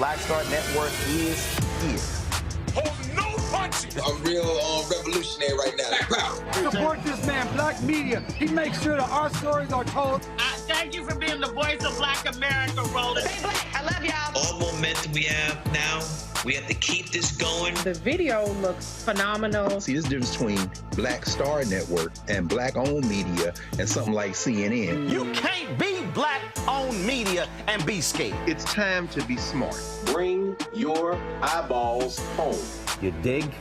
Black Star Network is here. Hold no punches! I'm real revolutionary right now. Support this man, Black Media. He makes sure that our stories are told. Thank you for being the voice of Black America, Roland. Stay black. I love y'all. All momentum we have now, we have to keep this going. The video looks phenomenal. See, there's a difference between Black Star Network and Black-owned media and something like CNN. You can't be Black-owned media and be scared. It's time to be smart. Bring your eyeballs home. You dig?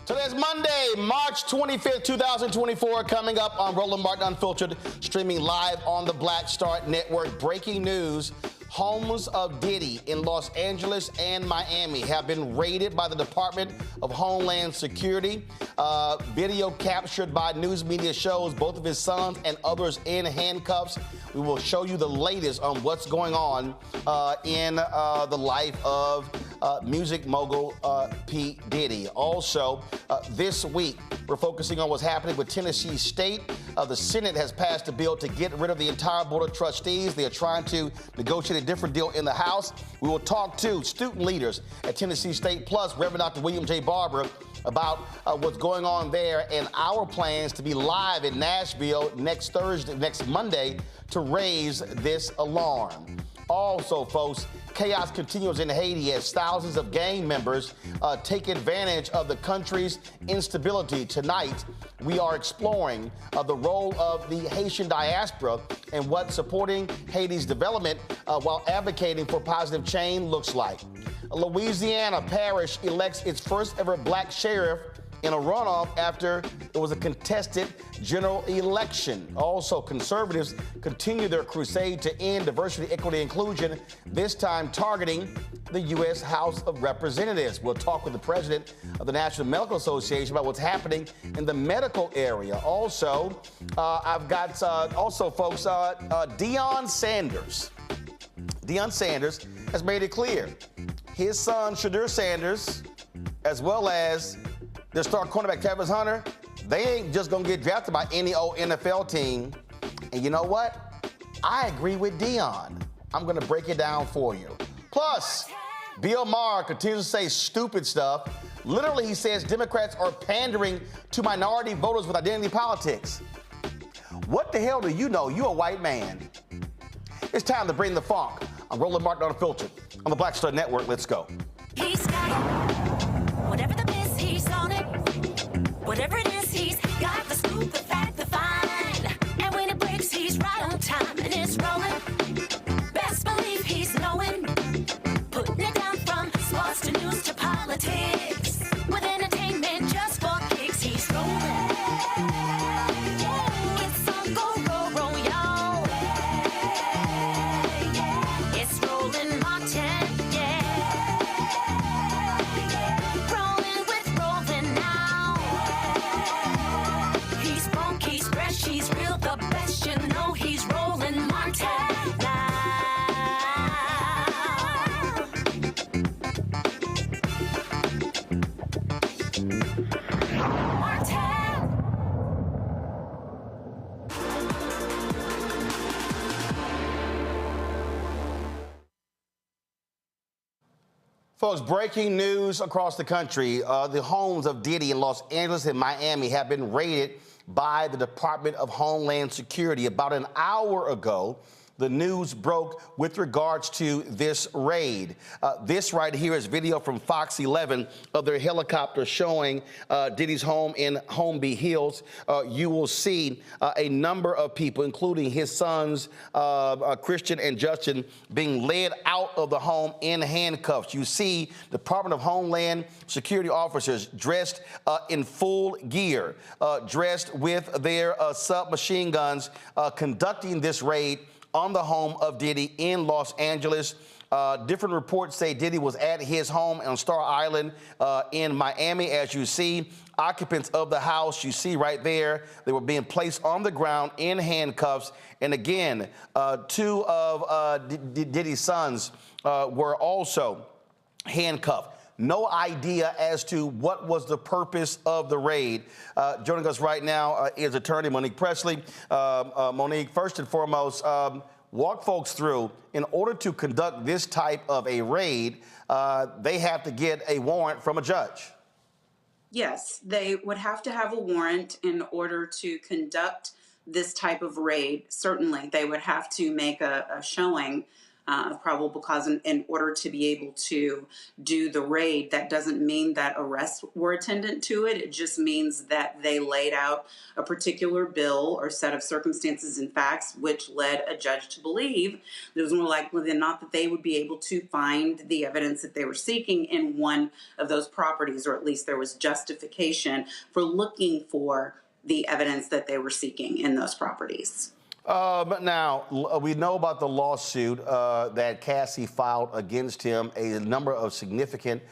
Today's Monday, March 25th, 2024, coming up on Roland Martin Unfiltered, streaming live on the Black Star Network. Breaking news, homes of Diddy in Los Angeles and Miami have been raided by the Department of Homeland Security. Video captured by news media shows both of his sons and others in handcuffs. We will show you the latest on what's going on in the life of music mogul P. Diddy. Also, this week, we're focusing on what's happening with Tennessee State. The Senate has passed a bill to get rid of the entire Board of Trustees. They are trying to negotiate a different deal in the House. We will talk to student leaders at Tennessee State, plus Reverend Dr. William J. Barber, about what's going on there and our plans to be live in Nashville next Monday, to raise this alarm. Also, folks, chaos continues in Haiti as thousands of gang members take advantage of the country's instability. Tonight, we are exploring the role of the Haitian diaspora and what supporting Haiti's development while advocating for positive change looks like. Louisiana parish elects its first ever black sheriff in a runoff after it was a contested general election. Also, conservatives continue their crusade to end diversity, equity, inclusion, this time targeting the U.S. House of Representatives. We'll talk with the president of the National Medical Association about what's happening in the medical area. Also, I've got, folks, Deion Sanders. Deion Sanders has made it clear his son, Shadur Sanders, as well as their star cornerback, Travis Hunter, they ain't just going to get drafted by any old NFL team. And you know what? I agree with Deion. I'm going to break it down for you. Plus, Bill Maher continues to say stupid stuff. Literally, he says Democrats are pandering to minority voters with identity politics. What the hell do you know? You're a white man. It's time to bring the funk. I'm Roland Martin Unfiltered on the Black Star Network. Let's go. He's got it. Whatever the biz, he's on it. Whatever it is, he's got the scoop, the fact, the find. And when it breaks, he's right on time and it's rolling. Best believe he's knowing. Putting it down from sports to news to politics. With entertainment just for kicks, he's rolling. It's on go, roll, y'all. It's Roland Martin, rolling with Roland now. He's funk, he's fresh, he's real, the best, you know he's Roland Martin now. Folks, breaking news across the country. The homes of Diddy in Los Angeles and Miami have been raided by the Department of Homeland Security. About an hour ago, the news broke with regards to this raid. This right here is video from Fox 11 of their helicopter showing Diddy's home in Holmby Hills. You will see a number of people, including his sons, Christian and Justin, being led out of the home in handcuffs. You see Department of Homeland Security officers dressed in full gear, dressed with their submachine guns, conducting this raid on the home of Diddy in Los Angeles. Different reports say Diddy was at his home on Star Island in Miami. As you see, occupants of the house, you see right there, they were being placed on the ground in handcuffs. And again, two of Diddy's sons were also handcuffed. No idea as to what was the purpose of the raid. Joining us right now is attorney Monique Presley. Monique, first and foremost, walk folks through, in order to conduct this type of a raid, they have to get a warrant from a judge. Yes, they would have to have a warrant in order to conduct this type of raid. Certainly, they would have to make a showing of probable cause in order to be able to do the raid. That doesn't mean that arrests were attendant to it. It just means that they laid out a particular bill or set of circumstances and facts which led a judge to believe it was more likely than not that they would be able to find the evidence that they were seeking in one of those properties, or at least there was justification for looking for the evidence that they were seeking in those properties. Now, we know about the lawsuit that Cassie filed against him, a number of significant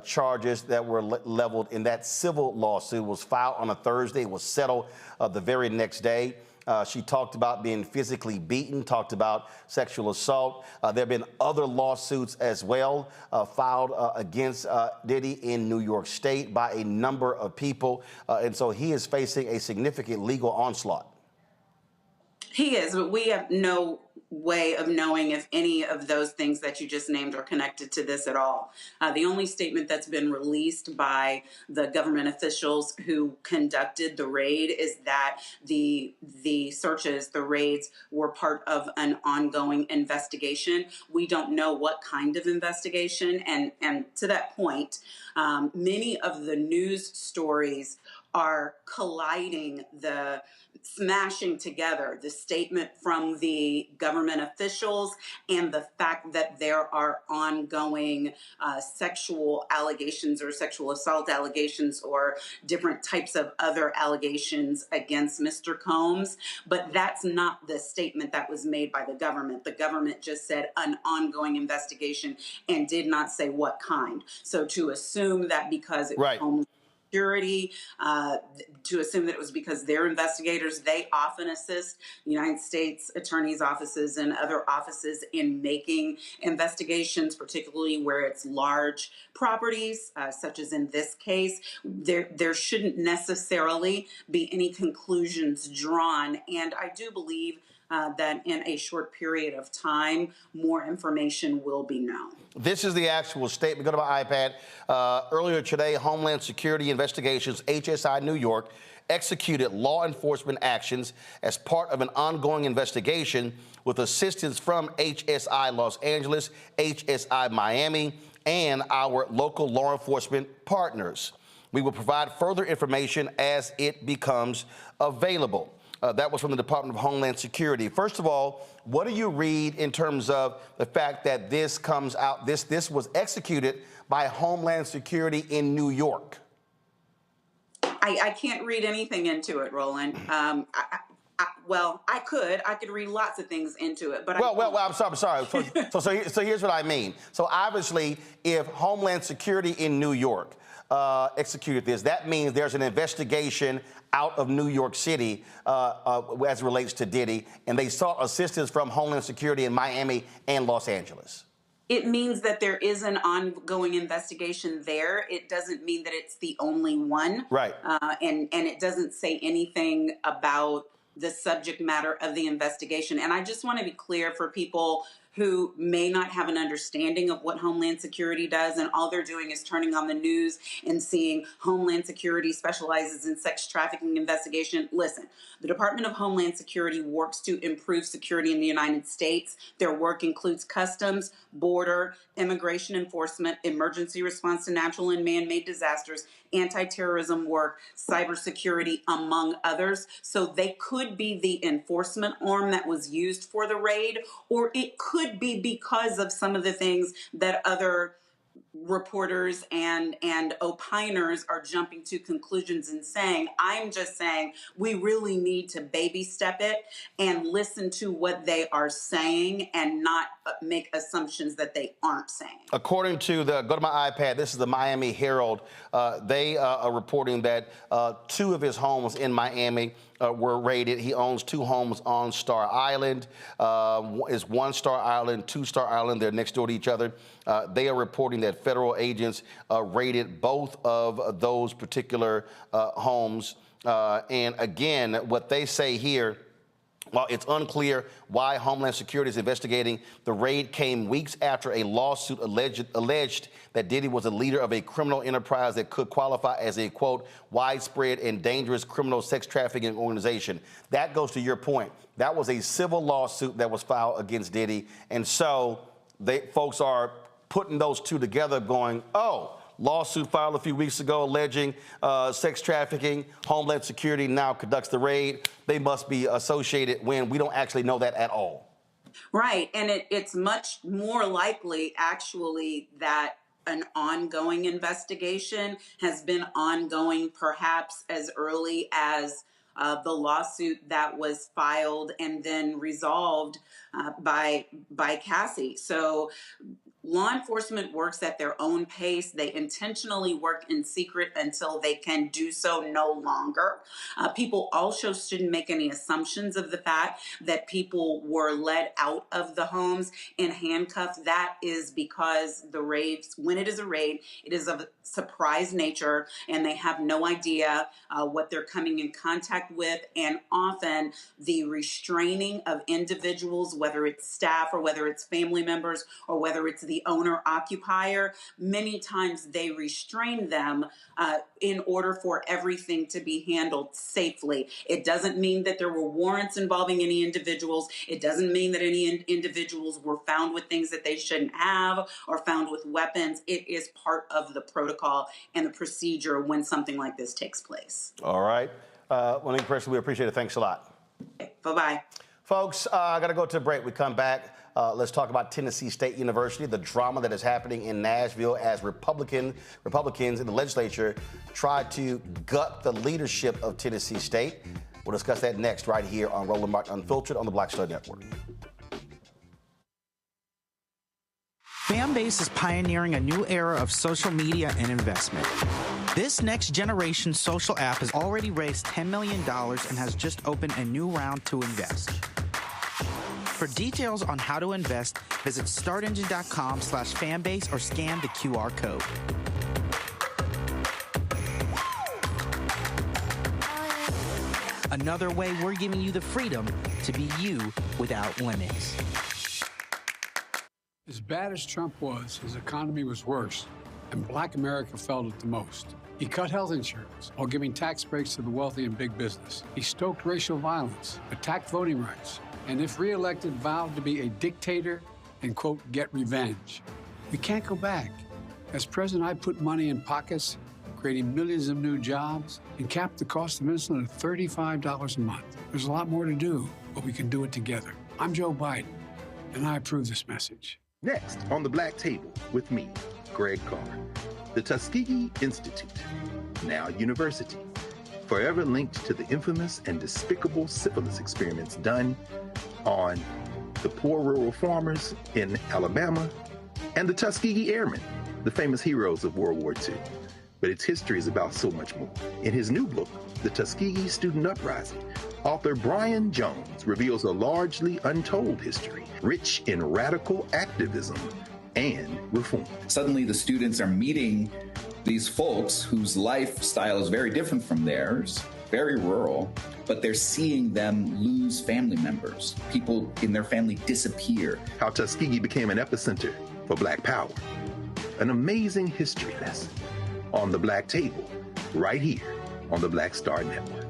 charges that were leveled in that civil lawsuit. Was filed on a Thursday, was settled the very next day. She talked about being physically beaten, talked about sexual assault. There have been other lawsuits as well filed against Diddy in New York State by a number of people. And so he is facing a significant legal onslaught. He is, but we have no way of knowing if any of those things that you just named are connected to this at all. The only statement that's been released by the government officials who conducted the raid is that the searches, the raids, were part of an ongoing investigation. We don't know what kind of investigation, and to that point, many of the news stories are colliding, smashing together the statement from the government officials and the fact that there are ongoing sexual allegations or sexual assault allegations or different types of other allegations against Mr. Combs. But that's not the statement that was made by the government. The government just said an ongoing investigation and did not say what kind. So to assume that because it was Combs security, to assume that it was because they're investigators, they often assist United States attorneys' offices and other offices in making investigations, particularly where it's large properties, such as in this case. There shouldn't necessarily be any conclusions drawn, and I do believe that in a short period of time, more information will be known. This is the actual statement. Go to my iPad. Earlier today, Homeland Security Investigations, HSI New York, executed law enforcement actions as part of an ongoing investigation with assistance from HSI Los Angeles, HSI Miami, and our local law enforcement partners. We will provide further information as it becomes available. That was from the Department of Homeland Security. First of all, what do you read in terms of the fact that this comes out, this was executed by Homeland Security in New York? I can't read anything into it, Roland. I could read lots of things into it, but I'm sorry. So here's what I mean. So obviously, if Homeland Security in New York executed this, that means there's an investigation out of New York City as it relates to Diddy, and they sought assistance from Homeland Security in Miami and Los Angeles. It means that there is an ongoing investigation there. It doesn't mean that it's the only one. Right. And it doesn't say anything about the subject matter of the investigation. And I just want to be clear for people who may not have an understanding of what Homeland Security does, and all they're doing is turning on the news and seeing Homeland Security specializes in sex trafficking investigation. Listen, the Department of Homeland Security works to improve security in the United States. Their work includes customs, border, immigration enforcement, emergency response to natural and man-made disasters, anti-terrorism work, cybersecurity, among others. So they could be the enforcement arm that was used for the raid, or it could be because of some of the things that other reporters and opiners are jumping to conclusions and saying. I'm just saying we really need to baby step it and listen to what they are saying and not make assumptions that they aren't saying. According to go to my iPad, this is the Miami Herald. They are reporting that 2 of his homes in Miami were raided. He owns 2 homes on Star Island. It's 1 Star Island, 2 Star Island. They're next door to each other. They are reporting that federal agents raided both of those particular homes. And again, what they say here, while it's unclear why Homeland Security is investigating, the raid came weeks after a lawsuit alleged that Diddy was a leader of a criminal enterprise that could qualify as a, quote, widespread and dangerous criminal sex trafficking organization. That goes to your point. That was a civil lawsuit that was filed against Diddy. And so folks are putting those 2 together going, oh, lawsuit filed a few weeks ago alleging sex trafficking. Homeland Security now conducts the raid. They must be associated when we don't actually know that at all. Right. And it's much more likely, actually, that an ongoing investigation has been ongoing perhaps as early as the lawsuit that was filed and then resolved by Cassie. So law enforcement works at their own pace. They intentionally work in secret until they can do so no longer. People also shouldn't make any assumptions of the fact that people were let out of the homes in handcuffs. That is because the raids, when it is a raid, it is of a surprise nature, and they have no idea what they're coming in contact with. And often the restraining of individuals, whether it's staff or whether it's family members or whether it's the owner occupier, many times they restrain them in order for everything to be handled safely. It doesn't mean that there were warrants involving any individuals. It doesn't mean that any individuals were found with things that they shouldn't have or found with weapons. It is part of the protocol and the procedure when something like this takes place. All right. Monique Preston, we appreciate it. Thanks a lot. Okay, bye-bye. Folks, I got to go to a break. We come back. Let's talk about Tennessee State University, the drama that is happening in Nashville as Republicans in the legislature try to gut the leadership of Tennessee State. We'll discuss that next right here on Roland Martin Unfiltered on the Black Star Network. Fanbase is pioneering a new era of social media and investment. This next generation social app has already raised $10 million and has just opened a new round to invest. For details on how to invest, visit startengine.com/fanbase or scan the QR code. Another way we're giving you the freedom to be you without limits. As bad as Trump was, his economy was worse, and Black America felt it the most. He cut health insurance while giving tax breaks to the wealthy and big business. He stoked racial violence, attacked voting rights, and if reelected, vowed to be a dictator and, quote, get revenge. We can't go back. As president, I put money in pockets, creating millions of new jobs, and capped the cost of insulin at $35 a month. There's a lot more to do, but we can do it together. I'm Joe Biden, and I approve this message. Next on the Black Table with me, Greg Carr. The Tuskegee Institute, now university, forever linked to the infamous and despicable syphilis experiments done on the poor rural farmers in Alabama and the Tuskegee Airmen, the famous heroes of World War II. But its history is about so much more. In his new book, The Tuskegee Student Uprising, author Brian Jones reveals a largely untold history, rich in radical activism and reform. Suddenly the students are meeting these folks whose lifestyle is very different from theirs, very rural, but they're seeing them lose family members. People in their family disappear. How Tuskegee became an epicenter for Black power. An amazing history lesson on the Black Table, right here on the Black Star Network.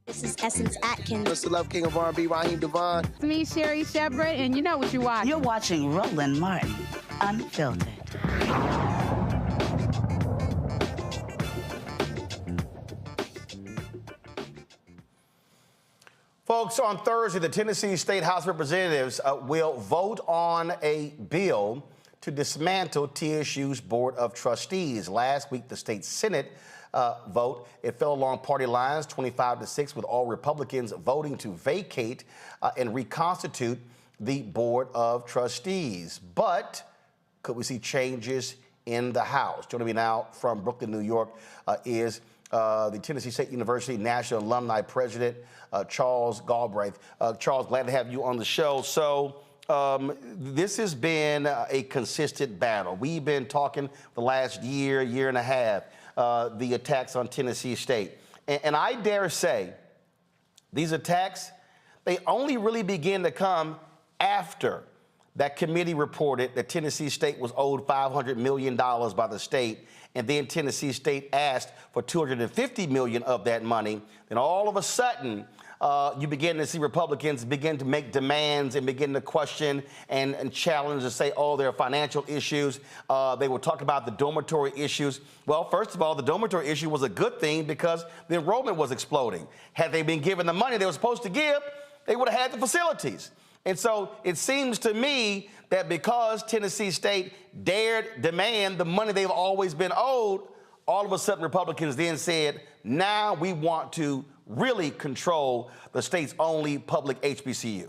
This is Essence Atkins. Mr. Love King of R&B, Raheem Devon. It's me, Sherry Shepherd, and you know what you watch. You're watching Roland Martin, Unfiltered. Folks, on Thursday, the Tennessee State House of Representatives will vote on a bill to dismantle TSU's Board of Trustees. Last week, the state Senate vote, it fell along party lines, 25-6, with all Republicans voting to vacate and reconstitute the Board of Trustees. But could we see changes in the House? Joining me now from Brooklyn, New York, is the Tennessee State University National Alumni President, Charles Galbraith. Charles, glad to have you on the show. So this has been a consistent battle. We've been talking the last year and a half, the attacks on Tennessee State. And I dare say these attacks, they only really begin to come after that committee reported that Tennessee State was owed $500 million by the state, and then Tennessee State asked for $250 million of that money. Then all of a sudden, you begin to see Republicans begin to make demands and begin to question and challenge and say, oh, there are financial issues. They will talk about the dormitory issues. Well, first of all, the dormitory issue was a good thing because the enrollment was exploding. Had they been given the money they were supposed to give, they would have had the facilities. And so it seems to me that because Tennessee State dared demand the money they've always been owed, all of a sudden Republicans then said, now we want to really control the state's only public HBCU.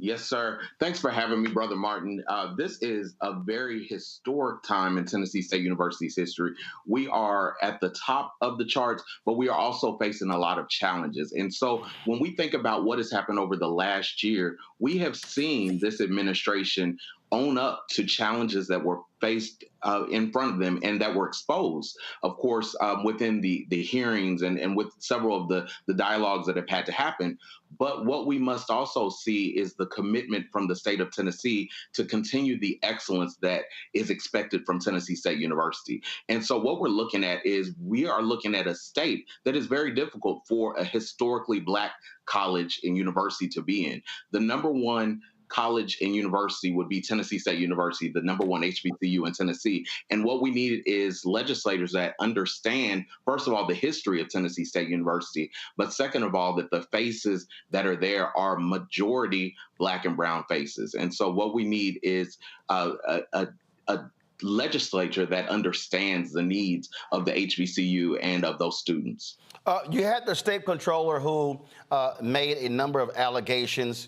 Yes, sir. Thanks for having me, Brother Martin. This is a very historic time in Tennessee State University's history. We are at the top of the charts, but we are also facing a lot of challenges. And so when we think about what has happened over the last year, we have seen this administration own up to challenges that were faced in front of them and that were exposed, of course, within the hearings and with several of the dialogues that have had to happen. But what we must also see is the commitment from the state of Tennessee to continue the excellence that is expected from Tennessee State University. And so what we're looking at is we are looking at a state that is very difficult for a historically Black college and university to be in. The number one college and university would be Tennessee State University, the number one HBCU in Tennessee. And what we need is legislators that understand, first of all, the history of Tennessee State University, but second of all, that the faces that are there are majority Black and brown faces. And so what we need is a legislature that understands the needs of the HBCU and of those students. You had the state controller who made a number of allegations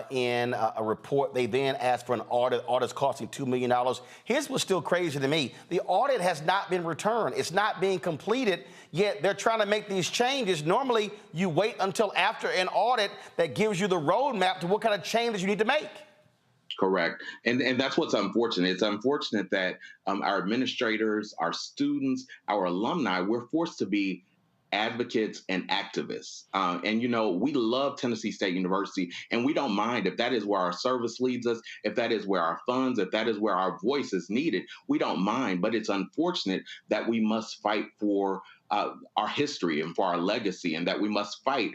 in a report. They then asked for an audit. Audit's costing $2 million. His was still crazy to me. The audit has not been returned. It's not being completed, yet they're trying to make these changes. Normally, you wait until after an audit that gives you the roadmap to what kind of changes you need to make. Correct. And that's what's unfortunate. It's unfortunate that our administrators, our students, our alumni, we're forced to be advocates and activists. And, you know, we love Tennessee State University, and we don't mind if that is where our service leads us, if that is where our funds, if that is where our voice is needed. We don't mind. But it's unfortunate that we must fight for our history and for our legacy, and that we must fight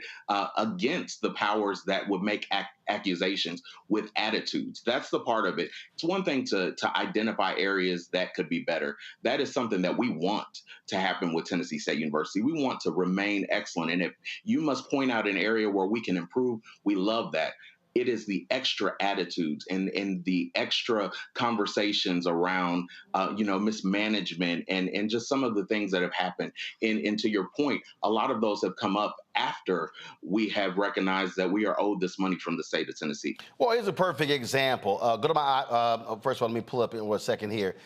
against the powers that would make accusations with attitudes. That's the part of it. It's one thing to identify areas that could be better. That is something that we want to happen with Tennessee State University. We want to remain excellent. And if you must point out an area where we can improve, we love that. It is the extra attitudes and the extra conversations around, mismanagement and just some of the things that have happened. And to your point, a lot of those have come up after we have recognized that we are owed this money from the state of Tennessee. Well, here's a perfect example. Go to my, first of all, let me pull up in 1 second here.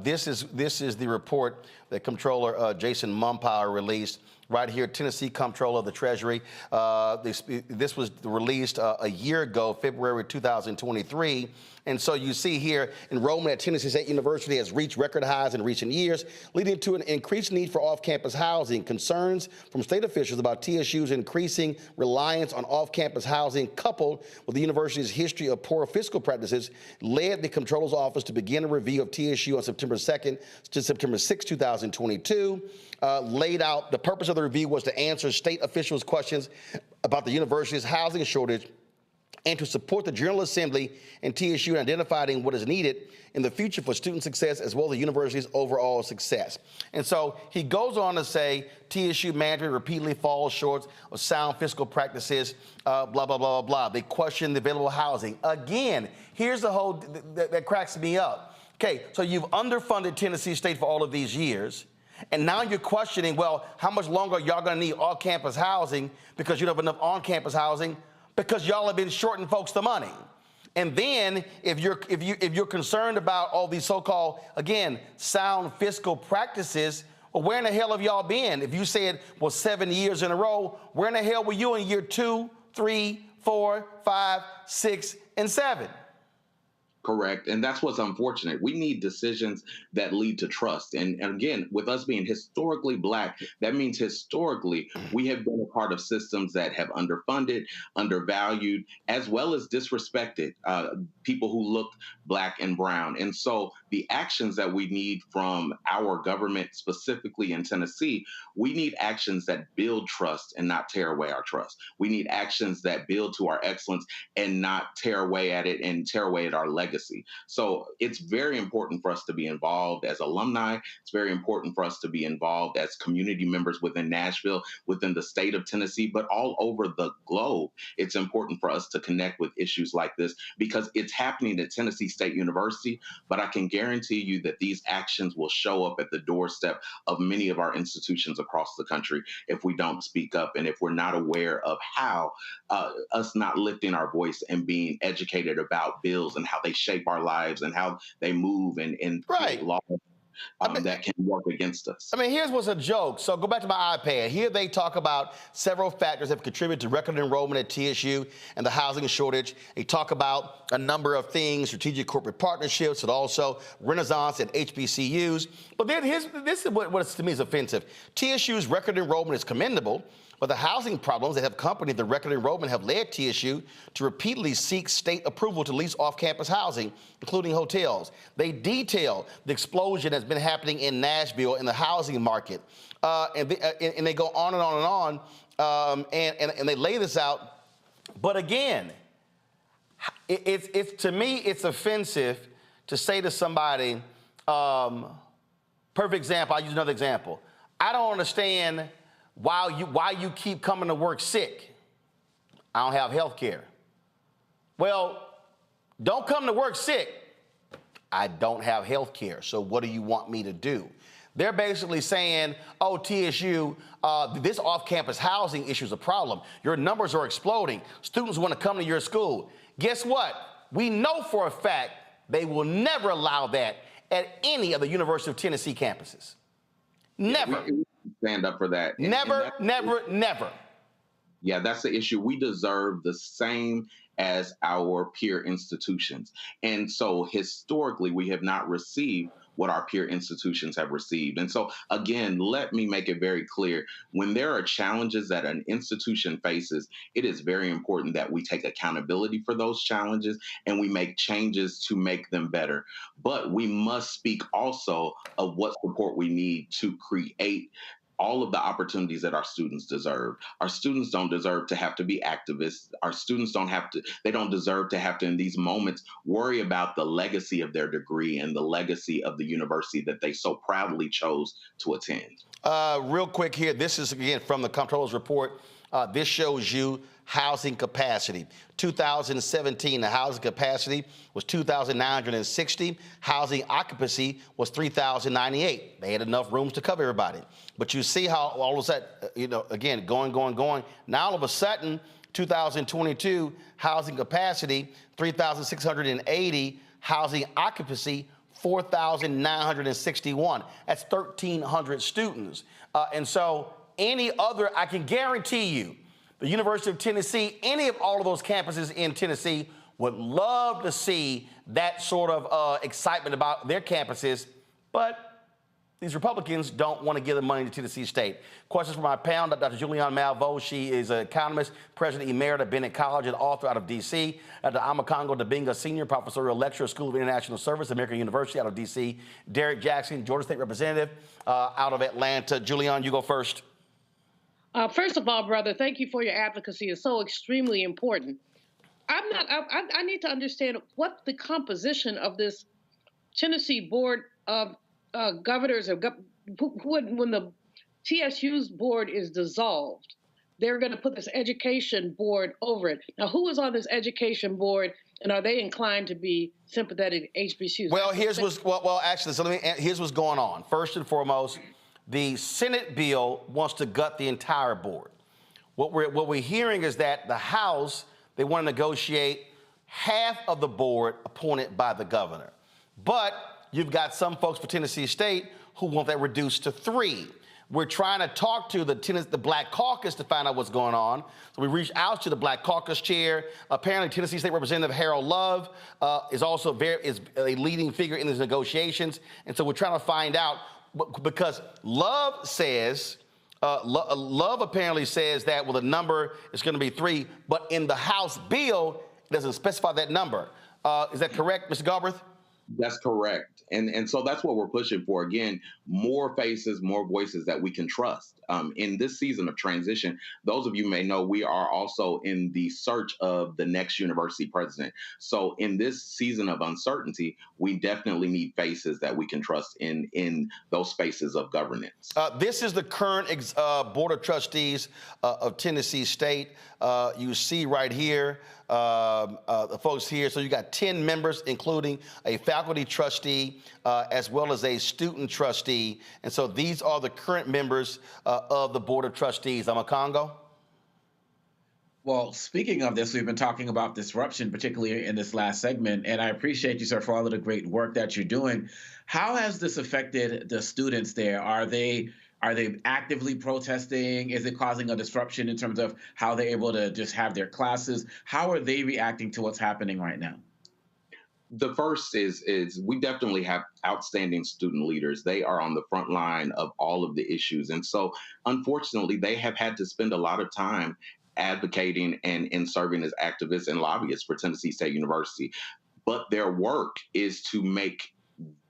This is the report that Comptroller Jason Mumpower released. Right here, Tennessee Comptroller of the Treasury. This was released a year ago, February 2023. And so you see here, enrollment at Tennessee State University has reached record highs in recent years, leading to an increased need for off-campus housing. Concerns from state officials about TSU's increasing reliance on off-campus housing, coupled with the university's history of poor fiscal practices, led the Comptroller's office to begin a review of TSU on September 2nd to September 6, 2022. Laid out, the purpose of the review was to answer state officials' questions about the university's housing shortage and to support the General Assembly and TSU in identifying what is needed in the future for student success as well as the university's overall success. And so he goes on to say TSU management repeatedly falls short of sound fiscal practices, blah, blah, blah, blah, blah. They question the available housing. Again, here's the whole, that cracks me up. Okay, so you've underfunded Tennessee State for all of these years. And now you're questioning, well, how much longer are y'all going to need off-campus housing because you don't have enough on-campus housing because y'all have been shorting folks the money. And then if you're concerned about all these so-called, again, sound fiscal practices, well, where in the hell have y'all been? If you said, well, 7 years in a row, where in the hell were you in year 2, 3, 4, 5, 6, and 7? Correct. And that's what's unfortunate. We need decisions that lead to trust. And again, with us being historically Black, that means historically we have been a part of systems that have underfunded, undervalued, as well as disrespected people who look Black and brown. And so the actions that we need from our government, specifically in Tennessee, we need actions that build trust and not tear away our trust. We need actions that build to our excellence and not tear away at it and tear away at our legacy. So it's very important for us to be involved as alumni. It's very important for us to be involved as community members within Nashville, within the state of Tennessee, but all over the globe. It's important for us to connect with issues like this because it's happening at Tennessee State University, but I can guarantee you that these actions will show up at the doorstep of many of our institutions across the country if we don't speak up and if we're not aware of how us not lifting our voice and being educated about bills and how they shape our lives and how they move and right. laws that can work against us. I mean, here's what's a joke. So go back to my iPad. Here they talk about several factors that have contributed to record enrollment at TSU and the housing shortage. They talk about a number of things, strategic corporate partnerships, and also renaissance at HBCUs. But then this is what to me is offensive. TSU's record enrollment is commendable, but the housing problems that have accompanied the record enrollment have led TSU to repeatedly seek state approval to lease off-campus housing, including hotels. They detail the explosion that's been happening in Nashville in the housing market. And they go on and on and on, and they lay this out. But again, to me, it's offensive to say to somebody, perfect example, I'll use another example. I don't understand why you keep coming to work sick. I don't have health care. Well, don't come to work sick. I don't have health care, so what do you want me to do? They're basically saying, oh, TSU, this off-campus housing issue is a problem. Your numbers are exploding. Students want to come to your school. Guess what? We know for a fact they will never allow that at any of the University of Tennessee campuses. Never. We stand up for that. Never, never. Yeah, that's the issue. We deserve the same as our peer institutions. And so historically, we have not received what our peer institutions have received. And so, again, let me make it very clear. When there are challenges that an institution faces, it is very important that we take accountability for those challenges and we make changes to make them better. But we must speak also of what support we need to create all of the opportunities that our students deserve. Our students don't deserve to have to be activists. Our students they don't deserve to have to, in these moments, worry about the legacy of their degree and the legacy of the university that they so proudly chose to attend. Real quick here, this is, again, from the Comptroller's report. This shows you housing capacity. 2017, the housing capacity was 2,960. Housing occupancy was 3,098. They had enough rooms to cover everybody. But you see how all of a sudden, again, going. Now all of a sudden, 2022, housing capacity, 3,680. Housing occupancy, 4,961. That's 1,300 students. And so I can guarantee you, the University of Tennessee, any of all of those campuses in Tennessee would love to see that sort of excitement about their campuses, but these Republicans don't want to give the money to Tennessee State. Questions from my panel, Dr. Julianne Malveaux. She is an economist, president emerita at Bennett College, and author out of D.C. Dr. Amakongo Dabinga, senior professorial lecturer, School of International Service, American University out of D.C. Derek Jackson, Georgia State representative out of Atlanta. Julianne, you go first. First of all, brother, thank you for your advocacy. It's so extremely important. I need to understand what the composition of this Tennessee Board of Governors, when the TSU's board is dissolved, they're going to put this education board over it. Now, who is on this education board, and are they inclined to be sympathetic to HBCUs? Well, here's what's going on. First and foremost, the Senate bill wants to gut the entire board. What we're hearing is that the House, they want to negotiate half of the board appointed by the governor. But you've got some folks for Tennessee State who want that reduced to 3. We're trying to talk to the Black Caucus to find out what's going on. So we reached out to the Black Caucus chair. Apparently, Tennessee State Representative Harold Love is also is a leading figure in these negotiations. And so we're trying to find out, because Love says, Love apparently says that, well, the number is going to be 3, but in the House bill, it doesn't specify that number. Is that correct, Mr. Galbraith? That's correct. And so that's what we're pushing for. Again, more faces, more voices that we can trust. In this season of transition, those of you may know we are also in the search of the next university president. So in this season of uncertainty, we definitely need faces that we can trust in those spaces of governance. This is the current Board of Trustees of Tennessee State. You see right here, the folks here. So you got 10 members, including a faculty trustee, as well as a student trustee. And so these are the current members of the Board of Trustees. Amakongo? Well, speaking of this, we've been talking about disruption, particularly in this last segment, and I appreciate you, sir, for all of the great work that you're doing. How has this affected the students there? Are they actively protesting? Is it causing a disruption in terms of how they're able to just have their classes? How are they reacting to what's happening right now? The first is we definitely have outstanding student leaders. They are on the front line of all of the issues. And so, unfortunately, they have had to spend a lot of time advocating and serving as activists and lobbyists for Tennessee State University. But their work is to make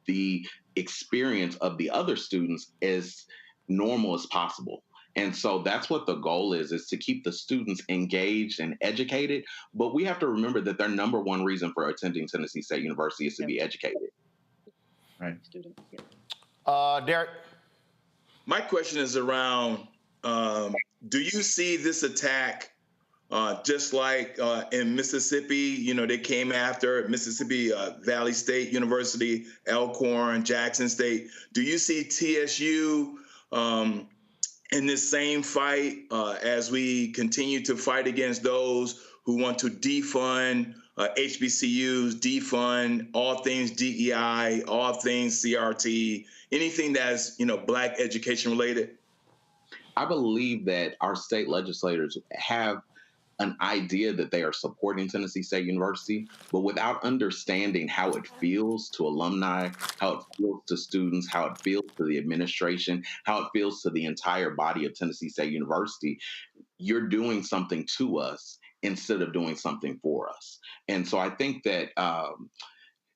the experience of the other students as normal as possible. And so that's what the goal is to keep the students engaged and educated. But we have to remember that their number one reason for attending Tennessee State University is to be educated. Right. Derek? My question is around, do you see this attack just like in Mississippi? They came after Mississippi Valley State University, Elkhorn, Jackson State. Do you see TSU in this same fight as we continue to fight against those who want to defund HBCUs, defund all things DEI, all things CRT, anything that's Black education related? I believe that our state legislators have an idea that they are supporting Tennessee State University, but without understanding how it feels to alumni, how it feels to students, how it feels to the administration, how it feels to the entire body of Tennessee State University, you're doing something to us instead of doing something for us. And so I think that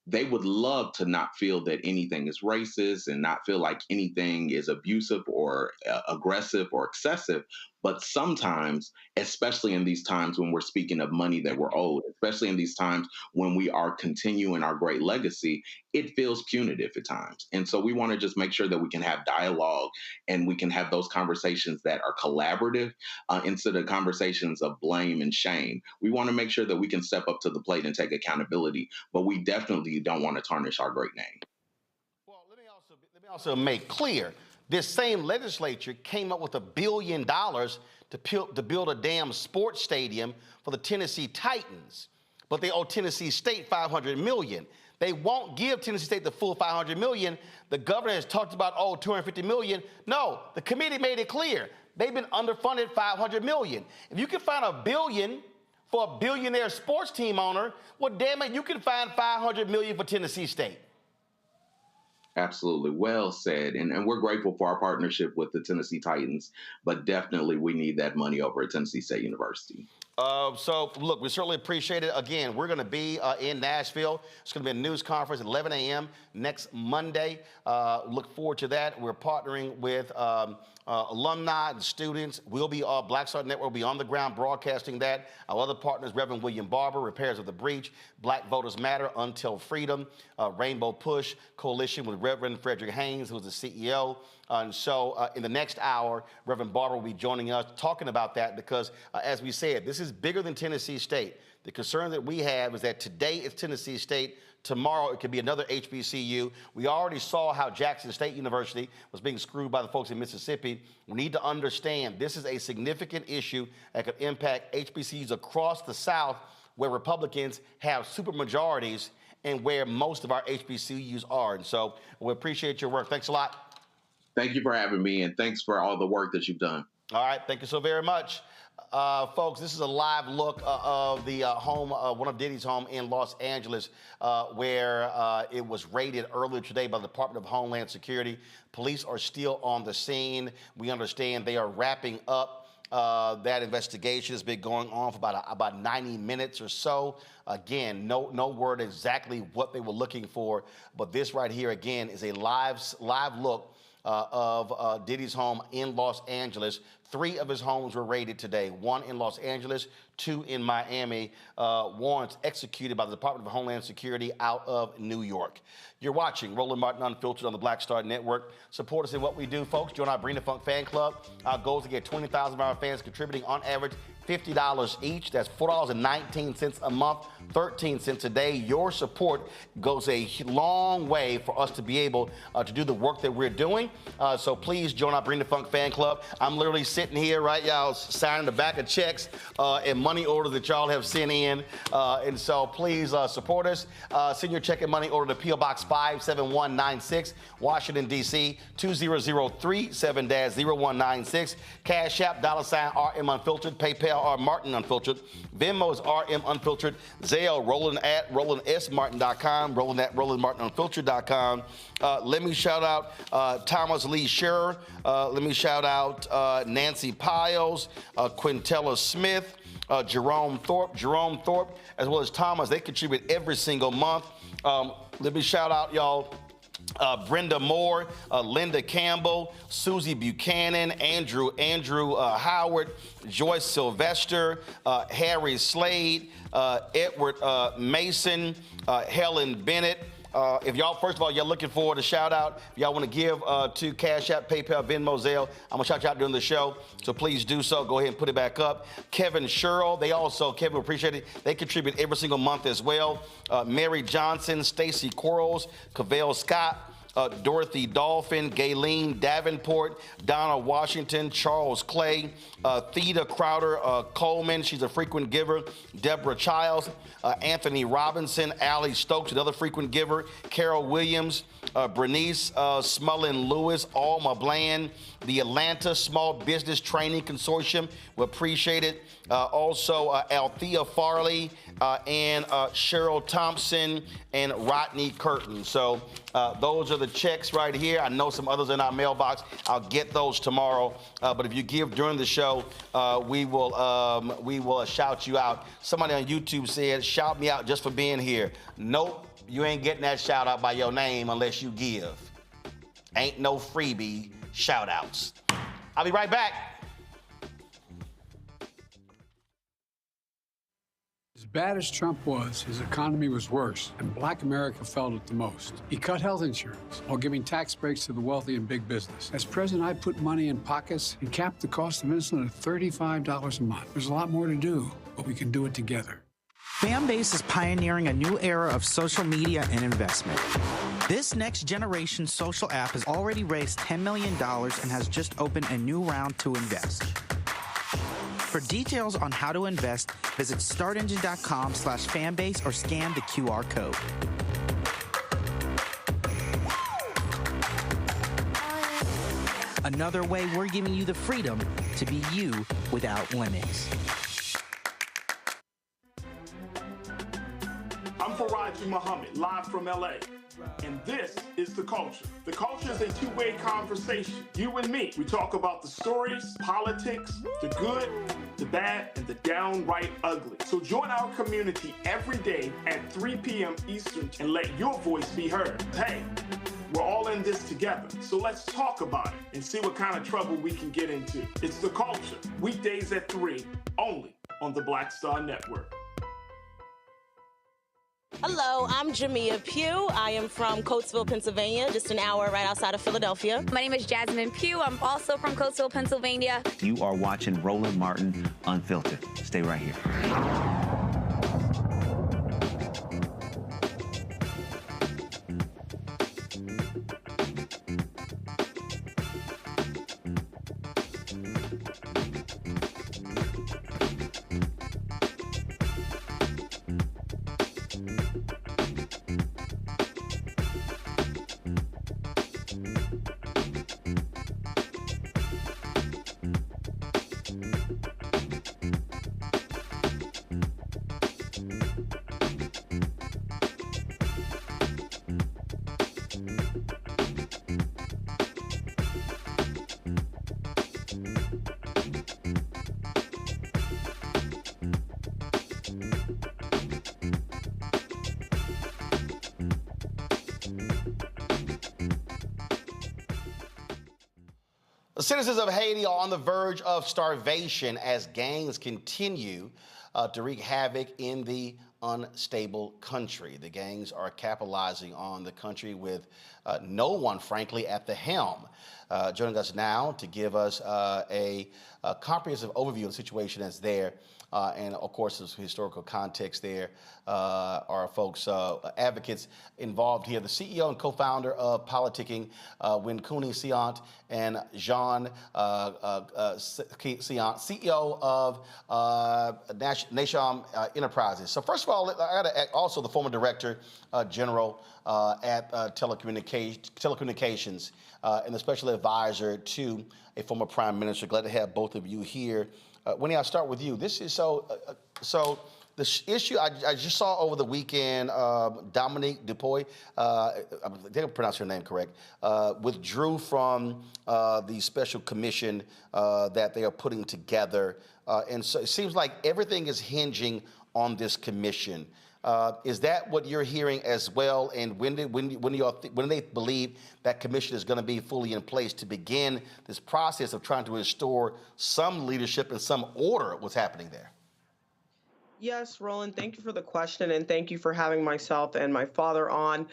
they would love to not feel that anything is racist and not feel like anything is abusive or aggressive or excessive. But sometimes, especially in these times when we're speaking of money that we're owed, especially in these times when we are continuing our great legacy, it feels punitive at times. And so we want to just make sure that we can have dialogue and we can have those conversations that are collaborative instead of conversations of blame and shame. We want to make sure that we can step up to the plate and take accountability, but we definitely don't want to tarnish our great name. Well, let me also make clear, this same legislature came up with $1 billion to build a damn sports stadium for the Tennessee Titans, but they owe Tennessee State $500 million. They won't give Tennessee State the full $500 million. The governor has talked about, $250 million. No, the committee made it clear. They've been underfunded $500 million. If you can find $1 billion for a billionaire sports team owner, well, damn it, you can find $500 million for Tennessee State. Absolutely. Well said. And we're grateful for our partnership with the Tennessee Titans, but definitely we need that money over at Tennessee State University. So, look, we certainly appreciate it. Again, we're going to be in Nashville. It's going to be a news conference at 11 a.m. next Monday. Look forward to that. We're partnering with alumni and students. Black Star Network will be on the ground broadcasting that. Our other partners, Reverend William Barber, Repairs of the Breach, Black Voters Matter, Until Freedom, Rainbow Push Coalition with Reverend Frederick Haynes, who's the CEO. And so in the next hour, Reverend Barber will be joining us talking about that because, as we said, this is bigger than Tennessee State. The concern that we have is that today it's Tennessee State. Tomorrow it could be another HBCU. We already saw how Jackson State University was being screwed by the folks in Mississippi. We need to understand this is a significant issue that could impact HBCUs across the South where Republicans have supermajorities and where most of our HBCUs are. And so we appreciate your work. Thanks a lot. Thank you for having me, and thanks for all the work that you've done. All right, thank you so very much. Folks, this is a live look of the home, one of Diddy's home in Los Angeles, where it was raided earlier today by the Department of Homeland Security. Police are still on the scene. We understand they are wrapping up that investigation. Has been going on for about 90 minutes or so. Again, no word exactly what they were looking for, but this right here, again, is a live look of Diddy's home in Los Angeles. 3 of his homes were raided today, 1 in Los Angeles, 2 in Miami. Warrants executed by the Department of Homeland Security out of New York. You're watching Roland Martin Unfiltered on the Black Star Network. Support us in what we do, folks. Join our Bring the Funk fan club. Our goal is to get 20,000 of our fans contributing on average $50 each. That's $4.19 a month, 13 cents a day. Your support goes a long way for us to be able to do the work that we're doing. So please join our Bring the Funk fan club. I'm literally sitting here, right, y'all, signing the back of checks and money orders that y'all have sent in. And so please support us. Send your check and money order to P.O. Box 57196, Washington, D.C., 20037-0196. Cash App, $RM Unfiltered, PayPal, R Martin Unfiltered. Venmo is RM Unfiltered. Zelle, Roland at RolandSMartin.com, Roland at RolandMartinUnfiltered.com. Let me shout out Thomas Lee Scherer. Let me shout out Nancy Piles, Quintella Smith, Jerome Thorpe, as well as Thomas. They contribute every single month. Let me shout out, y'all, Brenda Moore, Linda Campbell, Susie Buchanan, Andrew Howard, Joyce Sylvester, Harry Slade, Edward Mason, Helen Bennett. If y'all, first of all, you're looking forward to shout out, if y'all want to give to Cash App, PayPal, Venmo, Zelle, I'm going to shout you out during the show, so please do so. Go ahead and put it back up. Kevin Sherrill, Kevin, appreciate it. They contribute every single month as well. Mary Johnson, Stacy Quarles, Cavell Scott, Dorothy Dolphin, Gayleen Davenport, Donna Washington, Charles Clay, Theda Crowder Coleman, she's a frequent giver, Deborah Childs, Anthony Robinson, Allie Stokes, another frequent giver, Carol Williams, Bernice Smullen Lewis, Alma Bland, the Atlanta Small Business Training Consortium, we appreciate it. Also, Althea Farley and Cheryl Thompson and Rodney Curtin. So those are the checks right here. I know some others in our mailbox. I'll get those tomorrow. But if you give during the show, we will shout you out. Somebody on YouTube said, shout me out just for being here. Nope, you ain't getting that shout out by your name unless you give. Ain't no freebie shout outs. I'll be right back. bad as Trump was, his economy was worse, and Black America felt it the most. He cut health insurance while giving tax breaks to the wealthy and big business. As president, I put money in pockets and capped the cost of insulin at $35 a month. There's a lot more to do, but we can do it together. Fanbase is pioneering a new era of social media and investment. This next generation social app has already raised $10 million and has just opened a new round to invest. For details on how to invest, visit startengine.com/fanbase or scan the QR code. Another way we're giving you the freedom to be you without limits. I'm Faraji Muhammad, live from LA. And this is The Culture. The Culture is a two-way conversation. You and me. We talk about the stories, politics, the good, the bad, and the downright ugly. So join our community every day at 3 p.m. Eastern and let your voice be heard. Hey, we're all in this together. So let's talk about it and see what kind of trouble we can get into. It's The Culture. Weekdays at 3, only on the Black Star Network. Hello, I'm Jamia Pugh. I am from Coatesville, Pennsylvania, just an hour right outside of Philadelphia. My name is Jasmine Pugh. I'm also from Coatesville, Pennsylvania. You are watching Roland Martin Unfiltered. Stay right here. The citizens of Haiti are on the verge of starvation as gangs continue to wreak havoc in the unstable country. The gangs are capitalizing on the country with no one, frankly, at the helm. Joining us now to give us a comprehensive overview of the situation that's there, and of course, there's historical context there, are folks, advocates involved here. The CEO and co-founder of Politicking, Winkuni Siant, and Jean Siant, CEO of Nation Enterprises. So first of all, I got to also the former director general at telecommunications and the special advisor to a former prime minister. Glad to have both of you here. Winnie, I'll start with you. This is so the issue I just saw over the weekend, Dominique Dupuy, I think I pronounced her name correct, withdrew from the special commission that they are putting together. And so it seems like everything is hinging on this commission. Is that what you're hearing as well? And when do they believe that commission is going to be fully in place to begin this process of trying to restore some leadership and some order? What's happening there? Yes, Roland, thank you for the question, and thank you for having myself and my father on.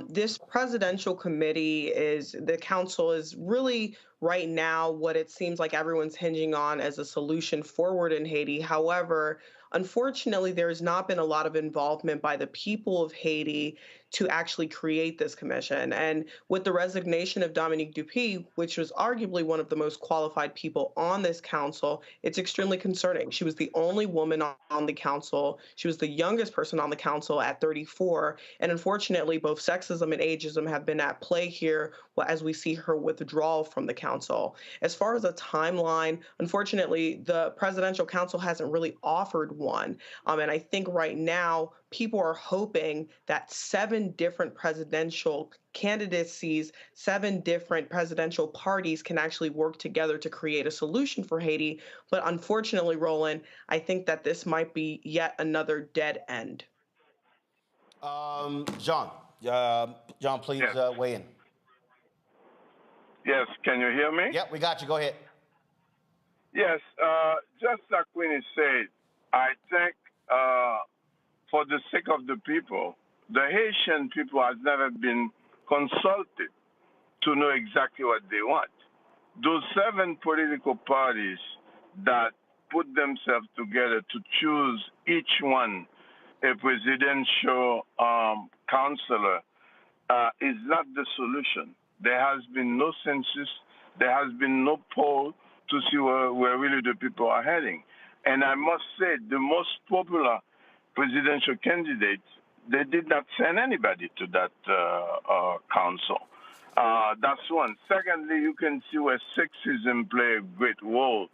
This presidential committee the council is really right now what it seems like everyone's hinging on as a solution forward in Haiti. However, unfortunately, there has not been a lot of involvement by the people of Haiti to actually create this commission. And with the resignation of Dominique Dupuy, which was arguably one of the most qualified people on this council, it's extremely concerning. She was the only woman on the council. She was the youngest person on the council at 34. And unfortunately, both sexism and ageism have been at play here as we see her withdrawal from the council. As far as a timeline, unfortunately, the presidential council hasn't really offered one. And I think right now, people are hoping that 7 different presidential candidacies, 7 different presidential parties can actually work together to create a solution for Haiti. But unfortunately, Roland, I think that this might be yet another dead end. John, please weigh in. Yes, can you hear me? Yep, we got you. Go ahead. Yes, just like Winnie said, I think for the sake of the people, the Haitian people has never been consulted to know exactly what they want. Those 7 political parties that put themselves together to choose each one a presidential counselor is not the solution. There has been no census, there has been no poll to see where really the people are heading. And I must say, the most popular presidential candidates, they did not send anybody to that council. That's one. Secondly, you can see where sexism play a great role.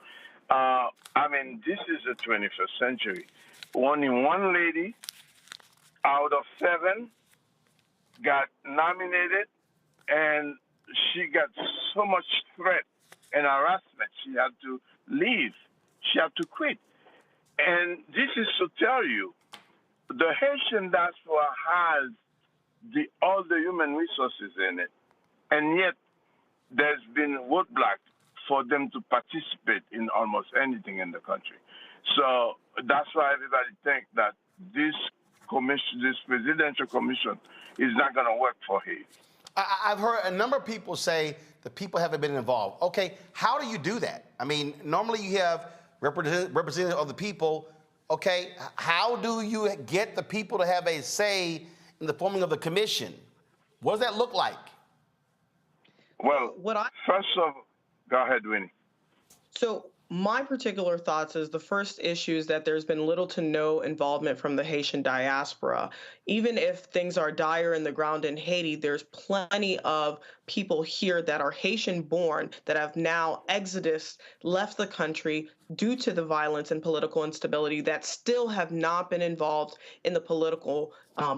I mean, this is the 21st century. Only one lady out of 7 got nominated, and she got so much threat and harassment. She had to leave. She had to quit. And this is to tell you, the Haitian diaspora has all the human resources in it, and yet there's been roadblock for them to participate in almost anything in the country. So that's why everybody thinks that this presidential commission is not going to work for Haiti. I've heard a number of people say the people haven't been involved. Okay, how do you do that? I mean, normally you have representatives of the people. Okay, how do you get the people to have a say in the forming of the commission? What does that look like? Well, first of all, go ahead, Winnie. So my particular thoughts is the first issue is that there's been little to no involvement from the Haitian diaspora. Even if things are dire in the ground in Haiti, there's plenty of people here that are Haitian born that have now left the country due to the violence and political instability that still have not been involved in the political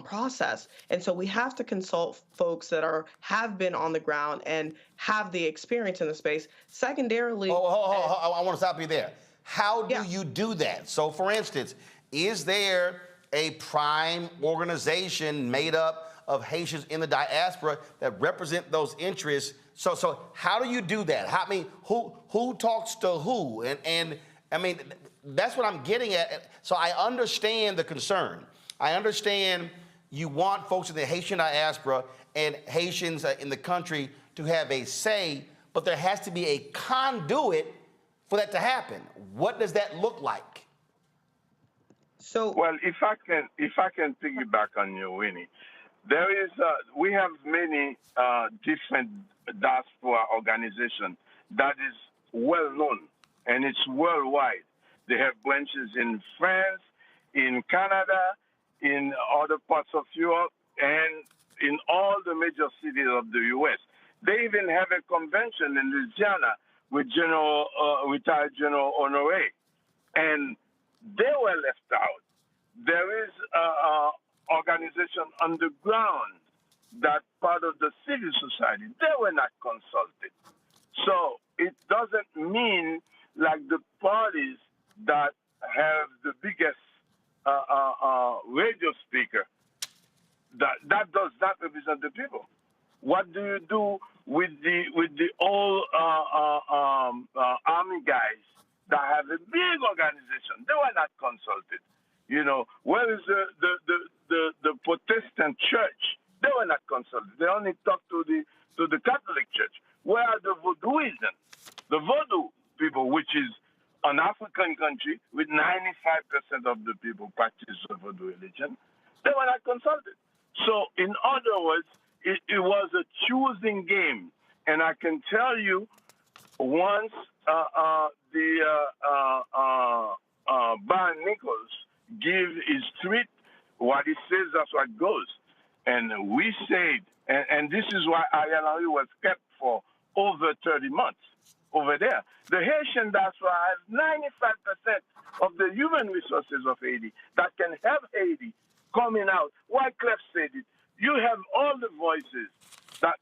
process. And so we have to consult folks that have been on the ground and have the experience in the space. Secondarily, I want to stop you there. How do you do that? So, for instance, is there a prime organization made up of Haitians in the diaspora that represent those interests? So how do you do that? I mean, who talks to who? And I mean, that's what I'm getting at. So I understand the concern. I understand you want folks in the Haitian diaspora and Haitians in the country to have a say, but there has to be a conduit for that to happen. What does that look like? Well, if I can piggyback on you, Winnie, we have many different diaspora organizations that is well known, and it's worldwide. They have branches in France, in Canada, in other parts of Europe, and in all the major cities of the U.S. They even have a convention in Louisiana with retired General Honoré, and they were left out. There is an organization on the ground that part of the civil society. They were not consulted. So it doesn't mean like the parties that have the biggest radio speaker, that does not represent the people. What do you do with the old army guys that have a big organization? They were not consulted. You know, where is the Protestant church? They were not consulted. They only talked to the Catholic Church. Where are the Vodouism? The Vodou people, which is an African country with 95% of the people practice the Vodou religion, they were not consulted. So, in other words, it was a choosing game. And I can tell you, once Brian Nichols give his tweet, what he says, that's what goes. And we said, and this is why Ariel Henry was kept for over 30 months over there. The Haitian diaspora has 95% of the human resources of Haiti that can help Haiti coming out. Wyclef said it. You have all the voices that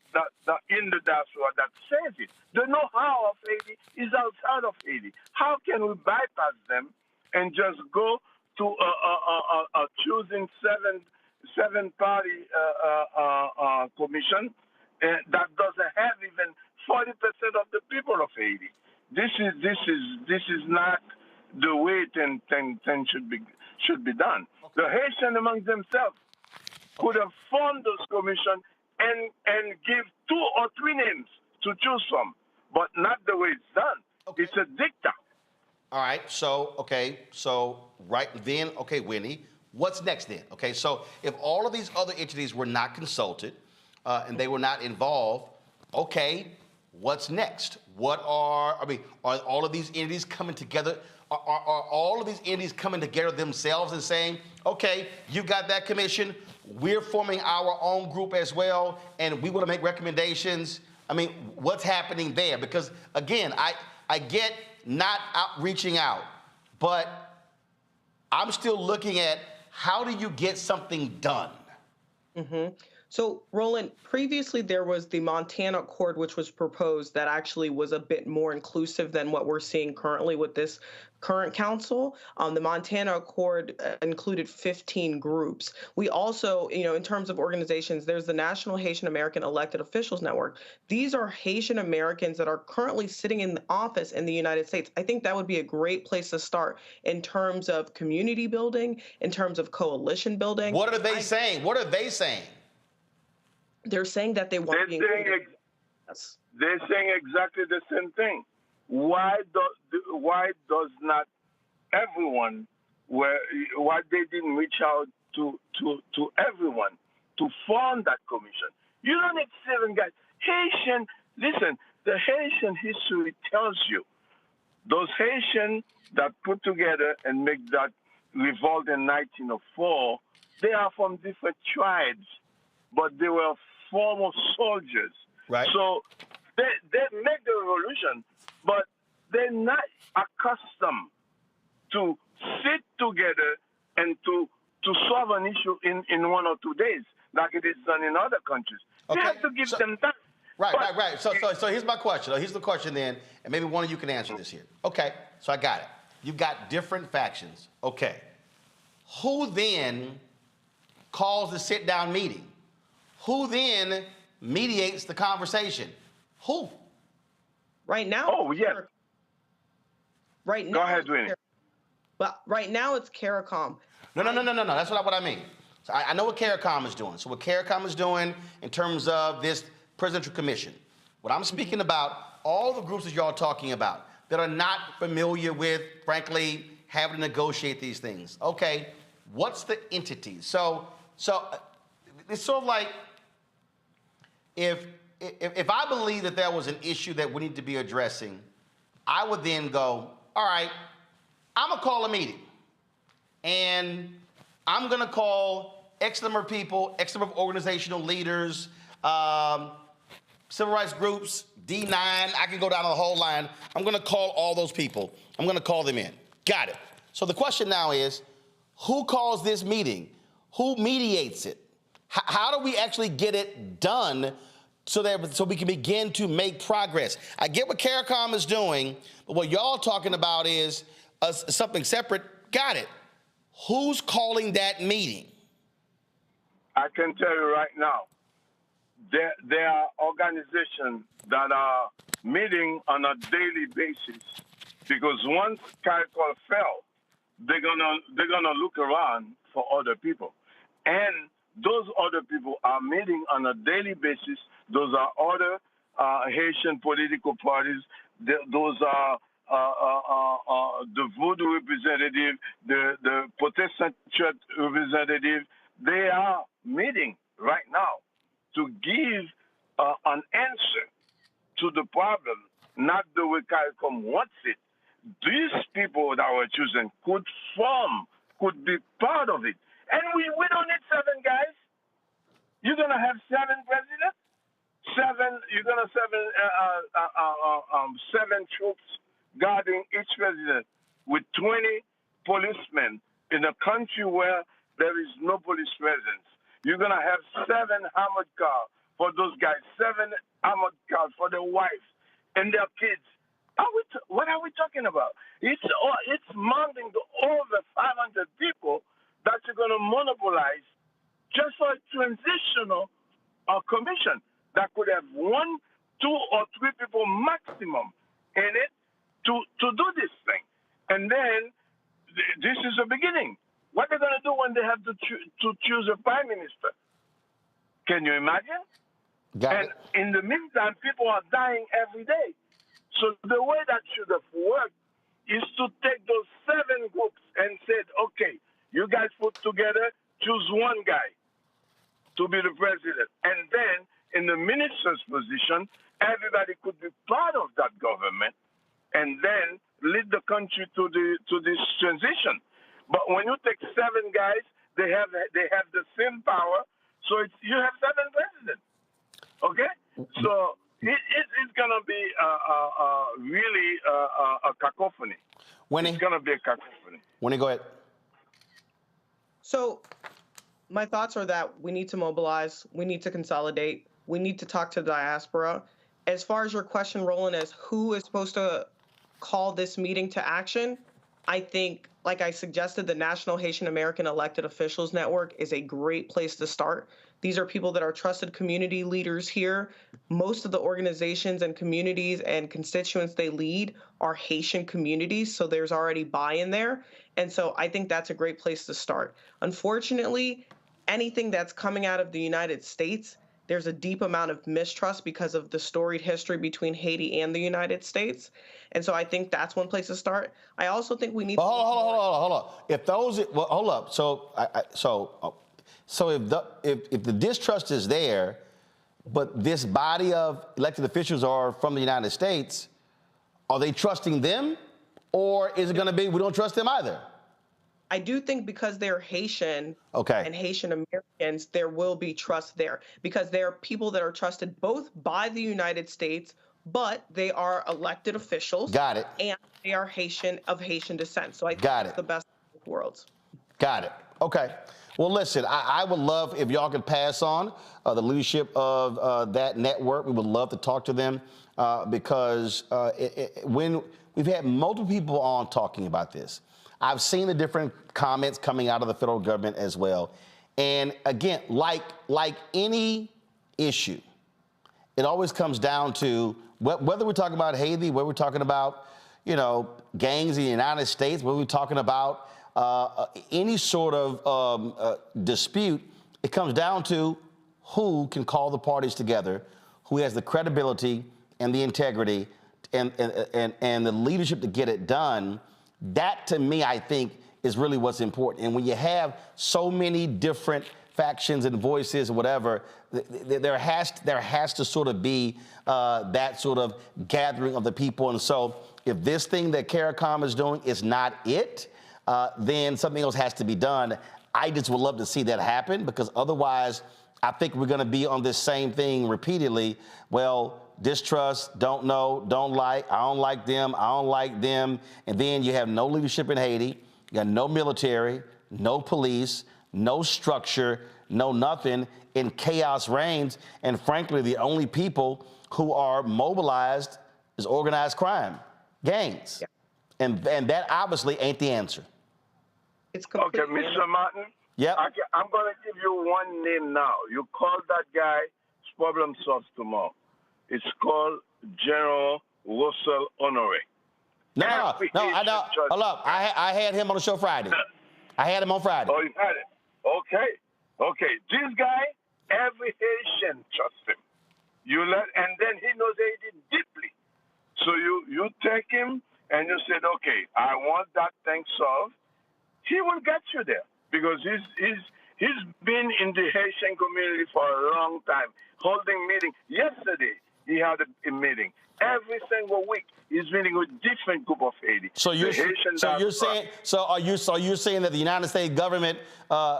in the diaspora that says it. The know-how of Haiti is outside of Haiti. How can we bypass them and just go to a choosing seven-party commission that doesn't have even 40% of the people of Haiti? This is not the way things should be done. The Haitian among themselves could have formed those commissions and give 2 or 3 names to choose from, but not the way it's done. Okay. It's a dicta. All right, so right then, Winnie, what's next then? Okay, so if all of these other entities were not consulted and they were not involved, okay, what's next? Are all of these entities coming together? Are all of these entities coming together themselves and saying, okay, you got that commission, we're forming our own group as well, and we want to make recommendations? I mean, what's happening there? Because again, I get not reaching out, but I'm still looking at how do you get something done? Mm-hmm. So, Roland, previously there was the Montana Accord, which was proposed that actually was a bit more inclusive than what we're seeing currently with this current council. The Montana Accord included 15 groups. We also, in terms of organizations, there's the National Haitian American Elected Officials Network. These are Haitian Americans that are currently sitting in the office in the United States. I think that would be a great place to start in terms of community building, in terms of coalition building. What are they saying? What are they saying? They're saying that they want to be included. Yes. They're saying exactly the same thing. Why does not everyone, why they didn't reach out to everyone to form that commission? You don't need 7 guys. Haitian, listen, the Haitian history tells you those Haitians that put together and make that revolt in 1904, they are from different tribes, but they were former soldiers. Right. So they make the revolution, but they're not accustomed to sit together and to solve an issue in 1 or 2 days, like it is done in other countries. Okay. You have to give them time. Right. So here's my question. Here's the question then, and maybe one of you can answer this here. Okay, so I got it. You've got different factions. Okay. Who then calls the sit-down meeting? Who then mediates the conversation? Who? Right now. Oh, yeah. Right now. Go ahead, Winnie. But right now it's CARICOM. No. That's not what I mean. So I know what CARICOM is doing. So what CARICOM is doing in terms of this presidential commission, what I'm speaking about, all the groups that y'all are talking about that are not familiar with, frankly, having to negotiate these things. Okay, what's the entity? So it's sort of like if I believe that there was an issue that we need to be addressing, I would then go, all right, I'm gonna call a meeting, and I'm gonna call X number of people, X number of organizational leaders, civil rights groups, D9, I can go down the whole line. I'm gonna call all those people. I'm gonna call them in. Got it. So the question now is, who calls this meeting? Who mediates it? How do we actually get it done so we can begin to make progress? I get what CARICOM is doing, but what y'all talking about is something separate. Got it. Who's calling that meeting? I can tell you right now, there are organizations that are meeting on a daily basis, because once CARICOM fell, they're gonna look around for other people, and those other people are meeting on a daily basis. Those are other Haitian political parties. Those are the Voodoo representative, the Protestant Church representative. They are meeting right now to give an answer to the problem, not the way CARICOM wants it. These people that were chosen could be part of it. And we don't need 7 guys. You're going to have 7 presidents? You're going to have 7 troops guarding each president with 20 policemen in a country where there is no police presence. You're going to have 7 armored cars for those guys, 7 armored cars for their wives and their kids. What are we talking about? It's mounting to over 500 people that you're going to monopolize just for a transitional commission that could have 1, 2, or 3 people maximum in it to do this thing. And then this is the beginning. What they're going to do when they have to choose a prime minister? Can you imagine? Got it. In the meantime, people are dying every day. So the way that should have worked is to take those 7 groups and said, okay, you guys put together, choose one guy to be the president. And then in the minister's position, everybody could be part of that government and then lead the country to this transition. But when you take 7 guys, they have the same power. So you have 7 presidents. Okay? So it's going to be really a cacophony. It's going to be a cacophony. Winnie, go ahead. So my thoughts are that we need to mobilize, we need to consolidate, we need to talk to the diaspora. As far as your question, Roland, as who is supposed to call this meeting to action, I think, like I suggested, the National Haitian American Elected Officials Network is a great place to start. These are people that are trusted community leaders here. Most of the organizations and communities and constituents they lead are Haitian communities, so there's already buy-in there. And so I think that's a great place to start. Unfortunately, anything that's coming out of the United States, there's a deep amount of mistrust because of the storied history between Haiti and the United States. And so I think that's one place to start. I also think we need to... Hold on. If those... Well, hold up. So if the distrust is there, but this body of elected officials are from the United States, are they trusting them? Or is it going to be, we don't trust them either? I do think because they're Haitian and Haitian Americans, there will be trust there because there are people that are trusted both by the United States, but they are elected officials. Got it. And they are Haitian of Haitian descent. So I think it's the best of both worlds. Got it. Okay. Well, listen, I would love if y'all could pass on the leadership of that network. We would love to talk to them because when we've had multiple people on talking about this, I've seen the different comments coming out of the federal government as well. And again, like any issue, it always comes down to whether we're talking about Haiti, whether we're talking about, gangs in the United States, whether we're talking about any sort of dispute, it comes down to who can call the parties together, who has the credibility and the integrity and the leadership to get it done. That, to me, I think, is really what's important. And when you have so many different factions and voices or whatever, there has to sort of be that sort of gathering of the people. And so if this thing that CARICOM is doing is not it, then something else has to be done. I just would love to see that happen because otherwise I think we're going to be on this same thing repeatedly. Well, distrust, don't know, don't like, I don't like them, I don't like them. And then you have no leadership in Haiti, you got no military, no police, no structure, no nothing, and chaos reigns. And frankly, the only people who are mobilized is organized crime, gangs. Yeah. And that obviously ain't the answer. It's okay, Mr. Martin. Yep. I'm going to give you one name now. You call that guy, problem solved tomorrow. It's called General Russell Honore. No, hold up. I had him on the show Friday. I had him on Friday. Oh, you had it? Okay. This guy, every Haitian trusts him. And then he knows Haiti deeply. So you take him and you said, okay, I want that thing solved. He will get you there because he's been in the Haitian community for a long time, holding meetings. Yesterday, he had a meeting. Every single week, he's meeting with different group of Haiti. So you're saying that the United States government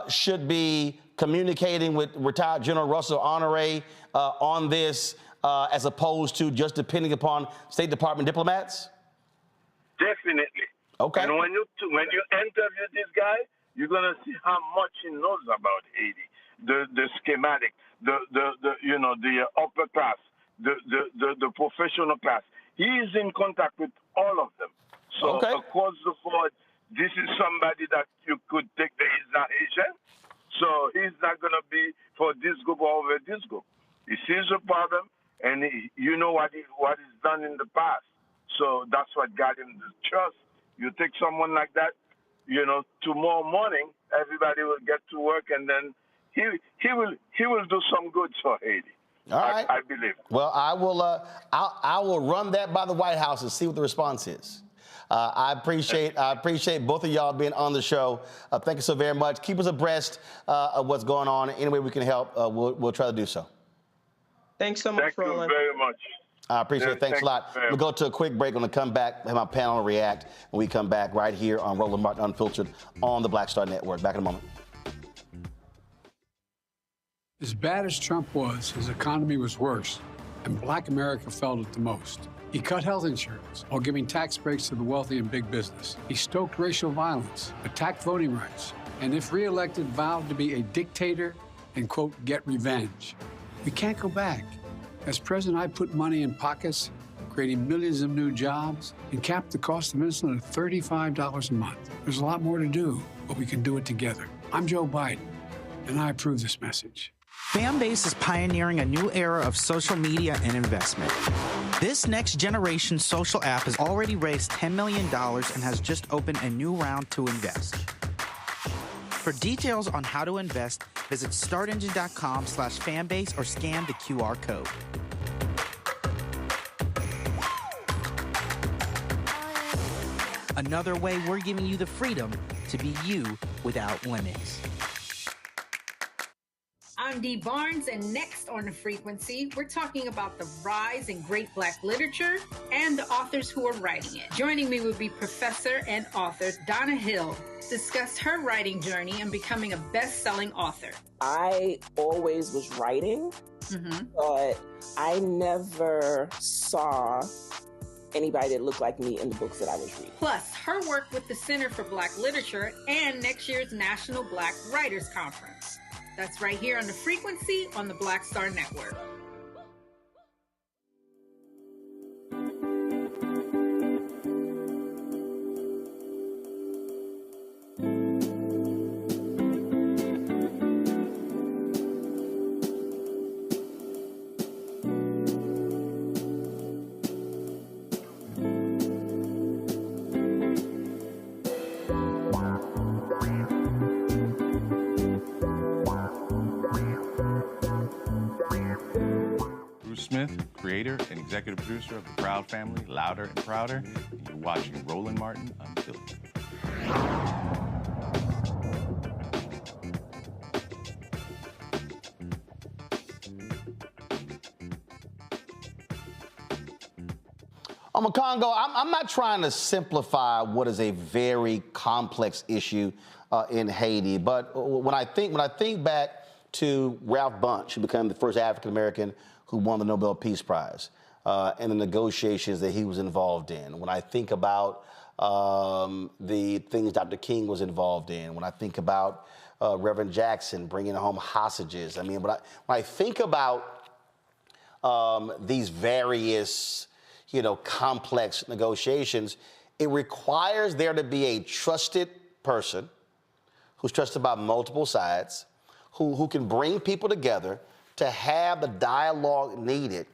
should be communicating with retired General Russell Honore on this, as opposed to just depending upon State Department diplomats? Definitely. Okay. And when you interview this guy, you're gonna see how much he knows about Haiti, the schematic, the upper class, the professional class. He is in contact with all of them. So across the board, this is somebody that you could take that is not Asian. So he's not gonna be for this group or over this group. He sees the problem, and you know what he's done in the past. So that's what got him the trust. You take someone like that, tomorrow morning everybody will get to work, and then he will do some good for Haiti. All right. I believe. Well, I will run that by the White House and see what the response is. I appreciate both of y'all being on the show. Thank you so very much. Keep us abreast of what's going on. Any way we can help, we'll try to do so. Thanks so much, Roland. Thank you very much. I appreciate it. Thanks a lot. We'll go to a quick break. We're going to come back, have my panel react when we come back right here on Roland Martin Unfiltered on the Black Star Network. Back in a moment. As bad as Trump was, his economy was worse, and Black America felt it the most. He cut health insurance while giving tax breaks to the wealthy and big business. He stoked racial violence, attacked voting rights, and if reelected, vowed to be a dictator and, quote, get revenge. We can't go back. As president, I put money in pockets, creating millions of new jobs, and capped the cost of insulin at $35 a month. There's a lot more to do, but we can do it together. I'm Joe Biden, and I approve this message. Fanbase is pioneering a new era of social media and investment. This next generation social app has already raised $10 million and has just opened a new round to invest. For details on how to invest, visit startengine.com/fanbase or scan the QR code. Another way we're giving you the freedom to be you without limits. I'm Dee Barnes, and next on The Frequency, we're talking about the rise in great Black literature and the authors who are writing it. Joining me will be professor and author Donna Hill, discuss her writing journey and becoming a best-selling author. I always was writing, but I never saw anybody that looked like me in the books that I was reading. Plus, her work with the Center for Black Literature and next year's National Black Writers Conference. That's right here on The Frequency on the Black Star Network. Creator and executive producer of The Proud Family, Louder and Prouder, and you're watching Roland Martin Unfiltered. Congo, I'm not trying to simplify what is a very complex issue in Haiti, but when I think back to Ralph Bunche, who became the first African American who won the Nobel Peace Prize, and the negotiations that he was involved in. When I think about the things Dr. King was involved in, when I think about Reverend Jackson bringing home hostages, I mean, when I think about these various, complex negotiations, it requires there to be a trusted person who's trusted by multiple sides, who can bring people together to have the dialogue needed.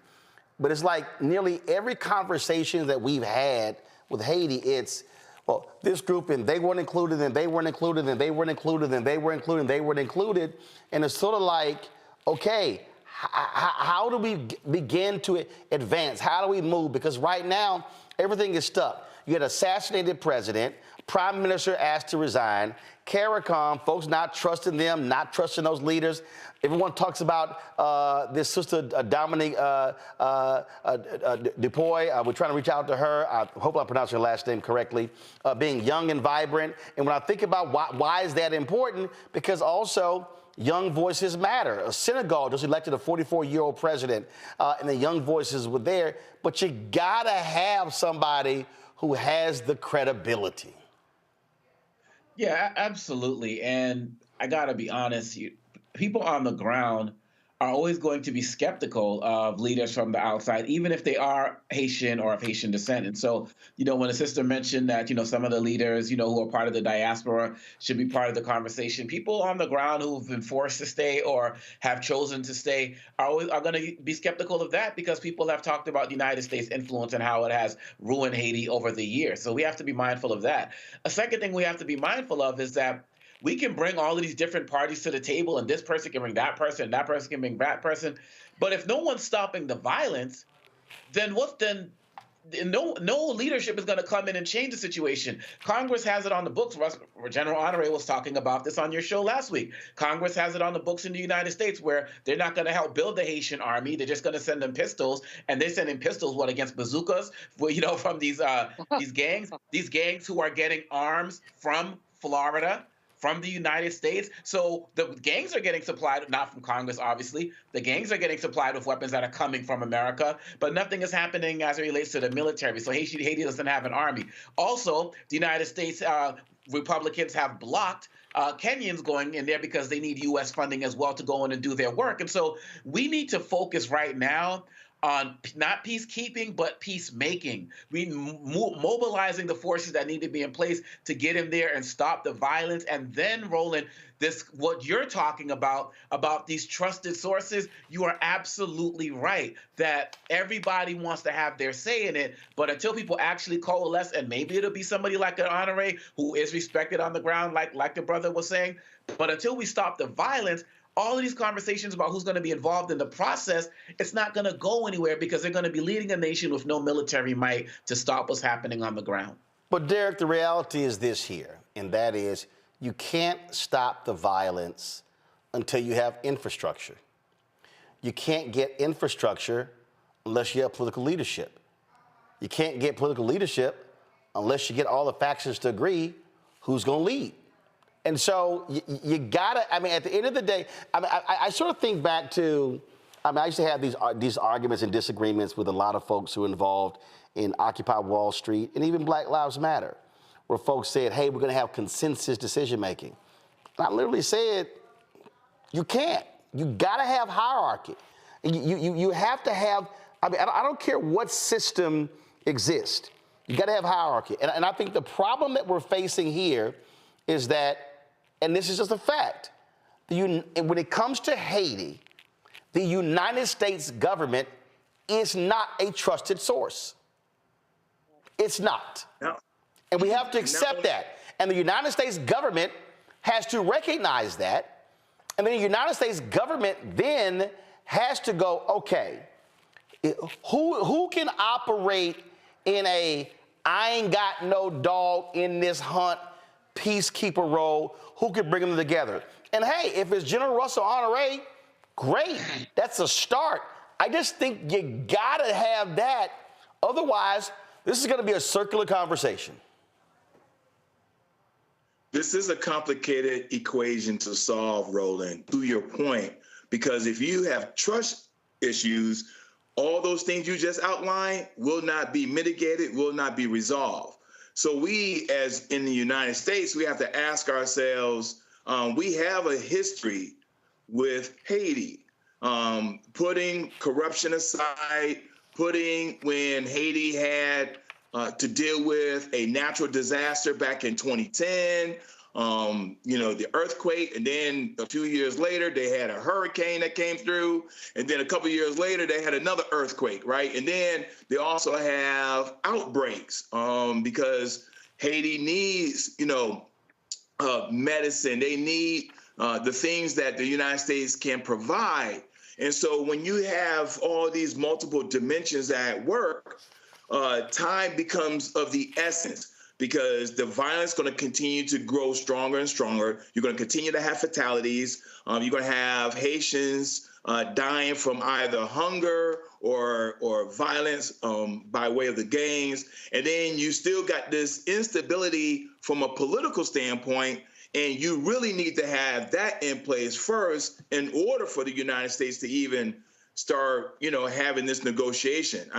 But it's like nearly every conversation that we've had with Haiti, it's, well, this group, and they weren't included, and they weren't included, and they weren't included, and they weren't included, and they weren't included. And it's sort of like, okay, how do we begin to advance? How do we move? Because right now, everything is stuck. You had an assassinated president, prime minister asked to resign, CARICOM, folks not trusting them, not trusting those leaders. Everyone talks about this sister Dominique Dupoy. We're trying to reach out to her. I hope I pronounced her last name correctly. Being young and vibrant. And when I think about why is that important, because also young voices matter. Senegal just elected a 44-year-old president, and the young voices were there. But you gotta have somebody who has the credibility. Yeah, absolutely. And I got to be honest, people on the ground are always going to be skeptical of leaders from the outside, even if they are Haitian or of Haitian descent. And so, when the sister mentioned that, some of the leaders, who are part of the diaspora should be part of the conversation, people on the ground who've been forced to stay or have chosen to stay are going to be skeptical of that, because people have talked about the United States influence and how it has ruined Haiti over the years. So we have to be mindful of that. A second thing we have to be mindful of is that we can bring all of these different parties to the table, and this person can bring that person, and that person can bring that person. But if no one's stopping the violence, then no leadership is going to come in and change the situation. Congress has it on the books. General Honore was talking about this on your show last week. Congress has it on the books in the United States, where they're not going to help build the Haitian army. They're just going to send them pistols, and they're sending pistols, against bazookas, from these gangs who are getting arms from Florida, from the United States. So the gangs are getting supplied, not from Congress, obviously. The gangs are getting supplied with weapons that are coming from America, but nothing is happening as it relates to the military. So Haiti doesn't have an army. Also, the United States Republicans have blocked Kenyans going in there because they need U.S. funding as well to go in and do their work. And so we need to focus right now on not peacekeeping, but peacemaking. Mobilizing the forces that need to be in place to get in there and stop the violence. And then, Roland, what you're talking about these trusted sources, you are absolutely right that everybody wants to have their say in it. But until people actually coalesce, and maybe it'll be somebody like an Honore who is respected on the ground, like the brother was saying, but until we stop the violence, all of these conversations about who's going to be involved in the process, it's not going to go anywhere, because they're going to be leading a nation with no military might to stop what's happening on the ground. But Derek, the reality is this here, and that is you can't stop the violence until you have infrastructure. You can't get infrastructure unless you have political leadership. You can't get political leadership unless you get all the factions to agree who's going to lead. And so you gotta, at the end of the day, I sort of think back to, I used to have these arguments and disagreements with a lot of folks who are involved in Occupy Wall Street and even Black Lives Matter, where folks said, hey, we're gonna have consensus decision making. And I literally said, you can't. You gotta have hierarchy. You have to have, I don't care what system exists, you gotta have hierarchy. And I think the problem that we're facing here is that, and this is just a fact, when it comes to Haiti, the United States government is not a trusted source. It's not. No. And we have to accept that. And the United States government has to recognize that. And then the United States government then has to go, okay, who can operate in a I ain't got no dog in this hunt peacekeeper role, who could bring them together? And hey, if it's General Russell Honore, great, that's a start. I just think you gotta have that. Otherwise, this is gonna be a circular conversation. This is a complicated equation to solve, Roland, to your point, because if you have trust issues, all those things you just outlined will not be mitigated, will not be resolved. So we, as in the United States, we have to ask ourselves, we have a history with Haiti, putting corruption aside, when Haiti had to deal with a natural disaster back in 2010, the earthquake, and then a few years later, they had a hurricane that came through, and then a couple of years later, they had another earthquake, right? And then they also have outbreaks because Haiti needs, medicine. They need the things that the United States can provide. And so when you have all these multiple dimensions at work, time becomes of the essence, because the violence is going to continue to grow stronger and stronger. You're going to continue to have fatalities. You're going to have Haitians dying from either hunger or violence by way of the gangs. And then you still got this instability from a political standpoint, and you really need to have that in place first in order for the United States to even start, having this negotiation.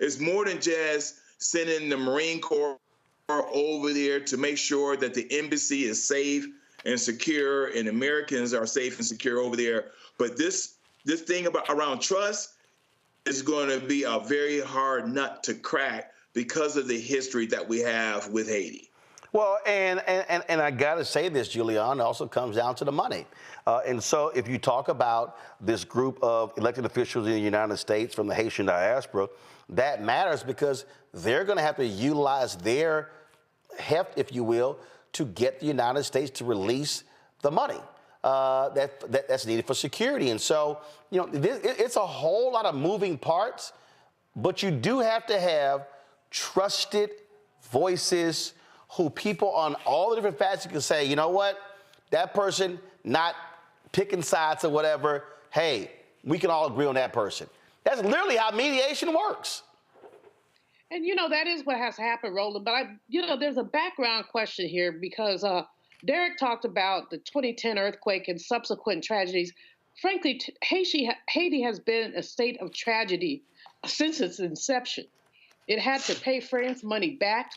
It's more than just sending the Marine Corps over there to make sure that the embassy is safe and secure and Americans are safe and secure over there. But this this thing around trust is going to be a very hard nut to crack because of the history that we have with Haiti. Well, and I got to say this, Julian, also comes down to the money. And so if you talk about this group of elected officials in the United States from the Haitian diaspora, that matters because they're going to have to utilize their heft, if you will, to get the United States to release the money that's needed for security. And so, you know, it's a whole lot of moving parts, but you do have to have trusted voices who people on all the different facets can say, you know what, that person not picking sides or whatever, hey, we can all agree on that person. That's literally how mediation works. And, you know, that is what has happened, Roland. But, there's a background question here because Derek talked about the 2010 earthquake and subsequent tragedies. Frankly, Haiti has been a state of tragedy since its inception. It had to pay France money back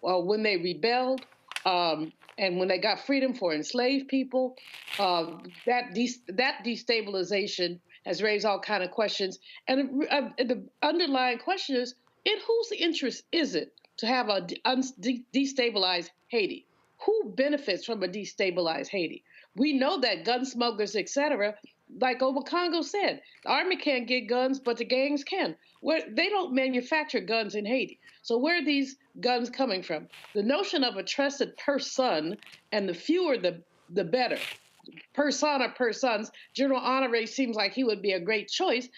when they rebelled and when they got freedom for enslaved people. That destabilization has raised all kinds of questions. And the underlying question is, in whose interest is it to have a destabilized Haiti? Who benefits from a destabilized Haiti? We know that gun smugglers, et cetera, like Obakongo said, the army can't get guns, but the gangs can. They don't manufacture guns in Haiti. So where are these guns coming from? The notion of a trusted person, and the fewer the better. Per son or per sons, General Honoré seems like he would be a great choice.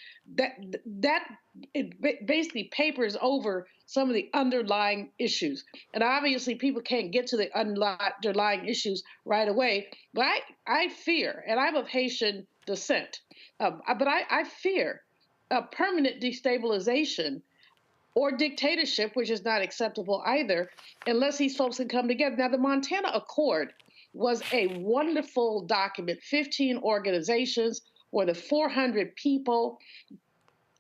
It basically papers over some of the underlying issues. And obviously people can't get to the underlying issues right away. But I fear, and I'm of Haitian descent, but I fear a permanent destabilization or dictatorship, which is not acceptable either, unless these folks can come together. Now, the Montana Accord was a wonderful document, 15 organizations, more than 400 people,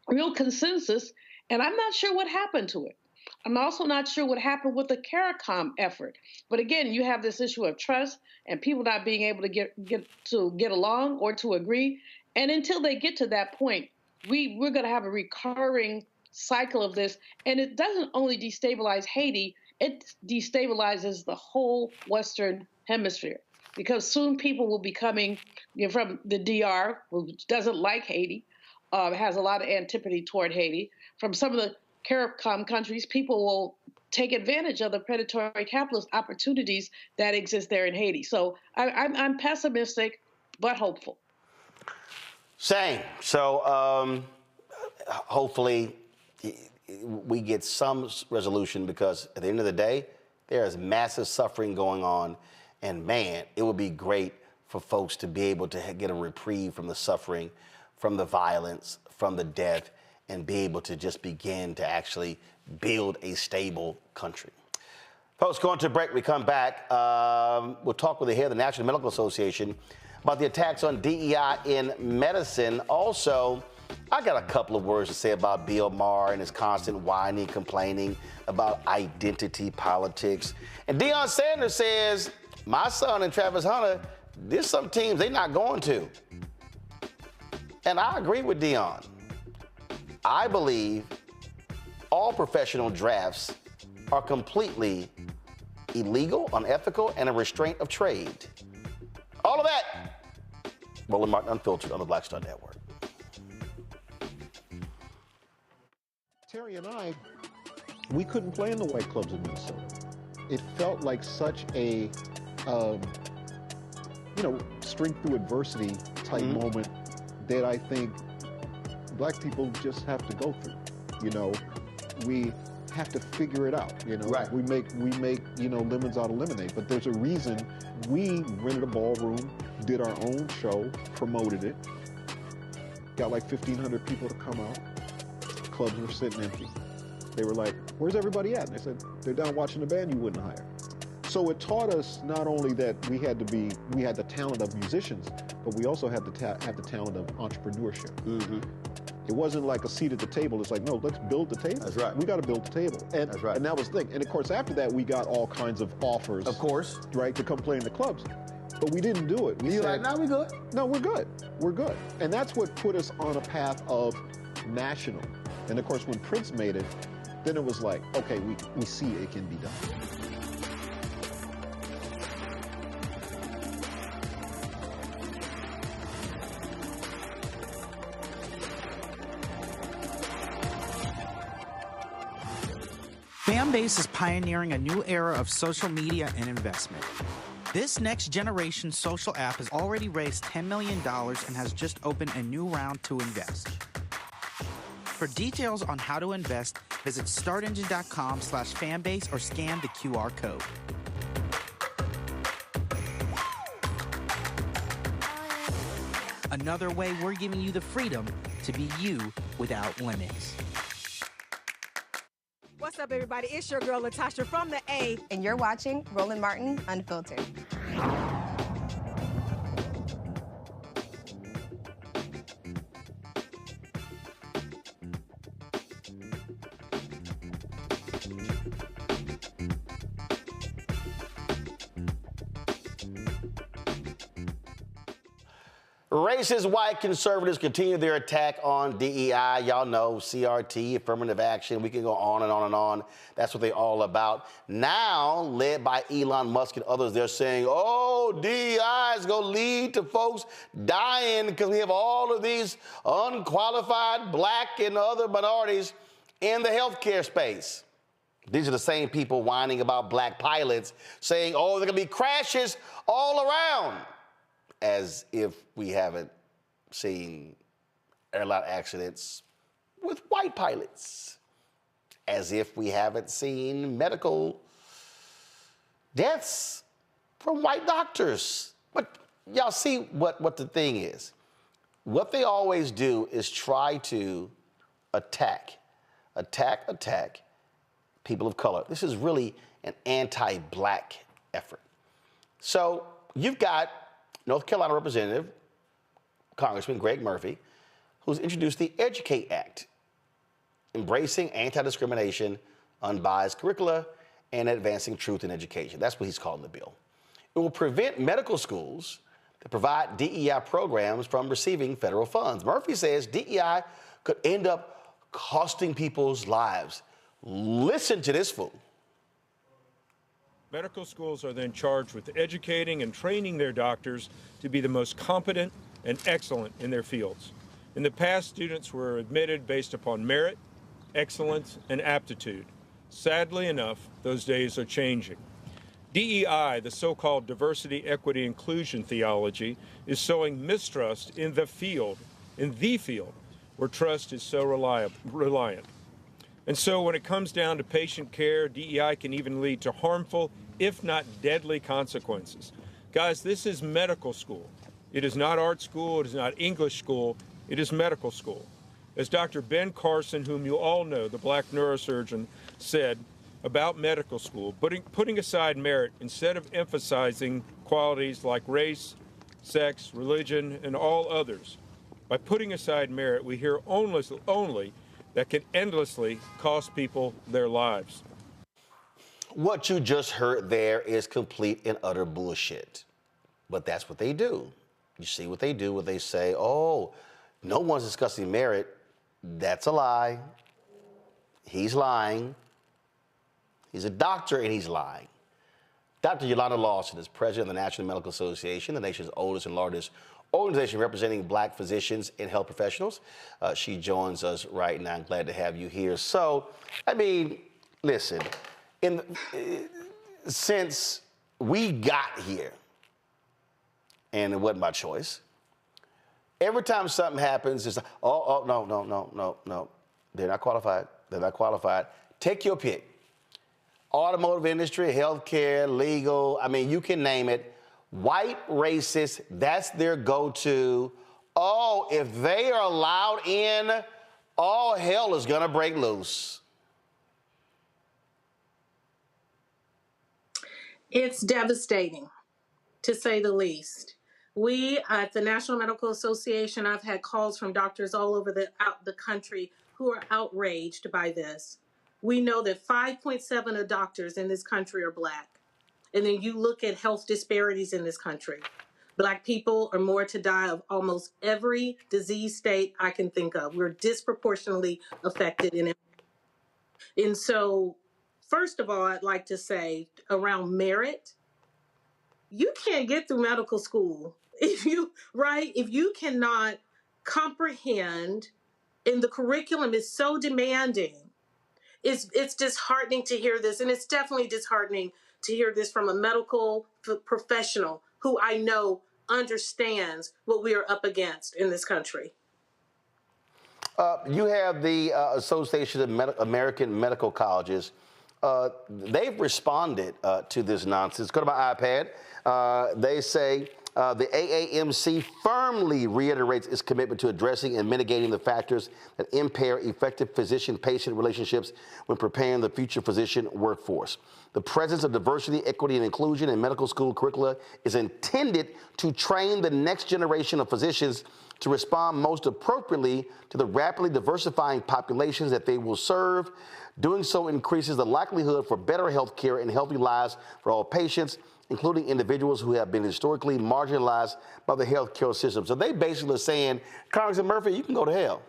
real consensus, and I'm not sure what happened to it. I'm also not sure what happened with the CARICOM effort. But again, you have this issue of trust and people not being able to get along or to agree. And until they get to that point, we're going to have a recurring cycle of this. And it doesn't only destabilize Haiti, it destabilizes the whole Western Hemisphere, because soon people will be coming from the DR, which doesn't like Haiti, has a lot of antipathy toward Haiti. From some of the CARICOM countries, people will take advantage of the predatory capitalist opportunities that exist there in Haiti. So I'm pessimistic, but hopeful. Same. So hopefully we get some resolution, because at the end of the day, there is massive suffering going on. And man, it would be great for folks to be able to get a reprieve from the suffering, from the violence, from the death, and be able to just begin to actually build a stable country. Folks, going to break. We come back. We'll talk with the head of the National Medical Association about the attacks on DEI in medicine. Also, I got a couple of words to say about Bill Maher and his constant whining, complaining about identity politics. And Deion Sanders says, my son and Travis Hunter, there's some teams they're not going to. And I agree with Deion. I believe all professional drafts are completely illegal, unethical, and a restraint of trade. All of that. Roland Martin Unfiltered on the Black Star Network. Terry and I, we couldn't play in the white clubs in Minnesota. It felt like such a, strength through adversity type moment that I think black people just have to go through. We have to figure it out. Right. We make lemons out of lemonade. But there's a reason we rented a ballroom, did our own show, promoted it, got like 1,500 people to come out. Clubs were sitting empty. They were like, "Where's everybody at?" And they said, "They're down watching the band you wouldn't hire." So it taught us not only that we had the talent of musicians, but we also had have the talent of entrepreneurship. Mm-hmm. It wasn't like a seat at the table. It's like, no, let's build the table. That's right. We got to build the table. And, that's right. And that was the thing. And of course, after that, we got all kinds of offers. Of course. Right, to come play in the clubs. But we didn't do it. We You're said, like, no, we good. No, we're good. We're good. And that's what put us on a path of national. And of course, when Prince made it, then it was like, okay, we see it can be done. Fanbase is pioneering a new era of social media and investment. This next generation social app has already raised $10 million and has just opened a new round to invest. For details on how to invest, visit startengine.com/fanbase or scan the QR code. Another way we're giving you the freedom to be you without limits. What's up, everybody? It's your girl, Latasha from the A. And you're watching Roland Martin Unfiltered. Racist white conservatives continue their attack on DEI. Y'all know CRT, affirmative action. We can go on and on and on. That's what they're all about. Now, led by Elon Musk and others, they're saying, oh, DEI is going to lead to folks dying because we have all of these unqualified black and other minorities in the healthcare space. These are the same people whining about black pilots, saying, oh, there are going to be crashes all around. As if we haven't seen airline accidents with white pilots. As if we haven't seen medical deaths from white doctors. But y'all see what the thing is. What they always do is try to attack people of color. This is really an anti-black effort. So you've got North Carolina Representative, Congressman Greg Murphy, who's introduced the Educate Act, embracing anti-discrimination, unbiased curricula, and advancing truth in education. That's what he's calling the bill. It will prevent medical schools that provide DEI programs from receiving federal funds. Murphy says DEI could end up costing people's lives. Listen to this fool. Medical schools are then charged with educating and training their doctors to be the most competent and excellent in their fields. In the past, students were admitted based upon merit, excellence, and aptitude. Sadly enough, those days are changing. DEI, the so-called diversity, equity, inclusion theology, is sowing mistrust in the field where trust is so reliant. And so when it comes down to patient care, DEI can even lead to harmful, if not deadly, consequences. Guys, this is medical school. It is not art school, it is not English school, it is medical school. As Dr. Ben Carson, whom you all know, the black neurosurgeon, said about medical school, putting aside merit instead of emphasizing qualities like race, sex, religion, and all others. By putting aside merit, we hear only that can endlessly cost people their lives. What you just heard there is complete and utter bullshit. But that's what they do. You see what they do when they say, oh, no one's discussing merit. That's a lie. He's lying. He's a doctor and he's lying. Dr. Yolanda Lawson is president of the National Medical Association, the nation's oldest and largest organization representing black physicians and health professionals. She joins us right now. I'm glad to have you here. So, I mean, listen, since we got here, and it wasn't my choice, every time something happens, it's like, no. They're not qualified. They're not qualified. Take your pick. Automotive industry, healthcare, legal, I mean, you can name it. White racists, that's their go-to. Oh, if they are allowed in, all hell is gonna break loose. It's devastating, to say the least. We at the National Medical Association, I've had calls from doctors all over the country who are outraged by this. We know that 5.7 of doctors in this country are black. and then you look at health disparities in this country, Black people are more to die of almost every disease state I can think of. We're disproportionately affected in it. And so, first of all, I'd like to say around merit, you can't get through medical school if you cannot comprehend, and the curriculum is so demanding. It's disheartening to hear this, and it's definitely disheartening to hear this from a medical professional who I know understands what we are up against in this country. You have the Association of American Medical Colleges. They've responded to this nonsense. Go to my iPad. They say the AAMC firmly reiterates its commitment to addressing and mitigating the factors that impair effective physician-patient relationships when preparing the future physician workforce. The presence of diversity, equity, and inclusion in medical school curricula is intended to train the next generation of physicians to respond most appropriately to the rapidly diversifying populations that they will serve. Doing so increases the likelihood for better health care and healthy lives for all patients, including individuals who have been historically marginalized by the health care system. So they basically are saying, Congressman Murphy, you can go to hell.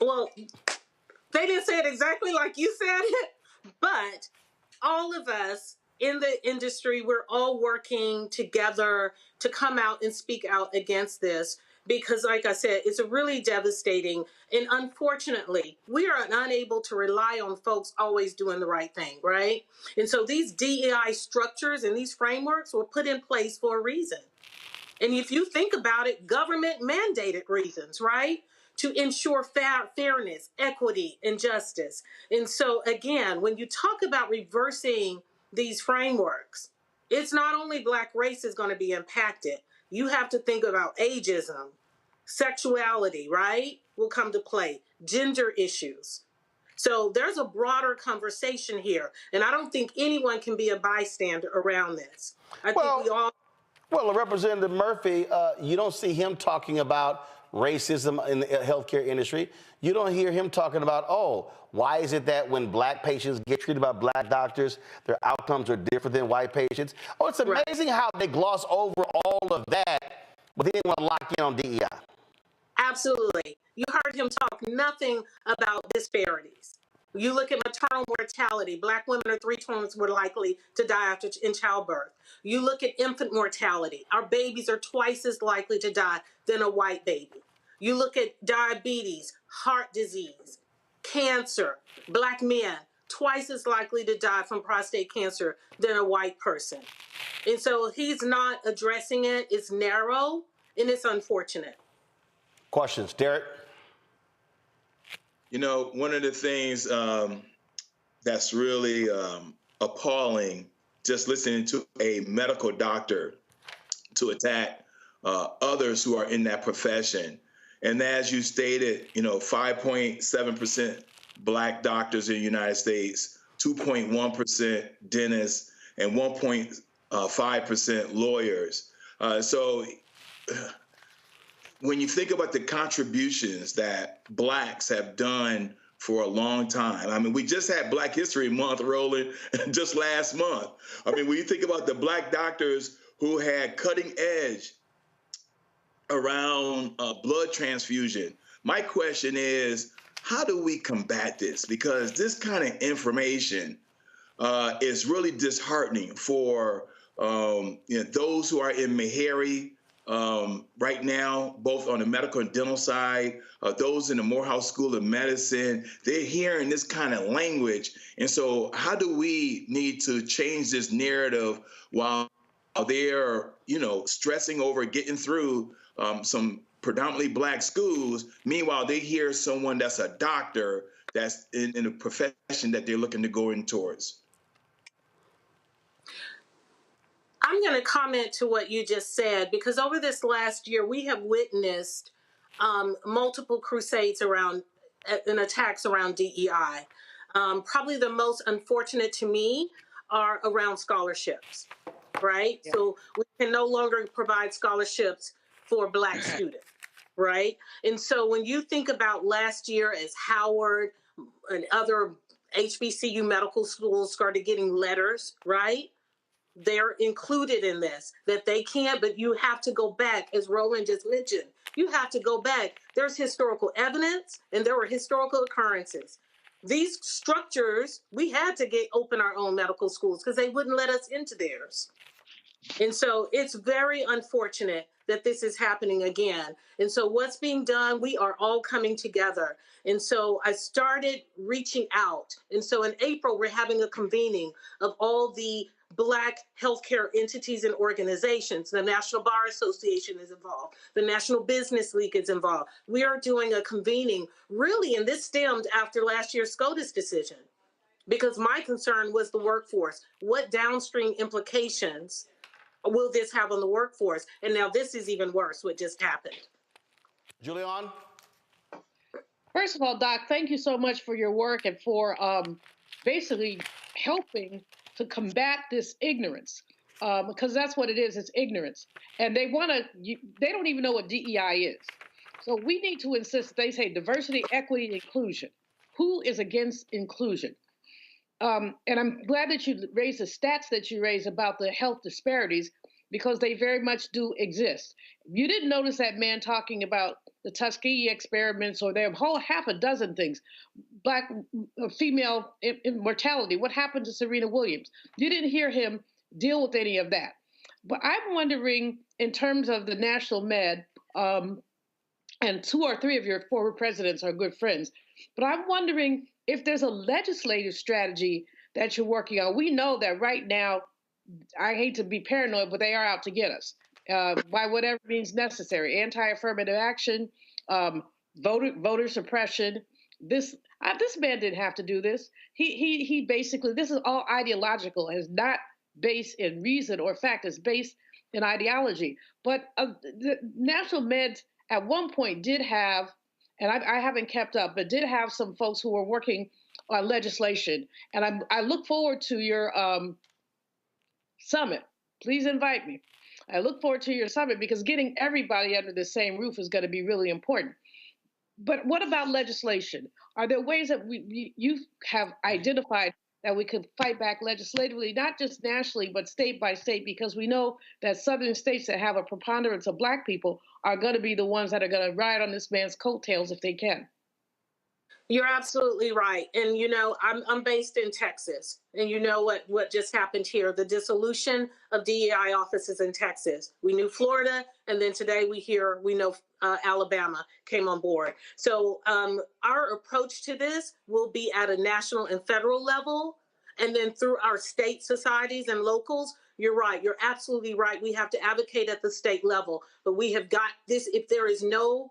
Well, they didn't say it exactly like you said it, but all of us in the industry, we're all working together to come out and speak out against this because, like I said, it's really devastating. And unfortunately, we are unable to rely on folks always doing the right thing, right? And so these DEI structures and these frameworks were put in place for a reason. And if you think about it, government mandated reasons, right? To ensure fairness, equity, and justice. And so, again, when you talk about reversing these frameworks, it's not only Black race is going to be impacted. You have to think about ageism, sexuality, right? Will come to play, gender issues. So there's a broader conversation here. And I don't think anyone can be a bystander around this. I think we all... Well, Representative Murphy, you don't see him talking about racism in the healthcare industry. You don't hear him talking about, oh, why is it that when Black patients get treated by Black doctors, their outcomes are different than white patients? Oh, it's amazing how they gloss over all of that, but they didn't want to lock in on DEI. Absolutely. You heard him talk nothing about disparities. You look at maternal mortality. Black women are 3 times more likely to die in childbirth. You look at infant mortality. Our babies are twice as likely to die than a white baby. You look at diabetes, heart disease, cancer. Black men, twice as likely to die from prostate cancer than a white person. And so he's not addressing it. It's narrow and it's unfortunate. Questions, Derek? You know, one of the things that's really appalling, just listening to a medical doctor to attack others who are in that profession. And as you stated, you know, 5.7% Black doctors in the United States, 2.1% dentists, and 1.5% lawyers. So when you think about the contributions that Blacks have done for a long time, I mean, we just had Black History Month rolling just last month. I mean, when you think about the Black doctors who had cutting edge around blood transfusion, my question is, how do we combat this? Because this kind of information is really disheartening for those who are in Meharry right now, both on the medical and dental side, those in the Morehouse School of Medicine. They're hearing this kind of language. And so how do we need to change this narrative while they're, you know, stressing over getting through some predominantly Black schools? Meanwhile, they hear someone that's a doctor that's in a profession that they're looking to go in towards. I'm going to comment to what you just said, because over this last year, we have witnessed multiple crusades around and attacks around DEI. Probably the most unfortunate to me are around scholarships, right? Yeah. So we can no longer provide scholarships for Black students, right? And so when you think about last year as Howard and other HBCU medical schools started getting letters, right? They're included in this, that they can't, but you have to go back, as Roland just mentioned. You have to go back. There's historical evidence, and there were historical occurrences. These structures, we had to open our own medical schools because they wouldn't let us into theirs. And so it's very unfortunate that this is happening again. And so what's being done, we are all coming together. And so I started reaching out. And so in April, we're having a convening of all the Black healthcare entities and organizations. The National Bar Association is involved. The National Business League is involved. We are doing a convening, really, and this stemmed after last year's SCOTUS decision, because my concern was the workforce. What downstream implications will this have on the workforce? And now this is even worse, what just happened. Julian? First of all, Doc, thank you so much for your work and for basically helping to combat this ignorance, because that's what it is, it's ignorance. And they don't even know what DEI is. So we need to insist, they say diversity, equity, and inclusion. Who is against inclusion? And I'm glad that you raised the stats that you raised about the health disparities, because they very much do exist. You didn't notice that man talking about the Tuskegee experiments, or there are a whole half a dozen things. Black female mortality, what happened to Serena Williams? You didn't hear him deal with any of that. But I'm wondering, in terms of the National Med, and 2 or 3 of your former presidents are good friends, but I'm wondering if there's a legislative strategy that you're working on. We know that right now, I hate to be paranoid, but they are out to get us by whatever means necessary. Anti-affirmative action, voter suppression. This man didn't have to do this. He basically, this is all ideological. It's not based in reason or fact. It's based in ideology. But the National Med at one point did have, and I haven't kept up, but did have some folks who were working on legislation. And I look forward to your summit. Please invite me. I look forward to your summit, because getting everybody under the same roof is going to be really important. But what about legislation? Are there ways that you have identified that we could fight back legislatively, not just nationally, but state by state? Because we know that southern states that have a preponderance of Black people are going to be the ones that are going to ride on this man's coattails if they can. You're absolutely right. And, you know, I'm based in Texas, and you know what just happened here, the dissolution of DEI offices in Texas. We knew Florida, and then today we know Alabama came on board. So our approach to this will be at a national and federal level, and then through our state societies and locals. You're right. You're absolutely right. We have to advocate at the state level, but we have got this. If there is no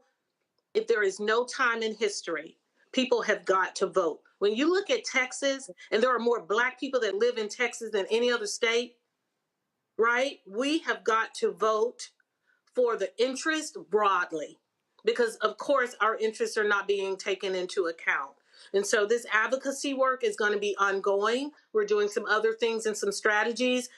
time in history, people have got to vote. When you look at Texas, and there are more Black people that live in Texas than any other state, right? We have got to vote for the interest broadly, because of course our interests are not being taken into account. And so this advocacy work is going to be ongoing. We're doing some other things and some strategies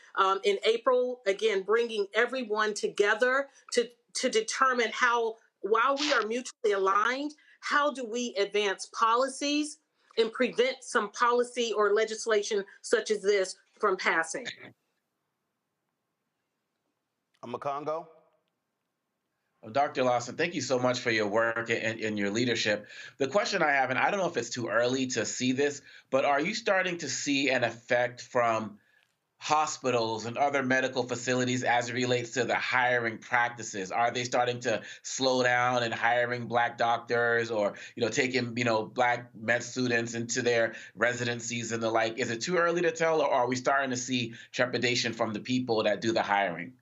in April, again, bringing everyone together to determine how, while we are mutually aligned, how do we advance policies and prevent some policy or legislation such as this from passing? Makongo? Well, Dr. Lawson, thank you so much for your work and your leadership. The question I have, and I don't know if it's too early to see this, but are you starting to see an effect from hospitals and other medical facilities as it relates to the hiring practices? Are they starting to slow down in hiring Black doctors, or taking Black med students into their residencies and the like? Is it too early to tell, or are we starting to see trepidation from the people that do the hiring?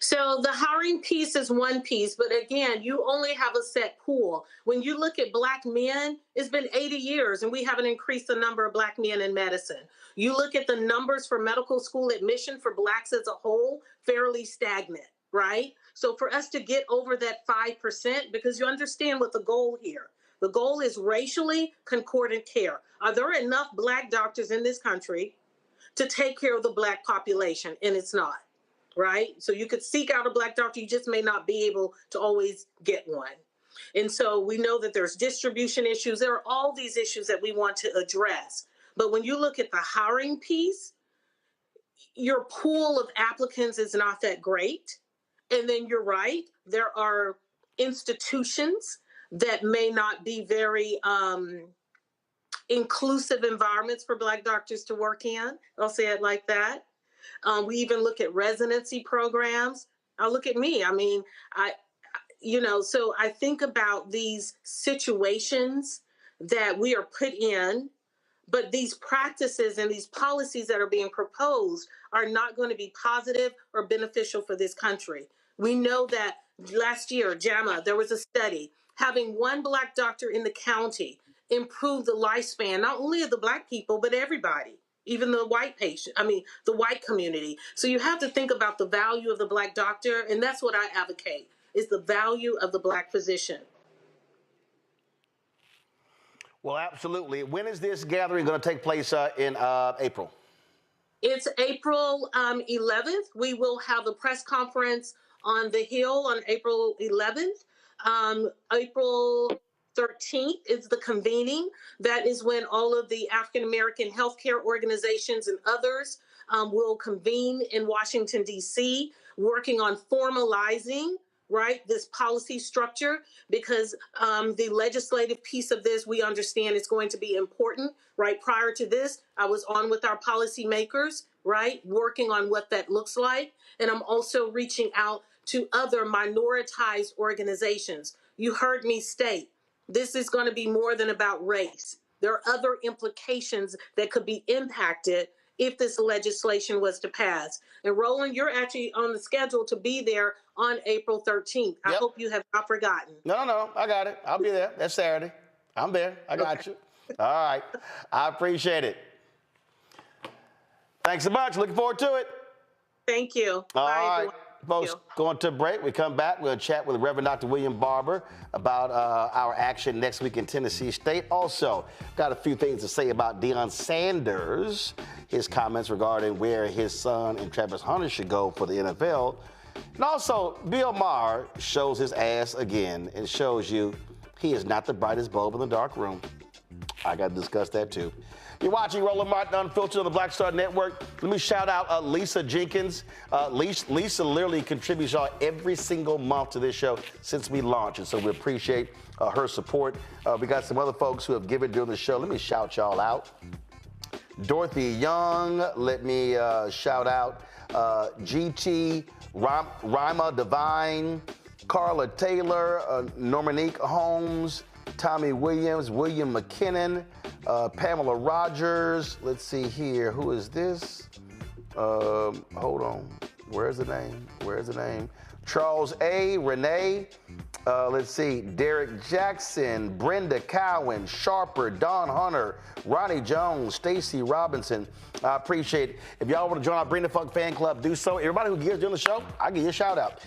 So the hiring piece is one piece, but again, you only have a set pool. When you look at Black men, it's been 80 years and we haven't increased the number of Black men in medicine. You look at the numbers for medical school admission for Blacks as a whole, fairly stagnant, right? So for us to get over that 5%, because you understand what the goal here. The goal is racially concordant care. Are there enough Black doctors in this country to take care of the Black population? And it's not. Right? So you could seek out a Black doctor, you just may not be able to always get one. And so we know that there's distribution issues. There are all these issues that we want to address. But when you look at the hiring piece, your pool of applicants is not that great. And then you're right, there are institutions that may not be very inclusive environments for Black doctors to work in. I'll say it like that. We even look at residency programs. I'll look at me. I mean, so I think about these situations that we are put in, but these practices and these policies that are being proposed are not going to be positive or beneficial for this country. We know that last year, JAMA, there was a study, having one Black doctor in the county improved the lifespan, not only of the Black people, but everybody, even the white the white community. So you have to think about the value of the Black doctor, and that's what I advocate, is the value of the Black physician. Well, absolutely. When is this gathering going to take place in April? It's April 11th. We will have a press conference on the Hill on April 11th. April 13th is the convening. That is when all of the African-American healthcare organizations and others will convene in Washington, D.C., working on formalizing this policy structure, because the legislative piece of this, we understand, is going to be important. Prior to this, I was on with our policymakers, working on what that looks like. And I'm also reaching out to other minoritized organizations. You heard me state, this is going to be more than about race. There are other implications that could be impacted if this legislation was to pass. And Roland, you're actually on the schedule to be there on April 13th. I hope you have not forgotten. No, I got it. I'll be there. That's Saturday. I'm there. I got you. All right. I appreciate it. Thanks so much. Looking forward to it. Thank you. All right, folks, going to a break. We come back. We'll chat with Reverend Dr. William Barber about our action next week in Tennessee State. Also, got a few things to say about Deion Sanders, his comments regarding where his son and Travis Hunter should go for the NFL. And also, Bill Maher shows his ass again and shows you he is not the brightest bulb in the dark room. I got to discuss that too. You're watching Roland Martin Unfiltered on the Black Star Network. Let me shout out Lisa Jenkins. Lisa literally contributes every single month to this show since we launched, and so we appreciate her support. We got some other folks who have given during the show. Let me shout y'all out. Dorothy Young. Let me shout out GT, Rima Divine, Carla Taylor, Normanique Holmes, Tommy Williams, William McKinnon, Pamela Rogers. Let's see here. Who is this? Hold on. Where's the name? Charles A. Renee. Let's see. Derek Jackson, Brenda Cowan, Sharper, Don Hunter, Ronnie Jones, Stacy Robinson. I appreciate it. If y'all want to join our Bring the Funk fan club, do so. Everybody who gives during the show, I'll give you a shout out.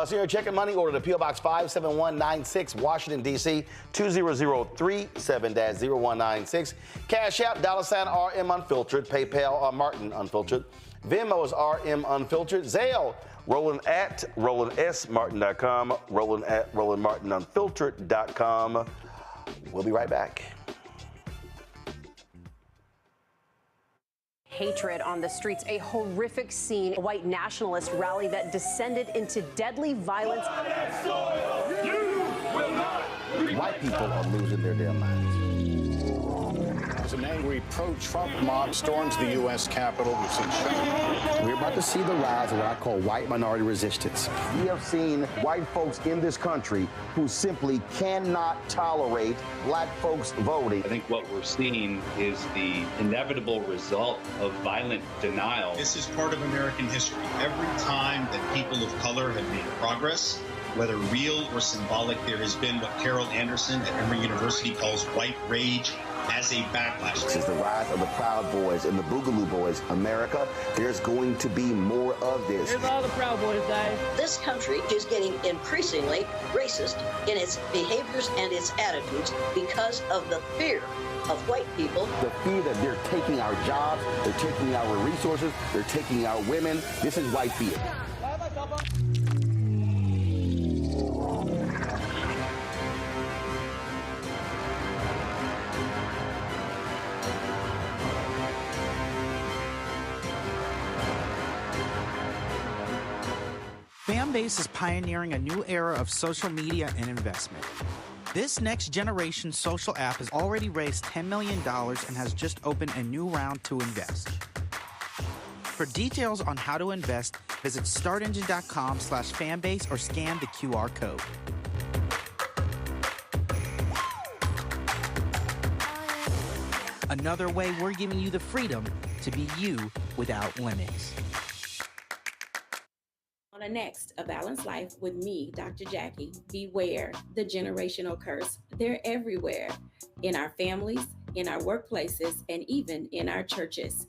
So you're checking money order to P.O. Box 57196, Washington, D.C., 20037-0196. Cash App, $RM Unfiltered. PayPal, Martin Unfiltered. Venmo is RM Unfiltered. Zelle, Roland at RolandSMartin.com, Roland at RolandMartinUnfiltered.com. We'll be right back. Hatred on the streets, a horrific scene, a white nationalist rally that descended into deadly violence. White people are losing their damn minds. As an angry pro-Trump mob storms the U.S. Capitol, we've seen shooting. We're about to see the rise of what I call white minority resistance. We have seen white folks in this country who simply cannot tolerate black folks voting. I think what we're seeing is the inevitable result of violent denial. This is part of American history. Every time that people of color have made progress, whether real or symbolic, there has been what Carol Anderson at Emory University calls white rage as a backlash. This is the rise of the Proud Boys and the Boogaloo Boys. America, there's going to be more of this. Here's all the Proud Boys, guys. This country is getting increasingly racist in its behaviors and its attitudes because of the fear of white people. The fear that they're taking our jobs, they're taking our resources, they're taking our women. This is white fear. Fanbase is pioneering a new era of social media and investment. This next generation social app has already raised $10 million and has just opened a new round to invest. For details on how to invest, visit startengine.com/fanbase or scan the QR code. Another way we're giving you the freedom to be you without limits. On the next A Balanced Life with me, Dr. Jackie, beware the generational curse. They're everywhere, in our families, in our workplaces, and even in our churches.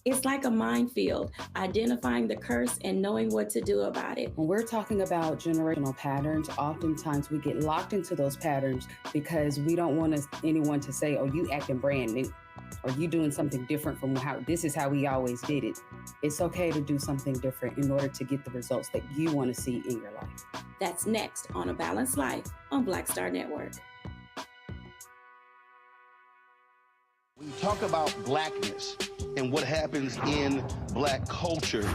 It's like a minefield, identifying the curse and knowing what to do about it. When we're talking about generational patterns, oftentimes we get locked into those patterns because we don't want anyone to say, oh, you acting brand new, or you doing something different from how this is how we always did it. It's okay to do something different in order to get the results that you want to see in your life. That's next on A Balanced Life on Black Star Network. When you talk about blackness and what happens in black culture,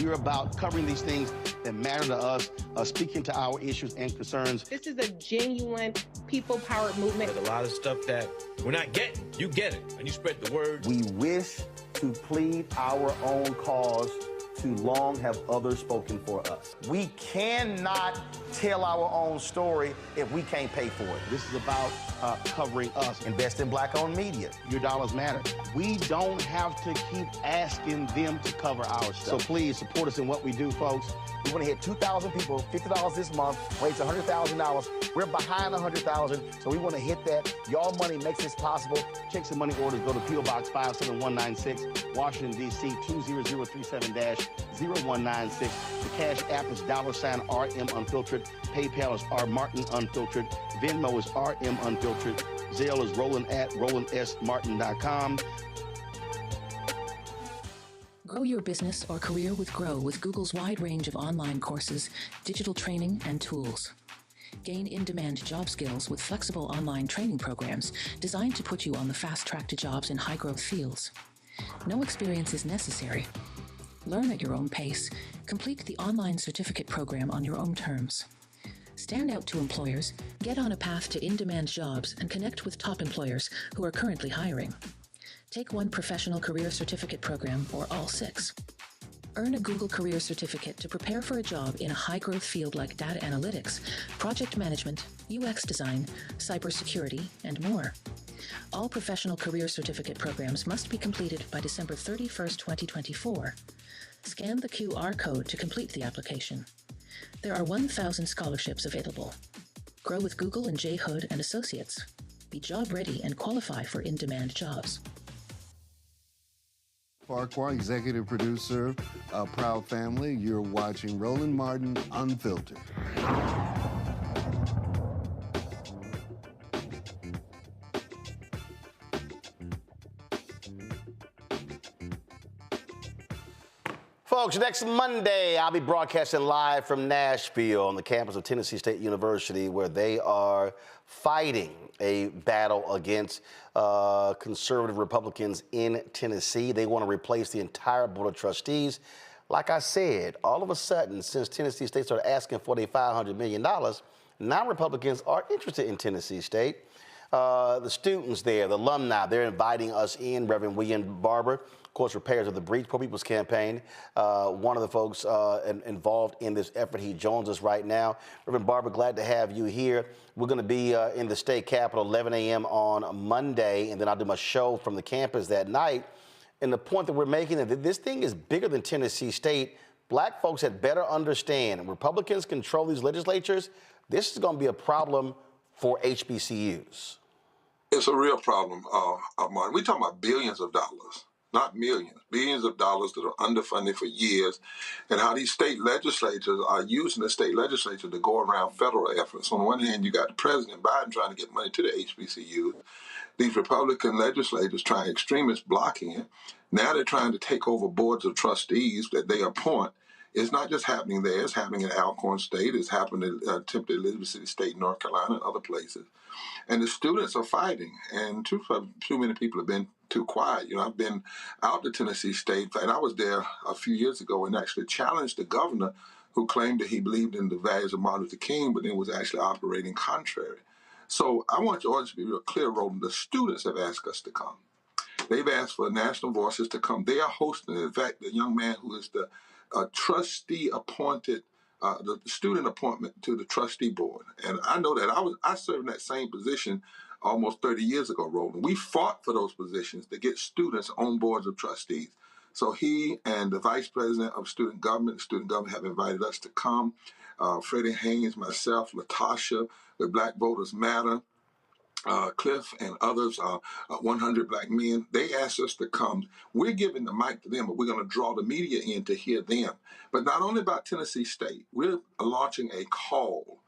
we're about covering these things that matter to us, speaking to our issues and concerns. This is a genuine people-powered movement. There's a lot of stuff that we're not getting. You get it, and you spread the word. We wish to plead our own cause. Too long have others spoken for us. We cannot tell our own story if we can't pay for it. This is about covering us. Invest in black-owned media. Your dollars matter. We don't have to keep asking them to cover our stuff. So please support us in what we do, folks. We want to hit 2,000 people, $50 this month, raise $100,000. We're behind $100,000, so we want to hit that. Y'all money makes this possible. Checks and money orders go to P.O. Box 57196, Washington, D.C. 20037-0196. The Cash App is $RM Unfiltered. PayPal is R Martin Unfiltered. Venmo is RM Unfiltered. Zelle is Roland at RolandSMartin.com. Grow your business or career with Grow with Google's wide range of online courses, digital training, and tools. Gain in-demand job skills with flexible online training programs designed to put you on the fast track to jobs in high-growth fields. No experience is necessary. Learn at your own pace. Complete the online certificate program on your own terms. Stand out to employers, get on a path to in-demand jobs, and connect with top employers who are currently hiring. Take one professional career certificate program or all 6. Earn a Google Career Certificate to prepare for a job in a high-growth field like data analytics, project management, UX design, cybersecurity, and more. All professional career certificate programs must be completed by December 31st, 2024. Scan the QR code to complete the application. There are 1,000 scholarships available. Grow with Google and J. Hood and Associates. Be job ready and qualify for in-demand jobs. Farquhar, executive producer of Proud Family. You're watching Roland Martin Unfiltered. Folks, next Monday, I'll be broadcasting live from Nashville on the campus of Tennessee State University, where they are fighting a battle against conservative Republicans in Tennessee. They want to replace the entire Board of Trustees. Like I said, all of a sudden, since Tennessee State started asking for their $500 million, now Republicans are interested in Tennessee State. The students there, the alumni, they're inviting us in. Reverend William Barber, of course, repairs of the Breach Poor People's Campaign, one of the folks involved in this effort. He joins us right now. Reverend Barber, glad to have you here. We're going to be in the state capitol 11 a.m. on Monday, and then I'll do my show from the campus that night. And the point that we're making is that this thing is bigger than Tennessee State. Black folks had better understand. Republicans control these legislatures. This is going to be a problem for HBCUs. It's a real problem, Martin. We're talking about billions of dollars, not millions, billions of dollars that are underfunded for years, and how these state legislatures are using the state legislature to go around federal efforts. On the one hand, you got President Biden trying to get money to the HBCU. These Republican legislators extremists blocking it. Now they're trying to take over boards of trustees that they appoint. It's not just happening there. It's happening in Alcorn State. It's happening in Tempe, Elizabeth City State, North Carolina, and other places. And the students are fighting. And too many people have been too quiet. You know, I've been out to Tennessee State, and I was there a few years ago and actually challenged the governor who claimed that he believed in the values of Martin Luther King, but then was actually operating contrary. So I want your audience to be real clear, Roland. The students have asked us to come. They've asked for National Voices to come. They are hosting, in fact, the young man who is the trustee appointed, the student appointment to the trustee board. And I know that I served in that same position almost 30 years ago, Roland. We fought for those positions to get students on boards of trustees. So he and the vice president of student government have invited us to come. Freddie Haynes, myself, Latasha, with Black Voters Matter, Cliff and others, 100 Black Men, they asked us to come. We're giving the mic to them, but we're going to draw the media in to hear them. But not only about Tennessee State, we're launching a call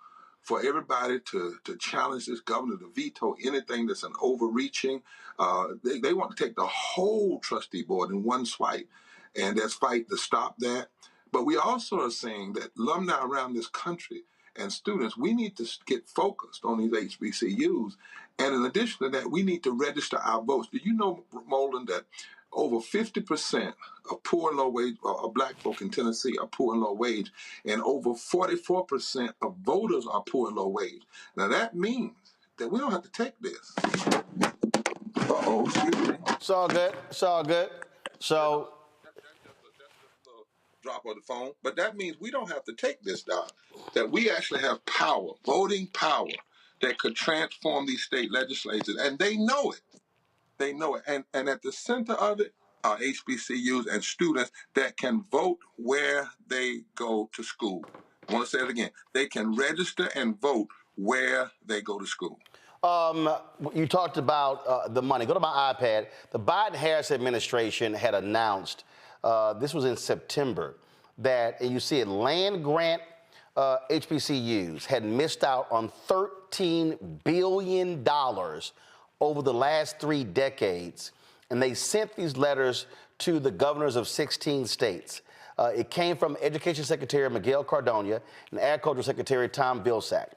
for everybody to challenge this governor to veto anything that's an overreaching. They want to take the whole trustee board in one swipe, and let's fight to stop that. But we also are saying that alumni around this country and students, we need to get focused on these HBCUs. And in addition to that, we need to register our votes. Do you know, Roland, that over 50% of poor and low wage, Black folk in Tennessee are poor and low wage, and over 44% of voters are poor and low wage. Now that means that we don't have to take this. Uh-oh, excuse me. It's all good. It's all good. So drop of the phone, but that means we don't have to take this down, that we actually have power, voting power, that could transform these state legislatures, and they know it. They know it. And at the center of it are HBCUs and students that can vote where they go to school. I want to say it again. They can register and vote where they go to school. You talked about the money. Go to my iPad. The Biden-Harris administration had announced, this was in September, that, and you see it, land-grant HBCUs had missed out on $13 billion over the last 3 decades, and they sent these letters to the governors of 16 states. It came from Education Secretary Miguel Cardona and Agriculture Secretary Tom Vilsack.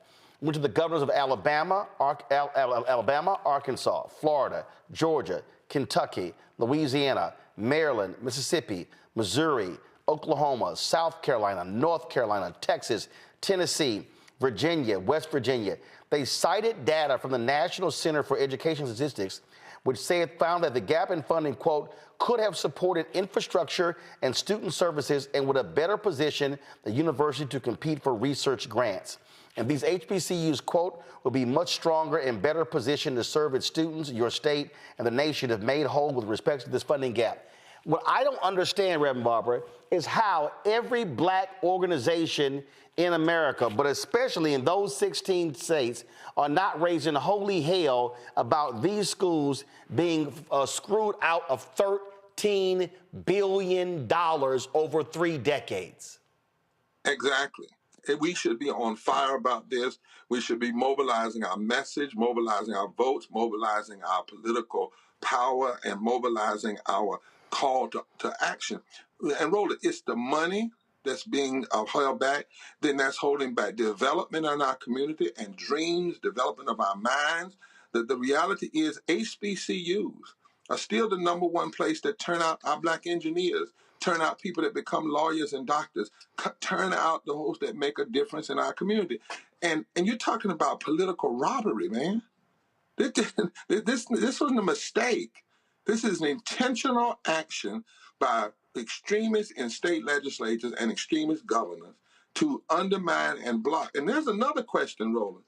Went to the governors of Alabama, Arkansas, Florida, Georgia, Kentucky, Louisiana, Maryland, Mississippi, Missouri, Oklahoma, South Carolina, North Carolina, Texas, Tennessee, Virginia, West Virginia. They cited data from the National Center for Education Statistics, which found that the gap in funding, quote, could have supported infrastructure and student services and would have better positioned the university to compete for research grants. And these HBCUs, quote, will be much stronger and better positioned to serve its students, your state, and the nation if made whole with respect to this funding gap. What I don't understand, Reverend Barbara, is how every Black organization in America, but especially in those 16 states, are not raising holy hell about these schools being screwed out of $13 billion over 3 decades. Exactly. We should be on fire about this. We should be mobilizing our message, mobilizing our votes, mobilizing our political power, and mobilizing our call to action. And Roland, it's the money that's being held back, then that's holding back development in our community and dreams, development of our minds. The reality is HBCUs are still the #1 place that turn out our Black engineers, turn out people that become lawyers and doctors, turn out those that make a difference in our community. And you're talking about political robbery, man. This wasn't a mistake. This is an intentional action by extremists in state legislatures and extremist governors to undermine and block. And there's another question, Roland.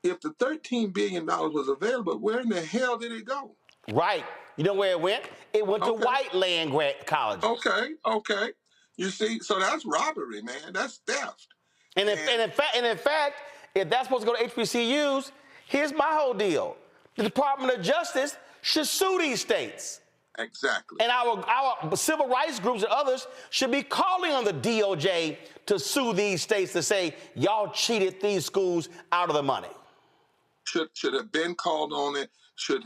If the $13 billion was available, where in the hell did it go? Right. You know where it went? It went to white land grant colleges. Okay. You see, so that's robbery, man. That's theft. And in fact, if that's supposed to go to HBCUs, here's my whole deal. The Department of Justice should sue these states. Exactly. And our civil rights groups and others should be calling on the DOJ to sue these states to say, y'all cheated these schools out of the money. Should have been called on it, should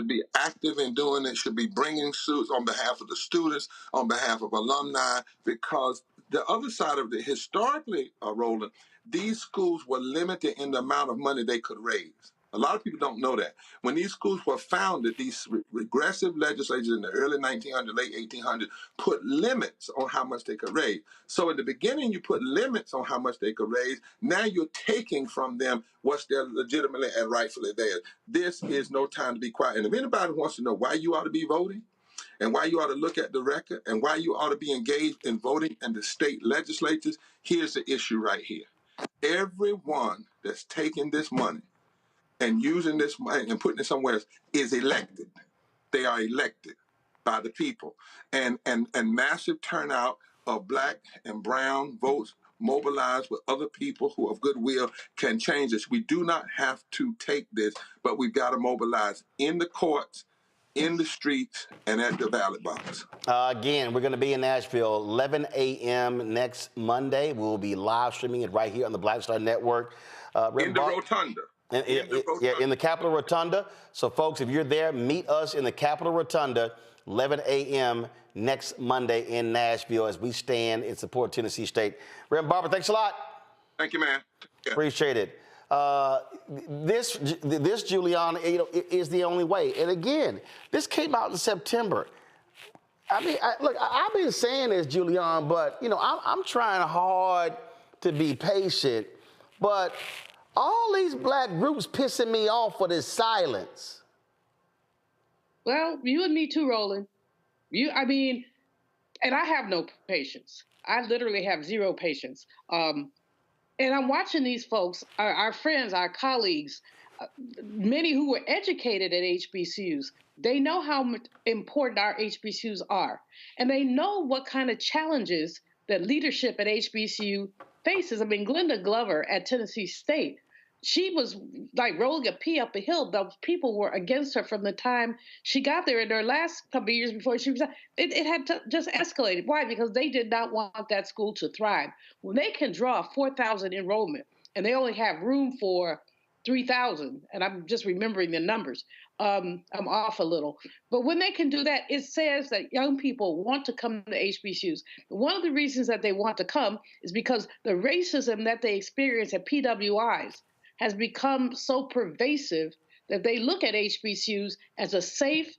be active in doing it, should be bringing suits on behalf of the students, on behalf of alumni, because the other side of it, historically, Roland, these schools were limited in the amount of money they could raise. A lot of people don't know that. When these schools were founded, these regressive legislatures in the early 1900s, late 1800s, put limits on how much they could raise. So in the beginning, you put limits on how much they could raise. Now you're taking from them what's their legitimately and rightfully theirs. This is no time to be quiet. And if anybody wants to know why you ought to be voting, and why you ought to look at the record, and why you ought to be engaged in voting in the state legislatures, here's the issue right here. Everyone that's taking this money and using this money and putting it somewhere else is elected. They are elected by the people. And massive turnout of black and brown votes mobilized with other people who of goodwill can change this. We do not have to take this, but we've got to mobilize in the courts, in the streets, and at the ballot box. Again, we're going to be in Nashville 11 a.m. next Monday. We will be live streaming it right here on the Black Star Network. In the Rotunda. In the Capitol Rotunda. So, folks, if you're there, meet us in the Capitol Rotunda, 11 a.m. next Monday in Nashville as we stand in support of Tennessee State. Reverend Barber, thanks a lot. Thank you, man. Yeah. Appreciate it. This Juliana, is the only way. And again, this came out in September. I mean, look, I've been saying this, Juliana, but I'm trying hard to be patient, but all these black groups pissing me off for this silence. Well, you and me too, Roland. And I have no patience. I literally have zero patience. And I'm watching these folks, our friends, our colleagues, many who were educated at HBCUs. They know how important our HBCUs are. And they know what kind of challenges that leadership at HBCU faces. I mean, Glenda Glover at Tennessee State, she was like rolling a pea up a hill. Those people were against her from the time she got there in her last couple of years before she was. It had just escalated. Why? Because they did not want that school to thrive. When they can draw 4,000 enrollment and they only have room for 3,000, and I'm just remembering the numbers, I'm off a little. But when they can do that, it says that young people want to come to HBCUs. One of the reasons that they want to come is because the racism that they experience at PWIs has become so pervasive that they look at HBCUs as a safe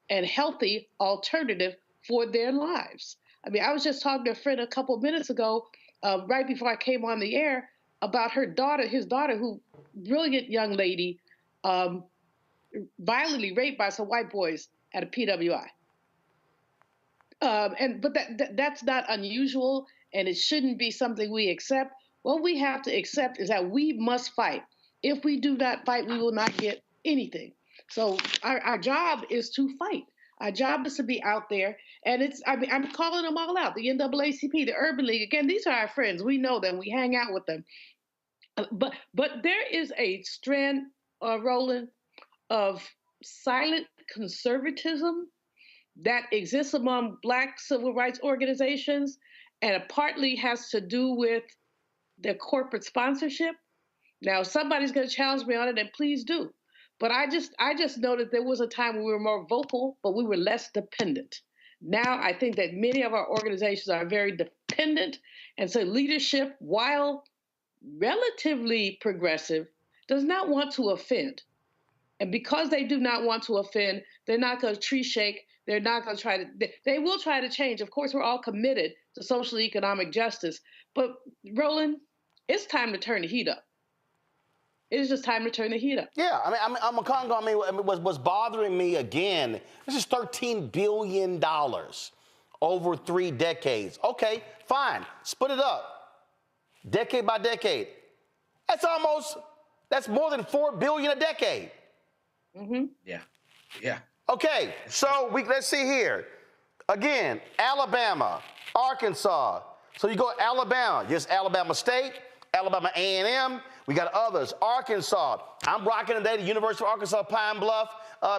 and healthy alternative for their lives. I mean, I was just talking to a friend a couple of minutes ago, right before I came on the air, about his daughter, who, brilliant young lady, violently raped by some white boys at a PWI. But that's not unusual, and it shouldn't be something we accept. What we have to accept is that we must fight. If we do not fight, we will not get anything. So our job is to fight. Our job is to be out there. And I'm calling them all out. The NAACP, the Urban League, again, these are our friends. We know them. We hang out with them. But there is a strand, Roland, of silent conservatism that exists among Black civil rights organizations, and it partly has to do with their corporate sponsorship. Now, if somebody's going to challenge me on it, then please do. But I just know that there was a time when we were more vocal, but we were less dependent. Now, I think that many of our organizations are very dependent, and so leadership, while relatively progressive, does not want to offend. And because they do not want to offend, they're not going to tree shake. They're not going to try to, they will try to change. Of course, we're all committed to social and economic justice. But Roland, it's time to turn the heat up. It's just time to turn the heat up. Yeah, I'm a Congo. What's bothering me again, this is $13 billion over 3 decades. Okay, fine, split it up, decade by decade. That's more than $4 billion a decade. Mm-hmm. Yeah. Okay, so let's see here. Again, Alabama, Arkansas. So you go Alabama, just Alabama State, Alabama A&M. We got others. Arkansas. I'm rocking today the University of Arkansas Pine Bluff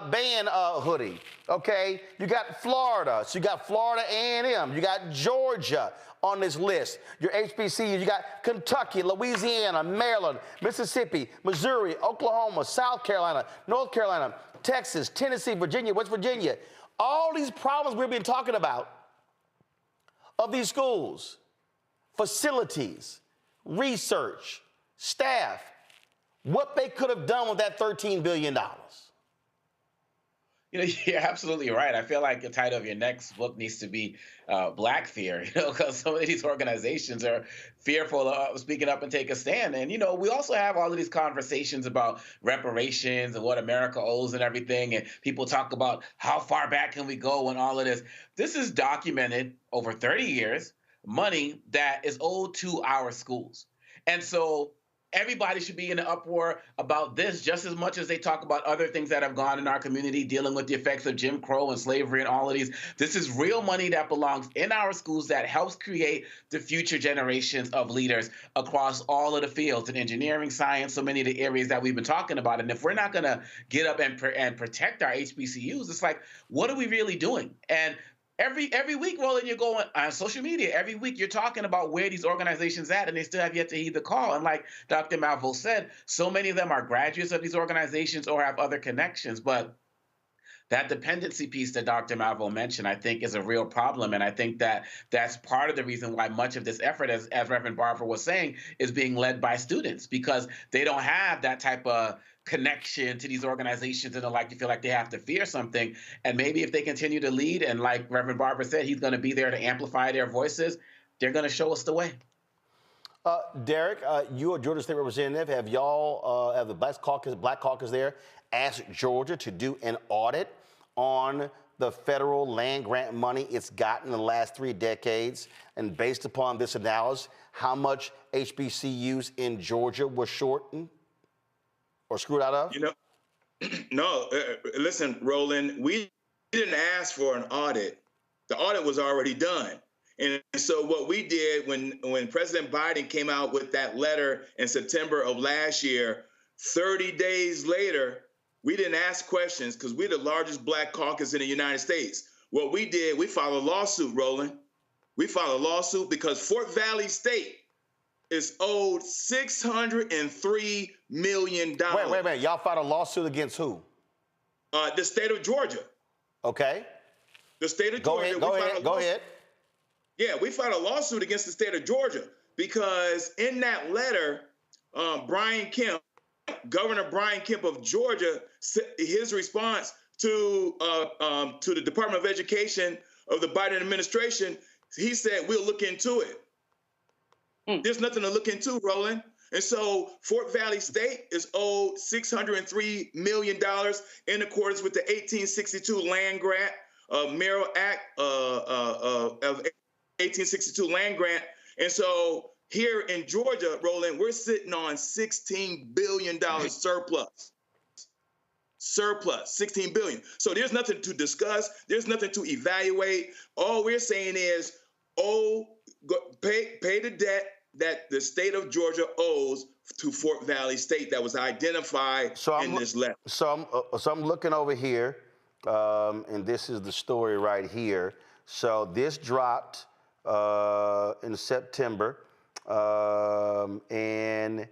band hoodie. Okay, you got Florida. So you got Florida A&M. You got Georgia on this list. Your HBCU. You got Kentucky, Louisiana, Maryland, Mississippi, Missouri, Oklahoma, South Carolina, North Carolina, Texas, Tennessee, Virginia, West Virginia. All these problems we've been talking about of these schools, facilities, research, staff. what they could have done with that $13 billion. You know, you're absolutely right. I feel like the title of your next book needs to be Black Fear, because some of these organizations are fearful of speaking up and take a stand. And, we also have all of these conversations about reparations and what America owes and everything. And people talk about how far back can we go and all of this. This is documented over 30 years, money that is owed to our schools. And so everybody should be in an uproar about this just as much as they talk about other things that have gone in our community, dealing with the effects of Jim Crow and slavery and all of these. This is real money that belongs in our schools that helps create the future generations of leaders across all of the fields in engineering, science, so many of the areas that we've been talking about. And if we're not going to get up and protect our HBCUs, it's like, what are we really doing? And Every week, Roland, you're going on social media. Every week, you're talking about where these organizations at, and they still have yet to heed the call. And like Dr. Malvo said, so many of them are graduates of these organizations or have other connections. But that dependency piece that Dr. Malvo mentioned, I think, is a real problem. And I think that that's part of the reason why much of this effort, as Reverend Barber was saying, is being led by students, because they don't have that type of connection to these organizations and don't like to feel like they have to fear something. And maybe if they continue to lead, and like Reverend Barber said, he's going to be there to amplify their voices, they're going to show us the way. Derek, you are Georgia State Representative. Have y'all, have the Black Caucus there, asked Georgia to do an audit on the federal land grant money it's gotten in the last 3 decades? And based upon this analysis, how much HBCUs in Georgia were shortened or screwed out of? No, listen, Roland, we didn't ask for an audit. The audit was already done. And so what we did when President Biden came out with that letter in September of last year, 30 days later, we didn't ask questions because we're the largest Black caucus in the United States. What we did, we filed a lawsuit, Roland. We filed a lawsuit because Fort Valley State is owed $603 million. Wait. Y'all filed a lawsuit against who? The state of Georgia. Okay. The state of Georgia. Go ahead. Yeah, we filed a lawsuit against the state of Georgia because in that letter, Governor Brian Kemp of Georgia, his response to the Department of Education of the Biden administration, he said, we'll look into it. There's nothing to look into, Roland. And so Fort Valley State is owed $603 million in accordance with the 1862 land grant, Merrill Act of 1862 land grant. And so here in Georgia, Roland, we're sitting on $16 billion surplus. Surplus, $16 billion. So there's nothing to discuss. There's nothing to evaluate. All we're saying is, pay the debt that the state of Georgia owes to Fort Valley State that was identified in this letter. So I'm looking over here, and this is the story right here. So this dropped in September, and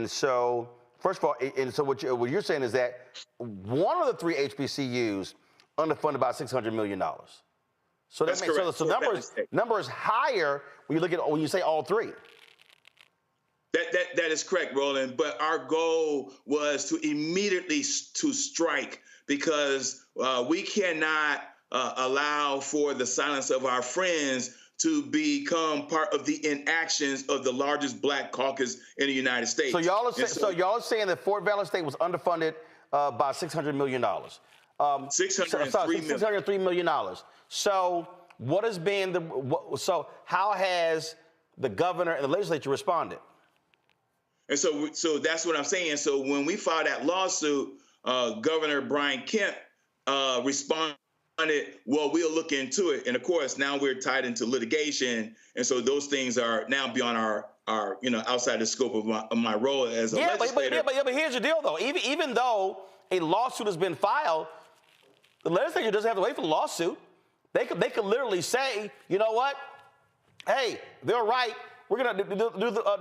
so first of all, and so what you're saying is that one of the 3 HBCUs underfunded by $600 million. So that's correct. So numbers higher when you say all 3. That is correct, Roland. But our goal was to immediately to strike because we cannot allow for the silence of our friends to become part of the inactions of the largest Black caucus in the United States. So y'all are saying that Fort Valley State was underfunded by $600 million. $603 million. So what has been so how has the governor and the legislature responded? And so that's what I'm saying. So when we filed that lawsuit, Governor Brian Kemp responded, well, we'll look into it. And of course, now we're tied into litigation. And so those things are now beyond our outside the scope of my role as a legislator. But here's the deal, though. Even though a lawsuit has been filed, the legislature doesn't have to wait for the lawsuit. They could literally say, you know what? Hey, they're right. We're going to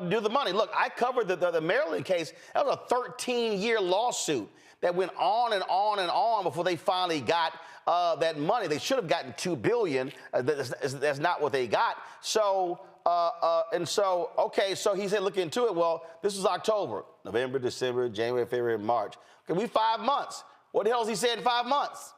do the money. Look, I covered the Maryland case. That was a 13-year lawsuit that went on and on and on before they finally got that money. They should have gotten $2 billion. That's not what they got. So And so, okay, so he said, look into it. Well, this was October, November, December, January, February, March. Okay, we 5 months. What the hell has he said in 5 months?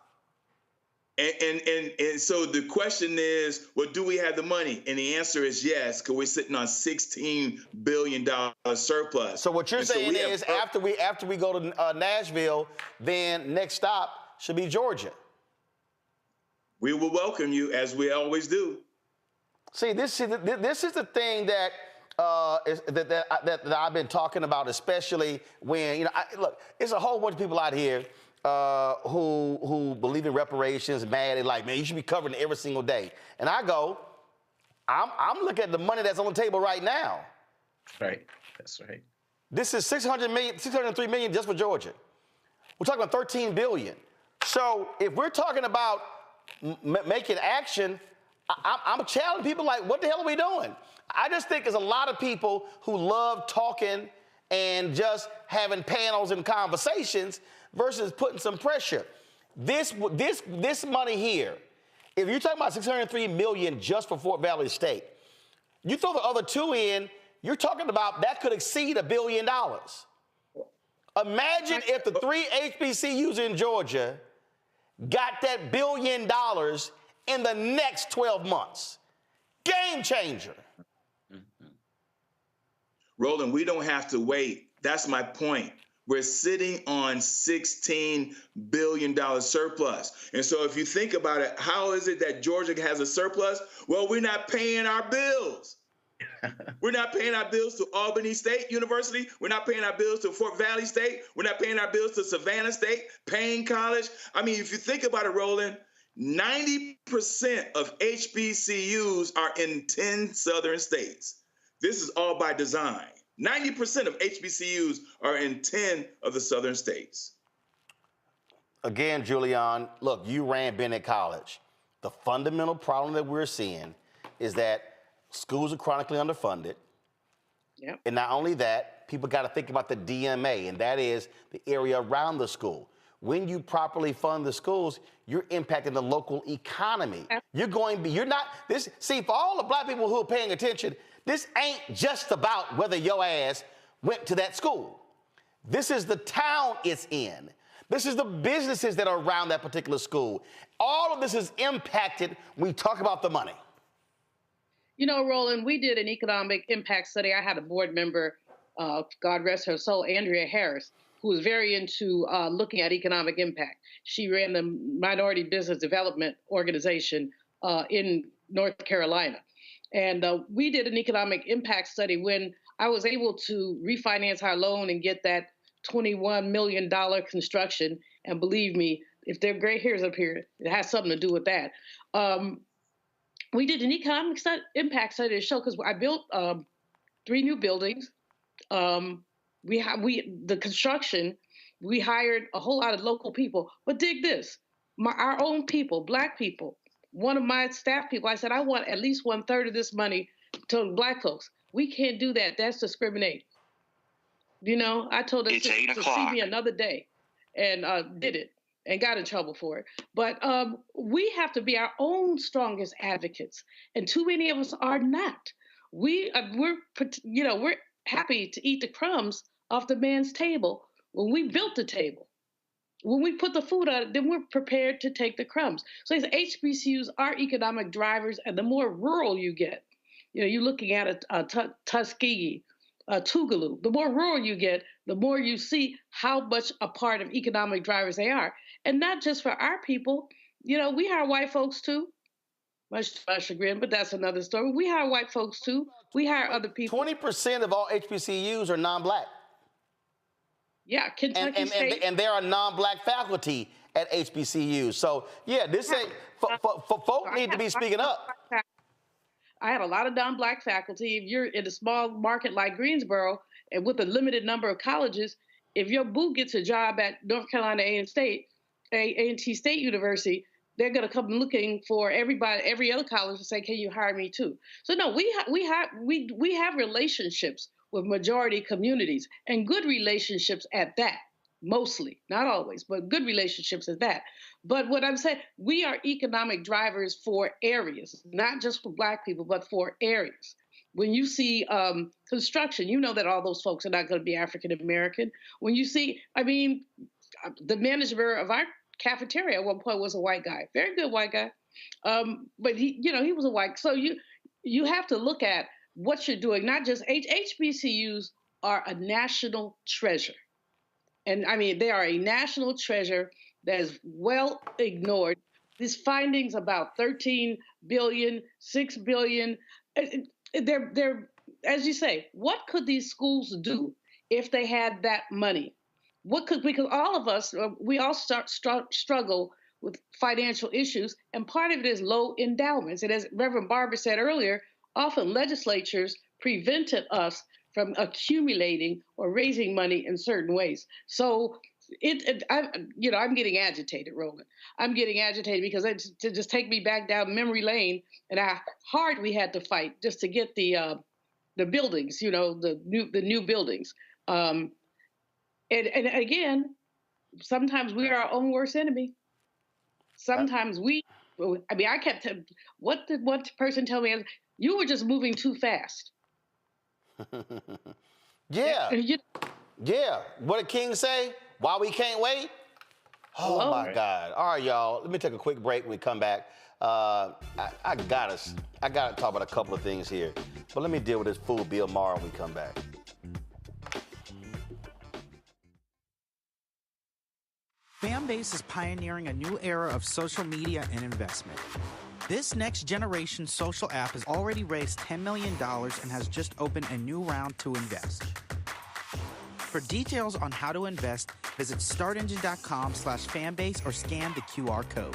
And so the question is, well, do we have the money? And the answer is yes, because we're sitting on $16 billion surplus. So what you're saying is after we go to Nashville, then next stop should be Georgia. We will welcome you, as we always do. See, this is the thing that that I've been talking about, especially when, look, there's a whole bunch of people out here who believe in reparations, mad, and like, man, you should be covering every single day. And I go, I'm looking at the money that's on the table right now. Right, that's right. This is $603 million just for Georgia. We're talking about $13 billion. So if we're talking about making action, I'm challenging people like, what the hell are we doing? I just think there's a lot of people who love talking and just having panels and conversations versus putting some pressure. This money here, if you're talking about $603 million just for Fort Valley State, you throw the other two in, you're talking about that could exceed $1 billion. Imagine if the 3 HBCUs in Georgia got that $1 billion in the next 12 months. Game changer. Roland, we don't have to wait. That's my point. We're sitting on $16 billion surplus. And so if you think about it, how is it that Georgia has a surplus? Well, we're not paying our bills. We're not paying our bills to Albany State University. We're not paying our bills to Fort Valley State. We're not paying our bills to Savannah State, Payne College. I mean, if you think about it, Roland, 90% of HBCUs are in 10 southern states. This is all by design. 90% of HBCUs are in 10 of the southern states. Again, Julian, look, you ran Bennett College. The fundamental problem that we're seeing is that schools are chronically underfunded. Yep. And not only that, people got to think about the DMA, and that is the area around the school. When you properly fund the schools, you're impacting the local economy. See, for all the black people who are paying attention, this ain't just about whether your ass went to that school. This is the town it's in. This is the businesses that are around that particular school. All of this is impacted when we talk about the money. You know, Roland, we did an economic impact study. I had a board member, God rest her soul, Andrea Harris, who was very into looking at economic impact. She ran the Minority Business Development Organization in North Carolina. And we did an economic impact study when I was able to refinance our loan and get that $21 million construction. And believe me, if there are gray hairs up here, it has something to do with that. We did an economic impact study to show, because I built 3 new buildings. The construction, we hired a whole lot of local people. But dig this, our own people, black people. One of my staff people, I said, I want at least 1/3 of this money to black folks. We can't do that. That's discriminating. You know, I told them to see me another day, and did it and got in trouble for it. But we have to be our own strongest advocates, and too many of us are not. We're happy to eat the crumbs off the man's table when we built the table. When we put the food on, then we're prepared to take the crumbs. So these HBCUs are economic drivers, and the more rural you get, you're looking at a Tuskegee, Tougaloo. The more rural you get, the more you see how much a part of economic drivers they are. And not just for our people. We hire white folks too. Much to my chagrin, but that's another story. We hire white folks too. We hire other people. 20% of all HBCUs are non-black. Yeah, Kentucky State. And there are non-black faculty at HBCUs. So, yeah, this ain't, folk need to be speaking up. I have a lot of non-black faculty. If you're in a small market like Greensboro, and with a limited number of colleges, if your boo gets a job at North Carolina A&T State University, they're going to come looking for every other college to say, can you hire me too? So no, we have relationships with majority communities, and good relationships at that, mostly, not always, but good relationships at that. But what I'm saying, we are economic drivers for areas, not just for black people, but for areas. When you see construction, you know that all those folks are not going to be African American. When you see, I mean, the manager of our cafeteria at one point was a white guy, very good white guy, but he was a white. So you have to look at what you're doing. Not just HBCUs are a national treasure, and I mean they are a national treasure that is well ignored. These findings about 13 billion, 6 billion. They're, as you say, what could these schools do if they had that money? Because all of us, we all struggle with financial issues, and part of it is low endowments. And as Reverend Barber said earlier, often legislatures prevented us from accumulating or raising money in certain ways. So I'm getting agitated, Roland. I'm getting agitated because it just take me back down memory lane, and how hard we had to fight just to get the buildings, the new buildings. And again, sometimes we are our own worst enemy. Sometimes I kept what did one person tell me? You were just moving too fast. Yeah. What did King say? Why we can't wait? Oh my God. All right, y'all. Let me take a quick break when we come back. I gotta talk about a couple of things here. But let me deal with this fool Bill Maher when we come back. Fanbase is pioneering a new era of social media and investment. This next generation social app has already raised $10 million and has just opened a new round to invest. For details on how to invest, visit startengine.com/fanbase or scan the QR code.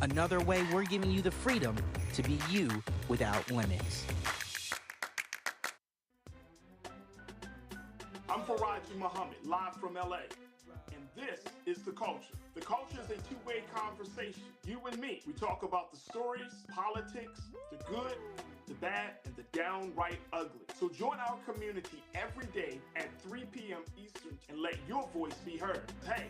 Another way we're giving you the freedom to be you without limits. I'm Faraji Muhammad, live from LA. And this is The Culture. The Culture is a two-way conversation. You and me. We talk about the stories, politics, the good, the bad, and the downright ugly. So join our community every day at 3 p.m. Eastern and let your voice be heard. Hey,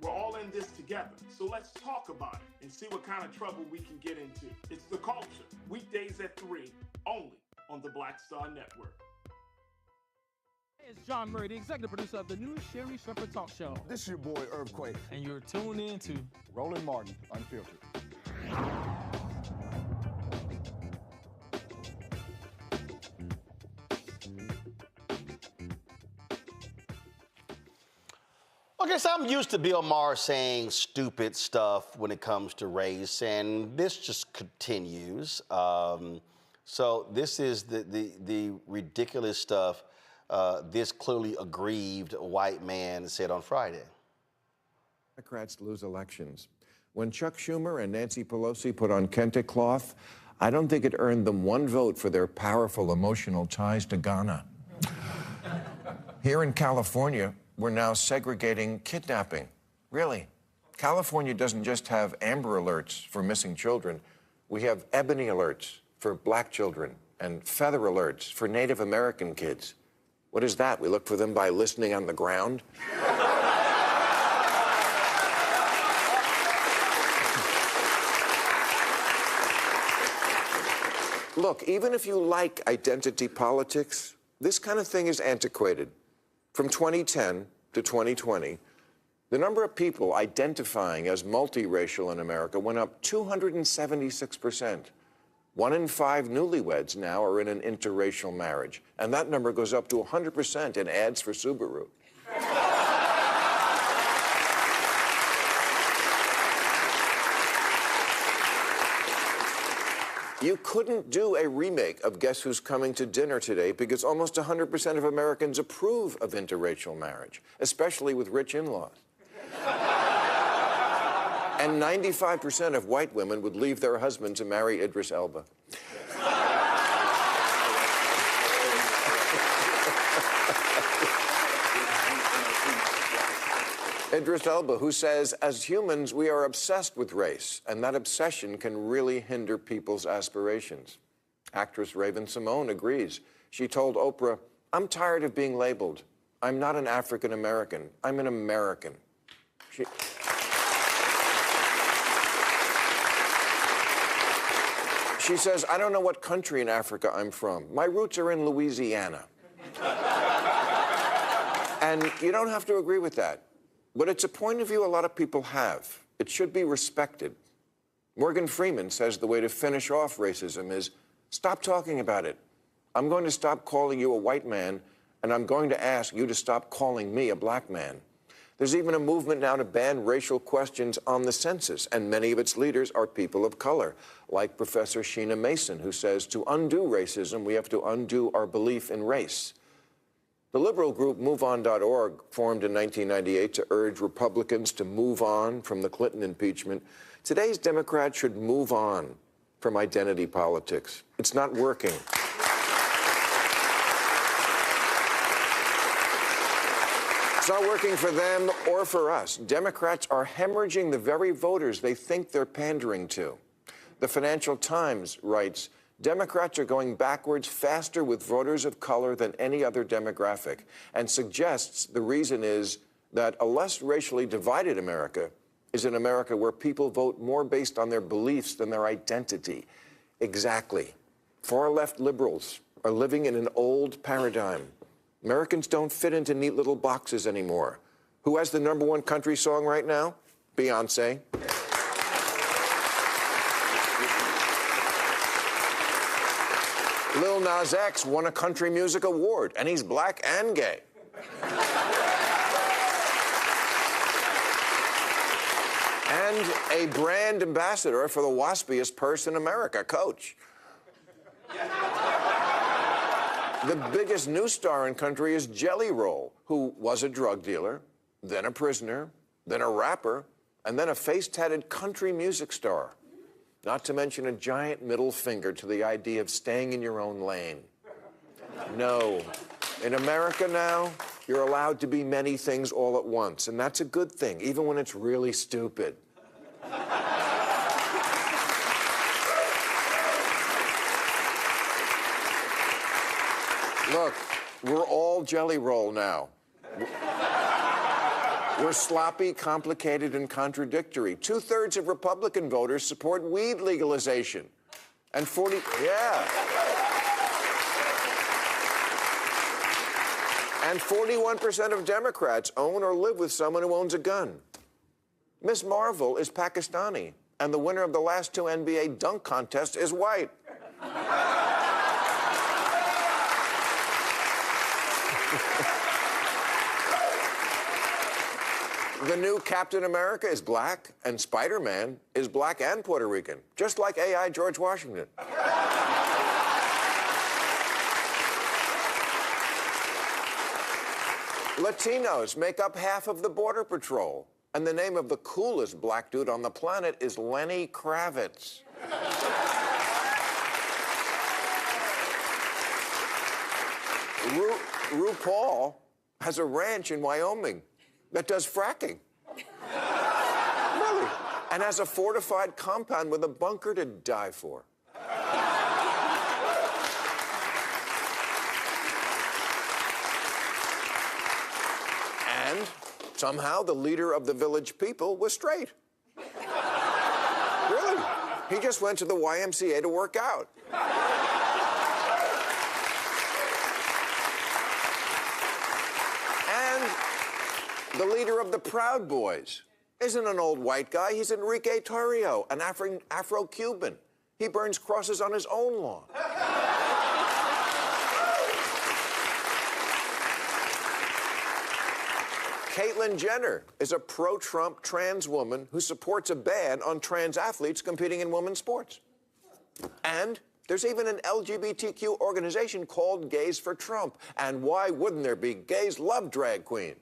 we're all in this together. So let's talk about it and see what kind of trouble we can get into. It's The Culture, weekdays at 3, only on the Black Star Network. It's John Murray, the executive producer of the new Sherry Shepherd Talk Show. This is your boy, Earthquake. And you're tuned in to Roland Martin, Unfiltered. Okay, so I'm used to Bill Maher saying stupid stuff when it comes to race, and this just continues. So this is the ridiculous stuff this clearly aggrieved white man said on Friday. Democrats lose elections. When Chuck Schumer and Nancy Pelosi put on kente cloth, I don't think it earned them one vote for their powerful emotional ties to Ghana. Here in California, we're now segregating kidnapping. Really. California doesn't just have Amber Alerts for missing children. We have Ebony Alerts for black children and Feather Alerts for Native American kids. What is that? We look for them by listening on the ground? Look, even if you like identity politics, this kind of thing is antiquated. From 2010 to 2020, the number of people identifying as multiracial in America went up 276%. 1 in 5 newlyweds now are in an interracial marriage, and that number goes up to 100% in ads for Subaru. You couldn't do a remake of Guess Who's Coming to Dinner today because almost 100% of Americans approve of interracial marriage, especially with rich in-laws. And 95% of white women would leave their husband to marry Idris Elba. Idris Elba, who says, as humans, we are obsessed with race, and that obsession can really hinder people's aspirations. Actress Raven-Symoné agrees. She told Oprah, I'm tired of being labeled. I'm not an African American. I'm an American. She says, I don't know what country in Africa I'm from. My roots are in Louisiana. And you don't have to agree with that. But it's a point of view a lot of people have. It should be respected. Morgan Freeman says the way to finish off racism is stop talking about it. I'm going to stop calling you a white man, and I'm going to ask you to stop calling me a black man. There's even a movement now to ban racial questions on the census, and many of its leaders are people of color, like Professor Sheena Mason, who says to undo racism, we have to undo our belief in race. The liberal group MoveOn.org, formed in 1998 to urge Republicans to move on from the Clinton impeachment. Today's Democrats should move on from identity politics. It's not working. It's not working for them or for us. Democrats are hemorrhaging the very voters they think they're pandering to. The Financial Times writes, Democrats are going backwards faster with voters of color than any other demographic, and suggests the reason is that a less racially divided America is an America where people vote more based on their beliefs than their identity. Exactly. Far-left liberals are living in an old paradigm. Americans don't fit into neat little boxes anymore. Who has the #1 country song right now? Beyonce. Lil Nas X won a country music award, and he's black and gay. And a brand ambassador for the waspiest purse in America, Coach. The biggest news star in country is Jelly Roll, who was a drug dealer, then a prisoner, then a rapper, and then a face-tatted country music star. Not to mention a giant middle finger to the idea of staying in your own lane. No. In America now, you're allowed to be many things all at once, and that's a good thing, even when it's really stupid. Look, we're all Jelly Roll now. We're sloppy, complicated, and contradictory. 2/3 of Republican voters support weed legalization. And 41% of Democrats own or live with someone who owns a gun. Miss Marvel is Pakistani, and the winner of the last 2 NBA dunk contests is white. The new Captain America is black, and Spider-Man is black and Puerto Rican, just like AI George Washington. Latinos make up half of the Border Patrol, and the name of the coolest black dude on the planet is Lenny Kravitz. RuPaul has a ranch in Wyoming that does fracking. Really? And has a fortified compound with a bunker to die for. And somehow the leader of the Village People was straight. Really? He just went to the YMCA to work out. And the leader of the Proud Boys isn't an old white guy. He's Enrique Tarrio, an Afro-Cuban. He burns crosses on his own lawn. Caitlyn Jenner is a pro-Trump trans woman who supports a ban on trans athletes competing in women's sports. And there's even an LGBTQ organization called Gays for Trump. And why wouldn't there be? Gays love drag queens.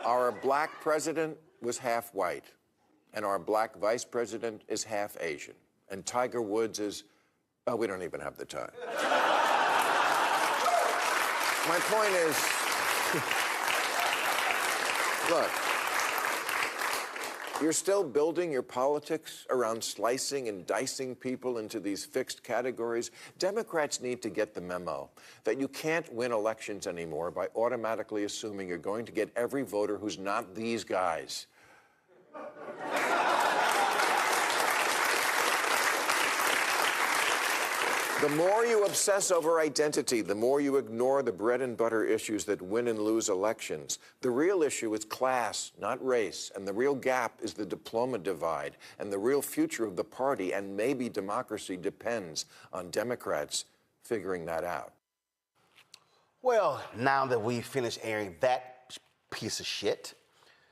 Our black president was half white, and our black vice president is half Asian. And Tiger Woods is, oh, we don't even have the time. My point is, look, You're still building your politics around slicing and dicing people into these fixed categories. Democrats need to get the memo that you can't win elections anymore by automatically assuming you're going to get every voter who's not these guys. The more you obsess over identity, the more you ignore the bread and butter issues that win and lose elections. The real issue is class, not race, and the real gap is the diploma divide, and the real future of the party and maybe democracy depends on Democrats figuring that out. Well, now that we've finished airing that piece of shit,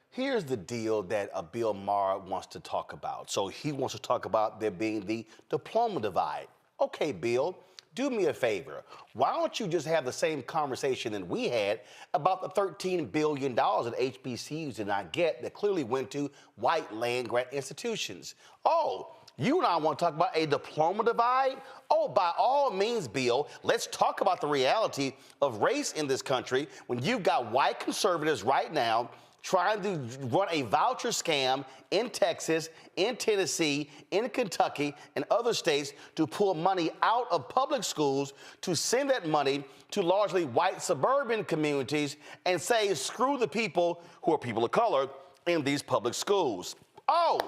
here's the deal that Bill Maher wants to talk about. So he wants to talk about there being the diploma divide. Okay, Bill, do me a favor. Why don't you just have the same conversation that we had about the $13 billion that HBCUs did not get that clearly went to white land-grant institutions? Oh, you and I want to talk about a diploma divide? Oh, by all means, Bill, let's talk about the reality of race in this country when you've got white conservatives right now trying to run a voucher scam in Texas, in Tennessee, in Kentucky, and other states to pull money out of public schools to send that money to largely white suburban communities and say, screw the people who are people of color in these public schools. Oh,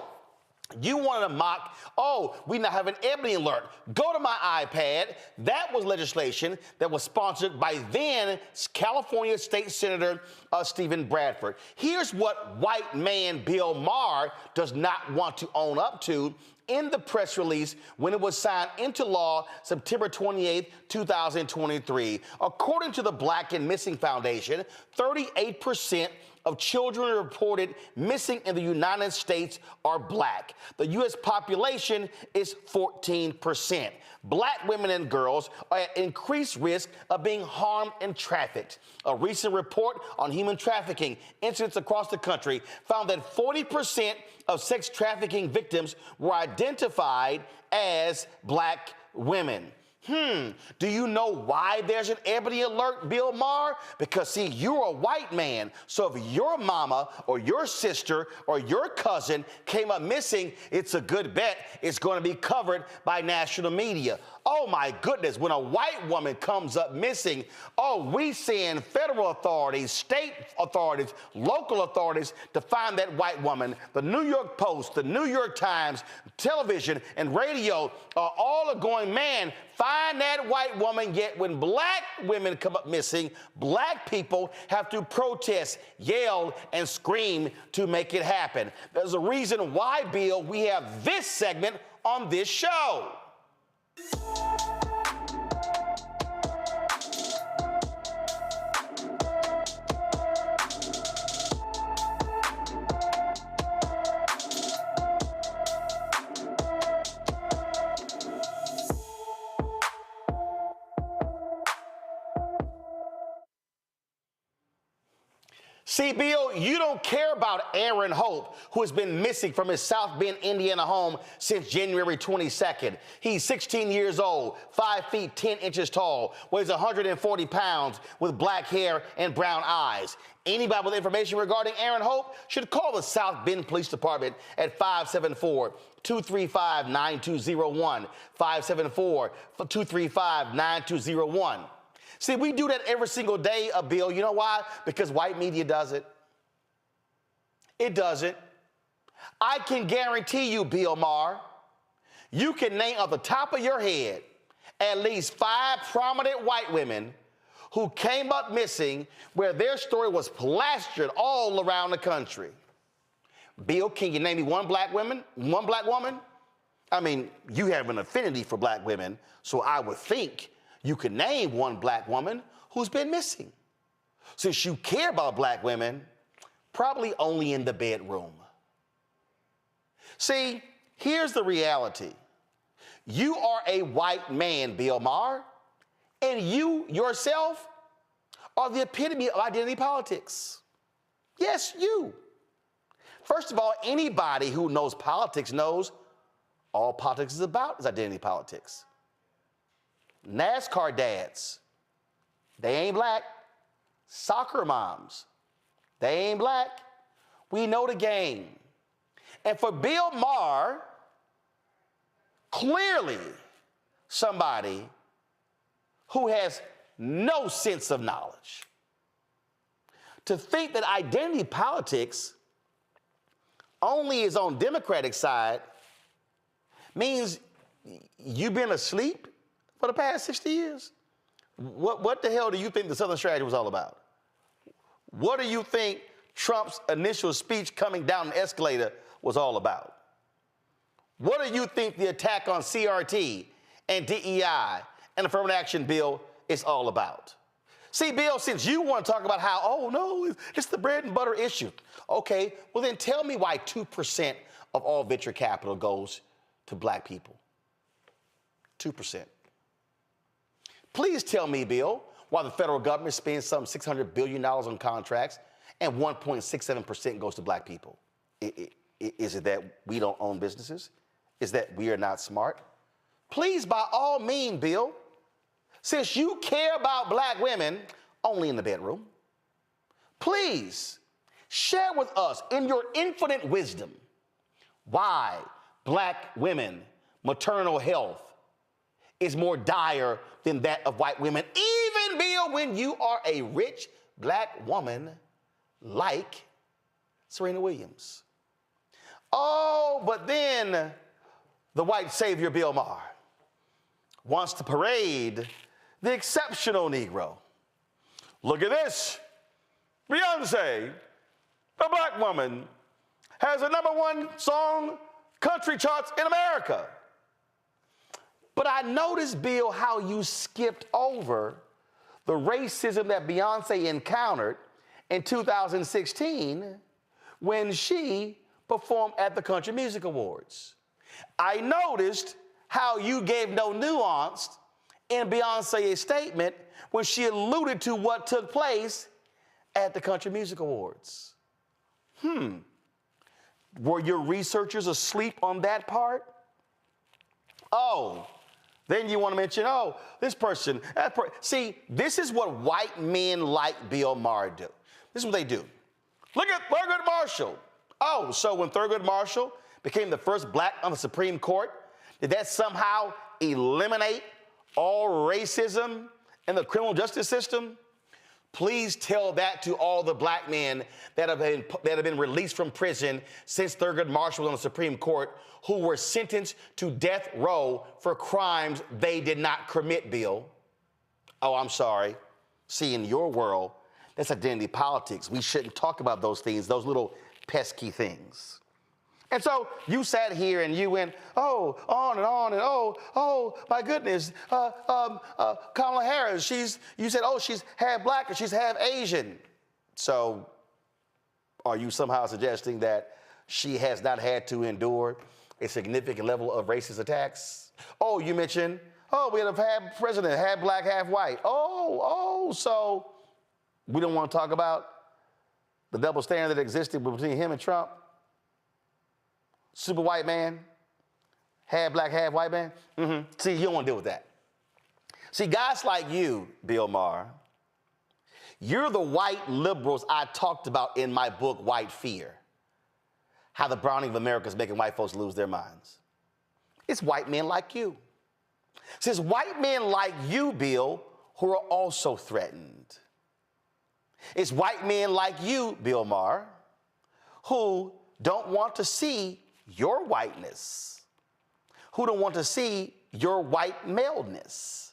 you want to mock, oh, we now have an Ebony alert. Go to my iPad. That was legislation that was sponsored by then California State Senator Stephen Bradford. Here's what white man Bill Maher does not want to own up to in the press release when it was signed into law September 28, 2023. According to the Black and Missing Foundation, 38% of children reported missing in the United States are black. The U.S. population is 14%. Black women and girls are at increased risk of being harmed and trafficked. A recent report on human trafficking incidents across the country found that 40% of sex trafficking victims were identified as black women. Do you know why there's an Ebony alert, Bill Maher? Because, see, you're a white man. So if your mama or your sister or your cousin came up missing, it's a good bet it's going to be covered by national media. Oh, my goodness, when a white woman comes up missing, oh, we send federal authorities, state authorities, local authorities to find that white woman. The New York Post, the New York Times, television, and radio all are going, man, find that white woman. Yet when black women come up missing, black people have to protest, yell, and scream to make it happen. There's a reason why, Bill, we have this segment on this show. See, Bill, you don't care about Aaron Hope, who has been missing from his South Bend, Indiana home since January 22nd. He's 16 years old, 5 feet 10 inches tall, weighs 140 pounds, with black hair and brown eyes. Anybody with information regarding Aaron Hope should call the South Bend Police Department at 574-235-9201, 574-235-9201. See, we do that every single day, Bill. You know why? Because white media does it. It does it. I can guarantee you, Bill Maher, you can name off the top of your head at least 5 prominent white women who came up missing where their story was plastered all around the country. Bill, can you name me one black woman? One black woman? I mean, you have an affinity for black women, so I would think you could name one black woman who's been missing. Since you care about black women, probably only in the bedroom. See, here's the reality. You are a white man, Bill Maher, and you yourself are the epitome of identity politics. Yes, you. First of all, anybody who knows politics knows all politics is about is identity politics. NASCAR dads, they ain't black. Soccer moms, they ain't black. We know the game. And for Bill Maher, clearly somebody who has no sense of knowledge, to think that identity politics only is on Democratic side means you've been asleep for the past 60 years. What the hell do you think the Southern strategy was all about? What do you think Trump's initial speech coming down the escalator was all about? What do you think the attack on CRT and DEI and the Affirmative Action Bill is all about? See, Bill, since you want to talk about how, oh, no, it's the bread and butter issue. Okay, well then tell me why 2% of all venture capital goes to black people. 2%. Please tell me, Bill, why the federal government spends some $600 billion on contracts and 1.67% goes to black people. Is it that we don't own businesses? Is that we are not smart? Please, by all means, Bill, since you care about black women only in the bedroom, please share with us in your infinite wisdom why black women maternal health is more dire than that of white women, even, Bill, when you are a rich black woman like Serena Williams. Oh, but then the white savior Bill Maher wants to parade the exceptional Negro. Look at this. Beyonce, a black woman, has a #1 song country charts in America. But I noticed, Bill, how you skipped over the racism that Beyonce encountered in 2016 when she performed at the Country Music Awards. I noticed how you gave no nuance in Beyonce's statement when she alluded to what took place at the Country Music Awards. Were your researchers asleep on that part? Oh, then you want to mention, oh, this person, that person. See, this is what white men like Bill Maher do. This is what they do. Look at Thurgood Marshall. Oh, so when Thurgood Marshall became the first black on the Supreme Court, did that somehow eliminate all racism in the criminal justice system? Please tell that to all the black men that have been released from prison since Thurgood Marshall was on the Supreme Court, who were sentenced to death row for crimes they did not commit, Bill. Oh, I'm sorry. See, in your world, that's identity politics. We shouldn't talk about those things, those little pesky things. And so you sat here and you went, oh, on and on, and oh, my goodness, Kamala Harris, you said, oh, she's half black and she's half Asian. So are you somehow suggesting that she has not had to endure a significant level of racist attacks? Oh, you mentioned, oh, we had a half president, half black, half white. So we don't want to talk about the double standard that existed between him and Trump? Super white man, half black, half white man? See, you don't want to deal with that. See, guys like you, Bill Maher, you're the white liberals I talked about in my book, White Fear. How the browning of America is making white folks lose their minds. It's white men like you. It's white men like you, Bill, who are also threatened. It's white men like you, Bill Maher, who don't want to see your whiteness, who don't want to see your white maleness.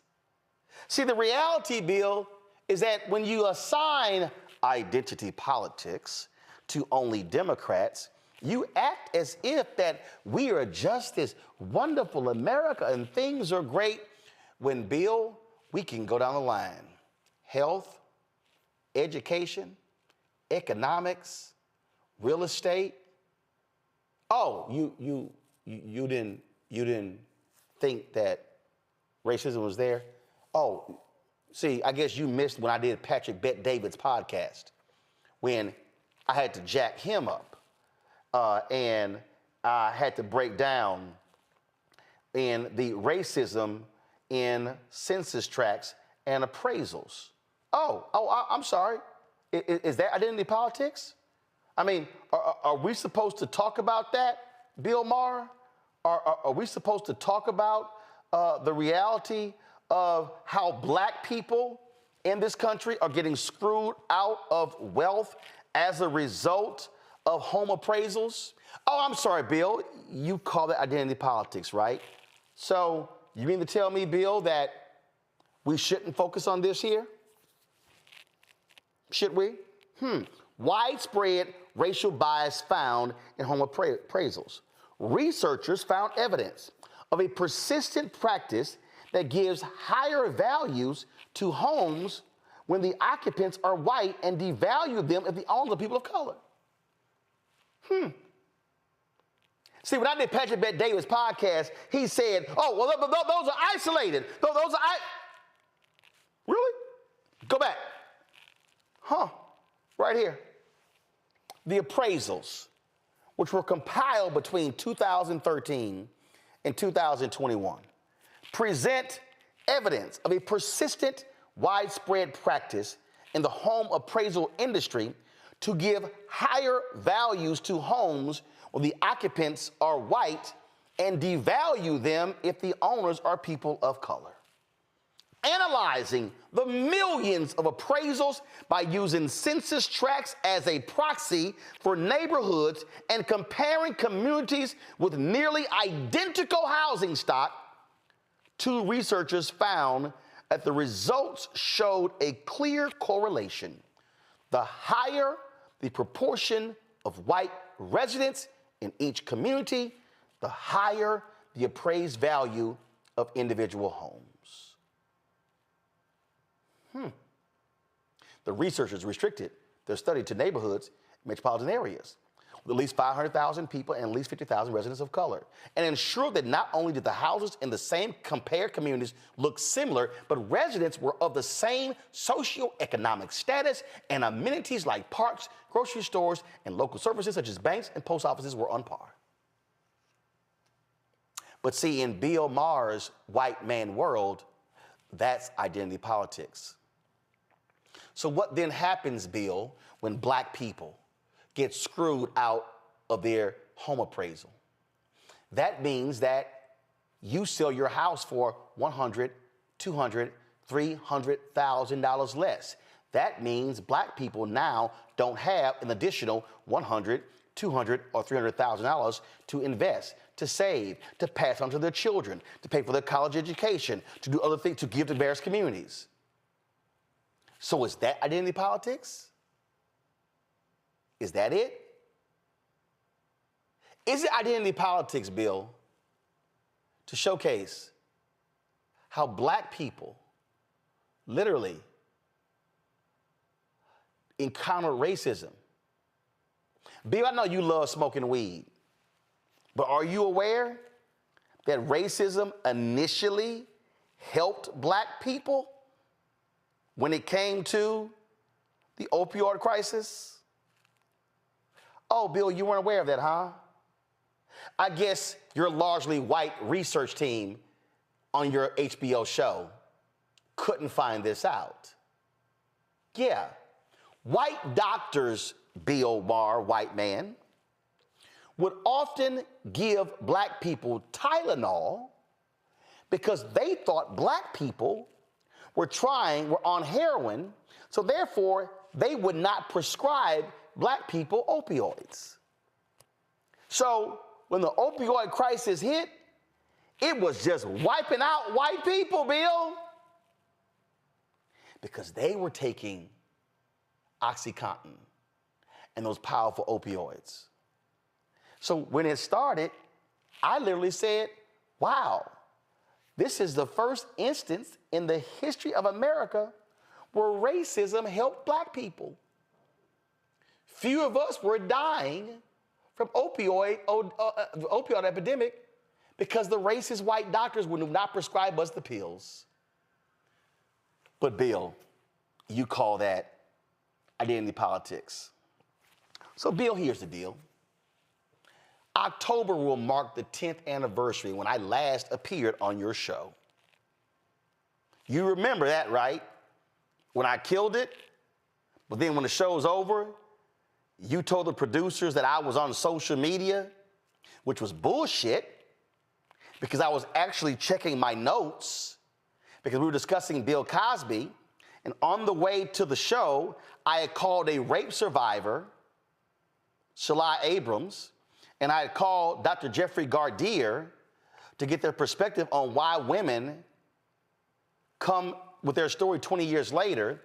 See, the reality, Bill, is that when you assign identity politics to only Democrats, you act as if that we are just this wonderful America and things are great, when, Bill, we can go down the line. Health, education, economics, real estate. Oh, you didn't think that racism was there? Oh, see, I guess you missed when I did Patrick Bet David's podcast, when I had to jack him up and I had to break down in the racism in census tracts and appraisals. Oh, I'm sorry. Is that identity politics? I mean, are we supposed to talk about that, Bill Maher? Are we supposed to talk about the reality of how black people in this country are getting screwed out of wealth as a result of home appraisals? Oh, I'm sorry, Bill. You call that identity politics, right? So you mean to tell me, Bill, that we shouldn't focus on this here? Should we? Widespread racial bias found in home appraisals. Researchers found evidence of a persistent practice that gives higher values to homes when the occupants are white and devalue them if the owners are people of color. See, when I did Patrick Bet Davis' podcast, he said, oh, well, those are isolated. Those are Really? Go back. Right here. The appraisals, which were compiled between 2013 and 2021, present evidence of a persistent, widespread practice in the home appraisal industry to give higher values to homes when the occupants are white and devalue them if the owners are people of color. Analyzing the millions of appraisals by using census tracts as a proxy for neighborhoods and comparing communities with nearly identical housing stock, two researchers found that the results showed a clear correlation. The higher the proportion of white residents in each community, the higher the appraised value of individual homes. The researchers restricted their study to neighborhoods in metropolitan areas with at least 500,000 people and at least 50,000 residents of color, and ensured that not only did the houses in the same compared communities look similar, but residents were of the same socioeconomic status, and amenities like parks, grocery stores, and local services such as banks and post offices were on par. But see, in Bill Maher's white man world, that's identity politics. So what then happens, Bill, when black people get screwed out of their home appraisal? That means that you sell your house for $100,000, $200,000, $300,000 less. That means black people now don't have an additional $100,000, $200,000, or $300,000 to invest, to save, to pass on to their children, to pay for their college education, to do other things, to give to various communities. So is that identity politics? Is that it? Is it identity politics, Bill, to showcase how black people literally encounter racism? Bill, I know you love smoking weed, but are you aware that racism initially helped black people when it came to the opioid crisis? Oh, Bill, you weren't aware of that, huh? I guess your largely white research team on your HBO show couldn't find this out. Yeah, white doctors, Bill Maher, white man, would often give black people Tylenol because they thought black people were on heroin, so therefore they would not prescribe black people opioids. So when the opioid crisis hit, it was just wiping out white people, Bill, because they were taking OxyContin and those powerful opioids. So when it started, I literally said, wow, this is the first instance in the history of America where racism helped black people. Few of us were dying from opioid epidemic because the racist white doctors would not prescribe us the pills. But Bill, you call that identity politics. So Bill, here's the deal. October will mark the 10th anniversary when I last appeared on your show. You remember that, right? When I killed it, but then when the show's over, You told the producers that I was on social media, which was bullshit, because I was actually checking my notes because we were discussing Bill Cosby. And on the way to the show, I had called a rape survivor, Shalai Abrams, and I had called Dr. Jeffrey Gardier to get their perspective on why women come with their story 20 years later.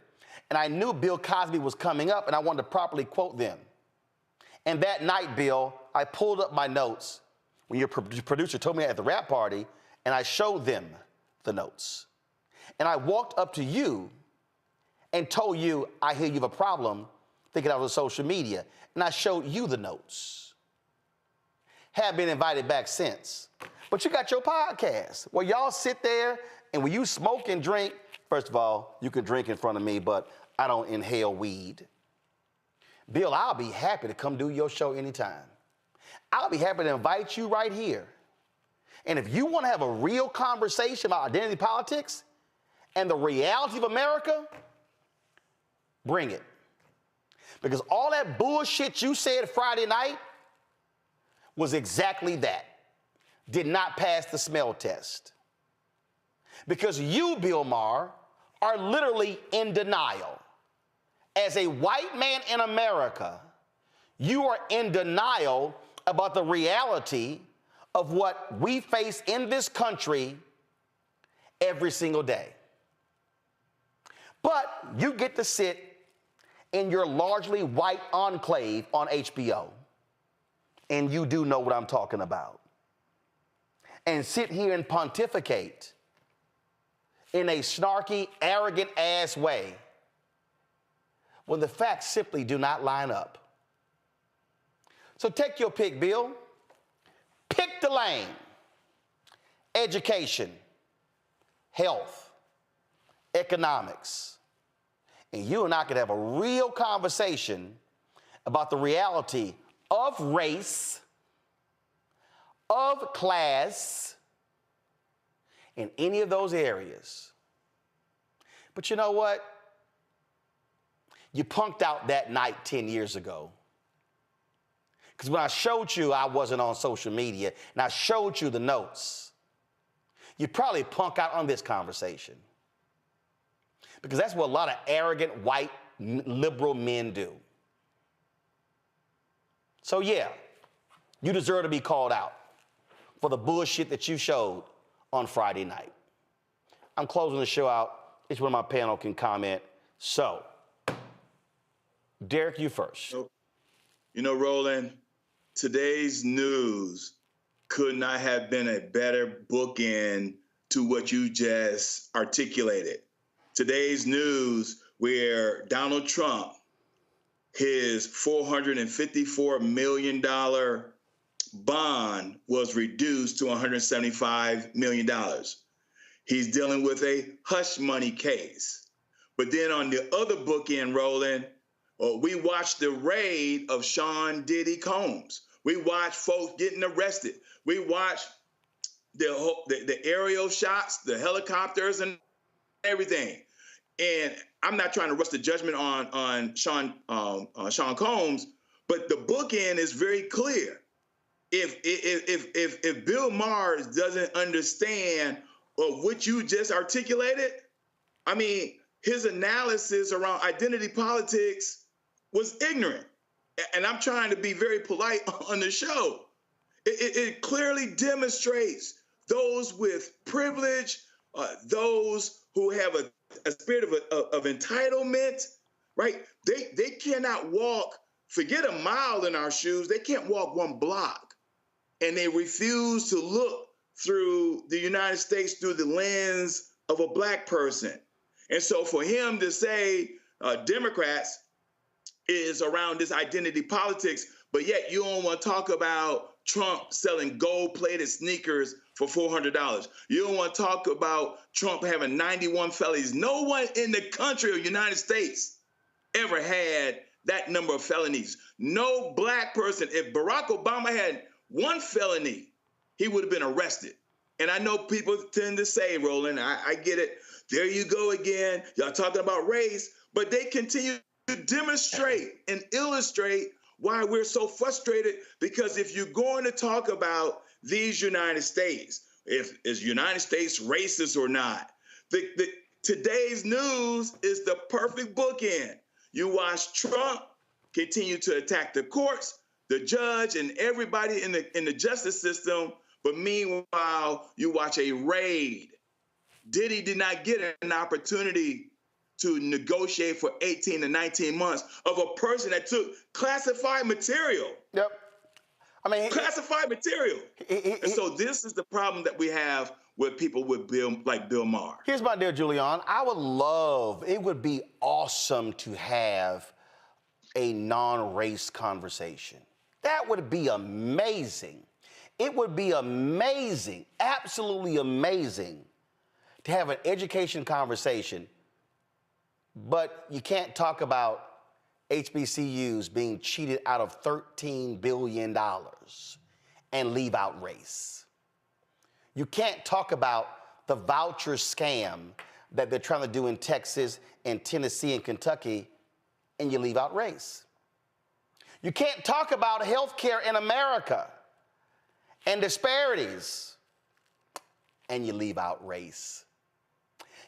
And I knew Bill Cosby was coming up, and I wanted to properly quote them. And that night, Bill, I pulled up my notes when your producer told me at the rap party, and I showed them the notes. And I walked up to you and told you, I hear you have a problem, thinking I was on social media. And I showed you the notes. Have been invited back since. But you got your podcast where y'all sit there, and when you smoke and drink, first of all, you can drink in front of me, but I don't inhale weed. Bill, I'll be happy to come do your show anytime. I'll be happy to invite you right here. And if you want to have a real conversation about identity politics and the reality of America, bring it. Because all that bullshit you said Friday night was exactly that. Did not pass the smell test. Because you, Bill Maher, are literally in denial. As a white man in America, you are in denial about the reality of what we face in this country every single day. But you get to sit in your largely white enclave on HBO, and you do know what I'm talking about, and sit here and pontificate in a snarky, arrogant ass way when the facts simply do not line up. So take your pick, Bill. Pick the lane. Education, health, economics. And you and I could have a real conversation about the reality of race, of class, in any of those areas. But you know what? You punked out that night 10 years ago. Because when I showed you I wasn't on social media and I showed you the notes, you probably punk out on this conversation. Because that's what a lot of arrogant white liberal men do. So yeah, you deserve to be called out for the bullshit that you showed on Friday night. I'm closing the show out. Each one of my panel can comment. So, Derek, you first. You know, Roland, today's news could not have been a better bookend to what you just articulated. Today's news where Donald Trump, his $454 million bond was reduced to $175 million. He's dealing with a hush money case. But then on the other bookend, Roland, we watched the raid of Sean Diddy Combs. We watched folks getting arrested. We watched the aerial shots, the helicopters and everything. And I'm not trying to rush the judgment on Sean Combs, but the bookend is very clear. If Bill Maher doesn't understand what you just articulated, I mean, his analysis around identity politics was ignorant. And I'm trying to be very polite on the show. It clearly demonstrates those with privilege, those who have a spirit of entitlement, right? They cannot walk, forget a mile in our shoes, they can't walk one block. And they refuse to look through the United States through the lens of a black person. And so for him to say Democrats is around this identity politics, but yet you don't want to talk about Trump selling gold-plated sneakers for $400. You don't want to talk about Trump having 91 felonies. No one in the country of the United States ever had that number of felonies. No black person. If Barack Obama had one felony, he would have been arrested. And I know people tend to say, Roland, I get it. There you go again. Y'all talking about race, but they continue to demonstrate and illustrate why we're so frustrated, because if you're going to talk about these United States, is United States racist or not, today's news is the perfect bookend. You watch Trump continue to attack the courts, the judge, and everybody in the justice system, but meanwhile, you watch a raid. Diddy did not get an opportunity to negotiate for 18 to 19 months of a person that took classified material. Yep. I mean, classified material. And so this is the problem that we have with people with Bill Maher. Here's my dear Julian. It would be awesome to have a non-race conversation. That would be amazing. It would be amazing, absolutely amazing, to have an education conversation, but you can't talk about HBCUs being cheated out of $13 billion and leave out race. You can't talk about the voucher scam that they're trying to do in Texas and Tennessee and Kentucky and you leave out race. You can't talk about healthcare in America and disparities and you leave out race.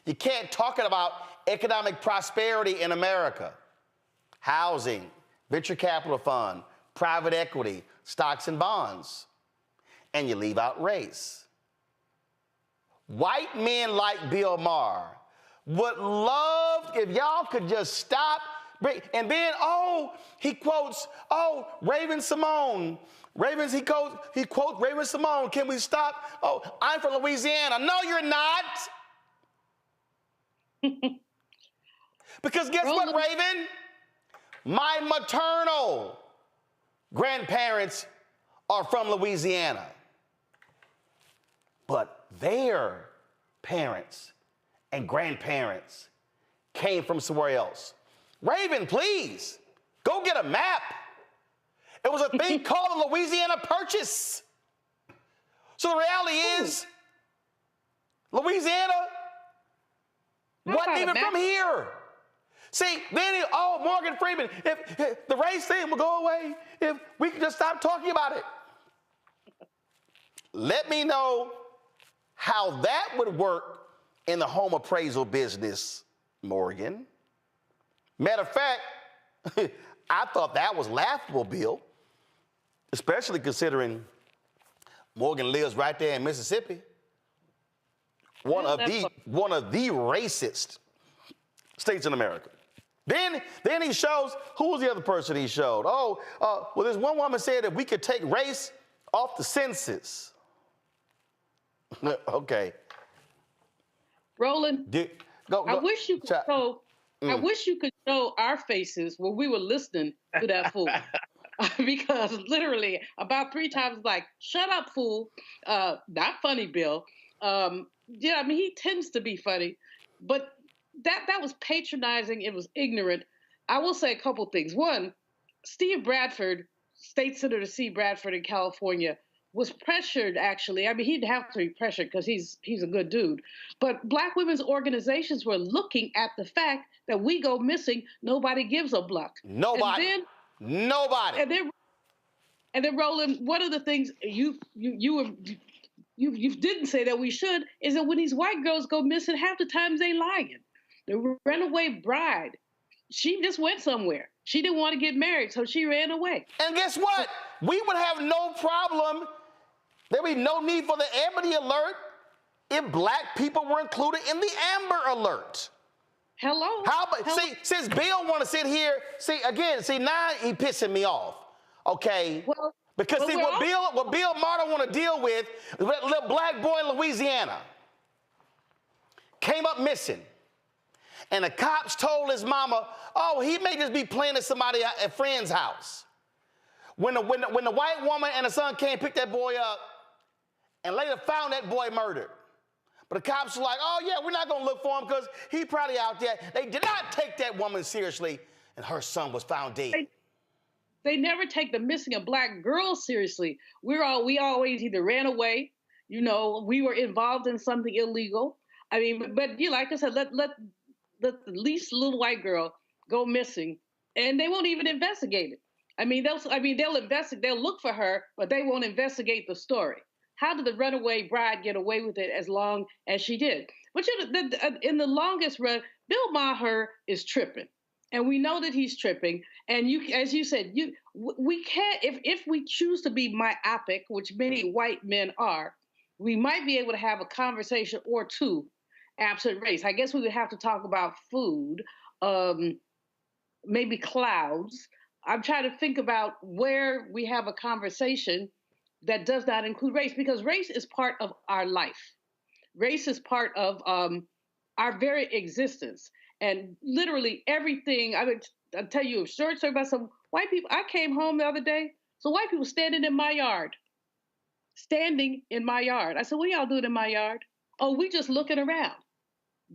You can't talk about economic prosperity in America, housing, venture capital fund, private equity, stocks and bonds, and you leave out race. White men like Bill Maher would love if y'all could just stop. And then, he quotes, Raven Simone. He quotes Raven Simone. Can we stop? I'm from Louisiana. No, you're not. Because guess what, Raven? My maternal grandparents are from Louisiana. But their parents and grandparents came from somewhere else. Raven, please, go get a map. It was a thing called the Louisiana Purchase. So the reality is, Louisiana wasn't even from here. See, then, Morgan Freeman, if the race thing will go away, if we could just stop talking about it. Let me know how that would work in the home appraisal business, Morgan. Matter of fact, I thought that was laughable, Bill, especially considering Morgan lives right there in Mississippi. One of the racist states in America. Then he shows, who was the other person he showed? Well, this one woman said that we could take race off the census. Okay. Roland, I wish you could show. I wish you could show our faces when we were listening to that fool. Because literally about 3 times, like, shut up, fool. Not funny, Bill. Yeah, I mean, he tends to be funny, but that was patronizing. It was ignorant. I will say a couple things. One, Steve Bradford, State Senator Steve Bradford in California, was pressured, actually. I mean, he'd have to be pressured because he's a good dude. But Black women's organizations were looking at the fact that we go missing, nobody gives a bluck. Nobody. Nobody. And then Roland, one of the things you didn't say that we should is that when these white girls go missing, half the times they lying. The runaway bride, she just went somewhere. She didn't want to get married, so she ran away. And guess what? We would have no problem. There would be no need for the Ebony Alert if Black people were included in the Amber Alert. Hello. See, since Bill want to sit here, now he pissing me off. Okay. Well, because what Bill Maher want to deal with, that little Black boy in Louisiana came up missing, and the cops told his mama, he may just be playing at somebody at a friend's house. When the white woman and the son came pick that boy up, and later found that boy murdered. But the cops were like, we're not going to look for him because he's probably out there. They did not take that woman seriously, and her son was found dead. They never take the missing a Black girl seriously. We always either ran away, we were involved in something illegal. I mean, but like I said, let the least little white girl go missing, and they won't even investigate it. I mean, they'll investigate, they'll look for her, but they won't investigate the story. How did the runaway bride get away with it as long as she did? But in the longest run, Bill Maher is tripping, and we know that he's tripping. And as you said, we can't if we choose to be myopic, which many white men are, we might be able to have a conversation or two, absent race. I guess we would have to talk about food, maybe clouds. I'm trying to think about where we have a conversation that does not include race, because race is part of our life. Race is part of our very existence. And literally everything, I'll tell you a short story about some white people. I came home the other day, so white people standing in my yard. I said, what y'all doing in my yard? Oh, we just looking around.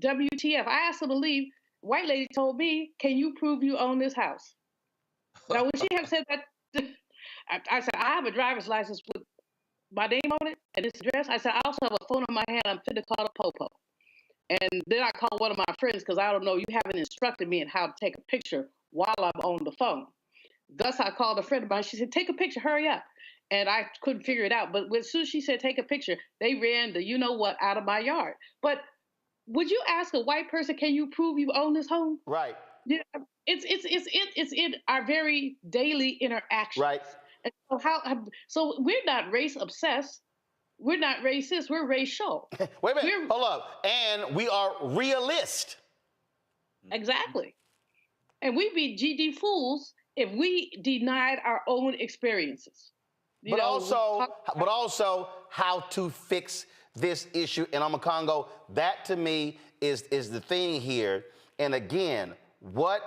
WTF. I asked them to leave. White lady told me, can you prove you own this house? Now, when she had said that, I said, I have a driver's license with my name on it and this address. I said, I also have a phone in my hand. I'm finna call the popo. And then I called one of my friends because I don't know, you haven't instructed me in how to take a picture while I'm on the phone. Thus, I called a friend of mine. She said, take a picture, hurry up. And I couldn't figure it out. But as soon as she said, take a picture, they ran the you-know-what out of my yard. But would you ask a white person, can you prove you own this home? Right. Yeah, it's in our very daily interactions. Right. And so we're not race obsessed. We're not racist. We're racial. Wait a minute. Hold up. And we are realist. Exactly. And we'd be GD fools if we denied our own experiences. But also how to fix this issue in Congo. That to me is the thing here. And again, what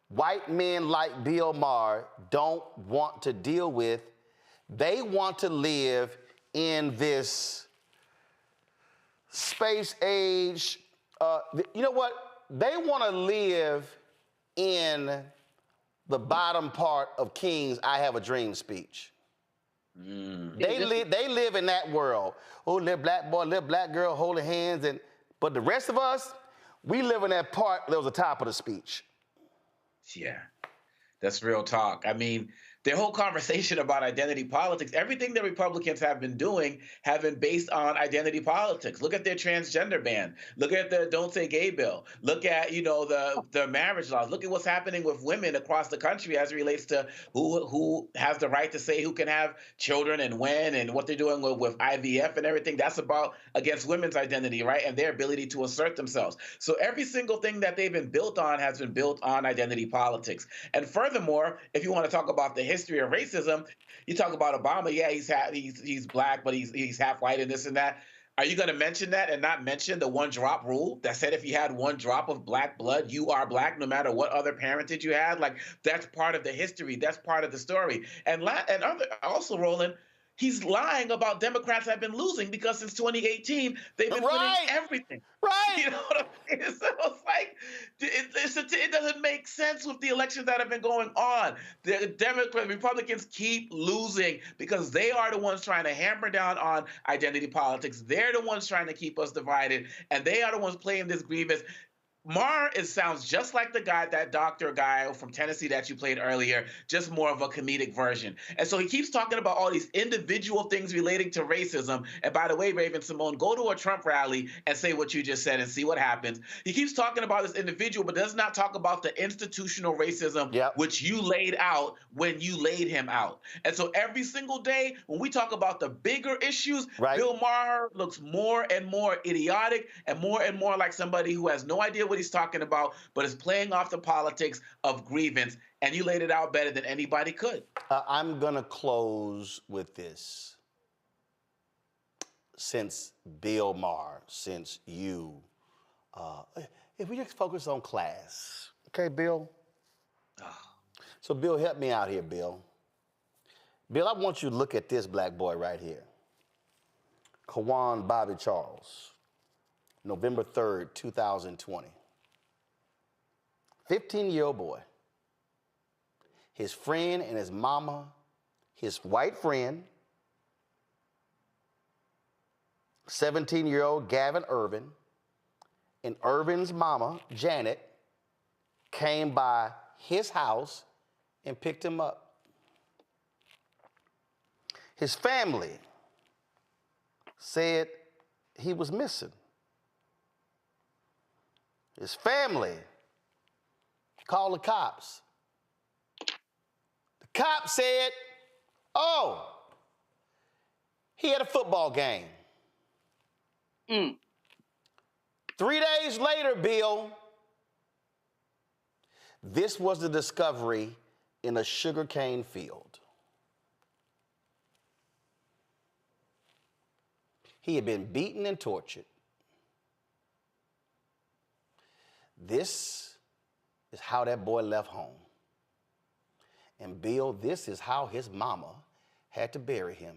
white men like Bill Maher don't want to deal with, they want to live in this space age. You know what? They want to live in the bottom part of King's I Have a Dream speech. They live in that world. Oh, little black boy, little black girl holding hands, but the rest of us, we live in that part that was the top of the speech. Yeah, that's real talk. I mean, the whole conversation about identity politics, everything the Republicans have been doing have been based on identity politics. Look at their transgender ban. Look at the Don't Say Gay bill. Look at, the marriage laws. Look at what's happening with women across the country as it relates to who has the right to say who can have children and when, and what they're doing with IVF and everything. That's about against women's identity, right? And their ability to assert themselves. So every single thing that they've been built on has been built on identity politics. And furthermore, if you want to talk about the history of racism, you talk about Obama. Yeah, he's black, but he's half white and this and that. Are you going to mention that and not mention the one drop rule that said if you had one drop of black blood, you are black, no matter what other parentage you had? Like, that's part of the history. That's part of the story. And also, Roland, he's lying about Democrats have been losing because since 2018, they've been winning everything. Right. You know what I mean? So it's like, it doesn't make sense with the elections that have been going on. The Republicans keep losing because they are the ones trying to hammer down on identity politics. They're the ones trying to keep us divided, and they are the ones playing this grievance. Maher sounds just like that doctor guy from Tennessee that you played earlier, just more of a comedic version. And so he keeps talking about all these individual things relating to racism. And by the way, Raven Simone, go to a Trump rally and say what you just said and see what happens. He keeps talking about this individual, but does not talk about the institutional racism, which you laid out when you laid him out. And so every single day, when we talk about the bigger issues, Bill Maher looks more and more idiotic and more like somebody who has no idea what he's talking about, but is playing off the politics of grievance, and you laid it out better than anybody could. I'm going to close with this. Since Bill Maher, since you, if we just focus on class, okay, Bill? So, Bill, help me out here, Bill. Bill, I want you to look at this black boy right here. Kawan Bobby Charles, November 3rd, 2020. 15-year-old boy. His friend and his mama, his white friend, 17-year-old Gavin Irvin, and Irvin's mama, Janet, came by his house and picked him up. His family said he was missing. His family called the cops. The cops said, oh, he had a football game. 3 days later, Bill, this was the discovery in a sugarcane field. He had been beaten and tortured. This is how that boy left home. And Bill, this is how his mama had to bury him.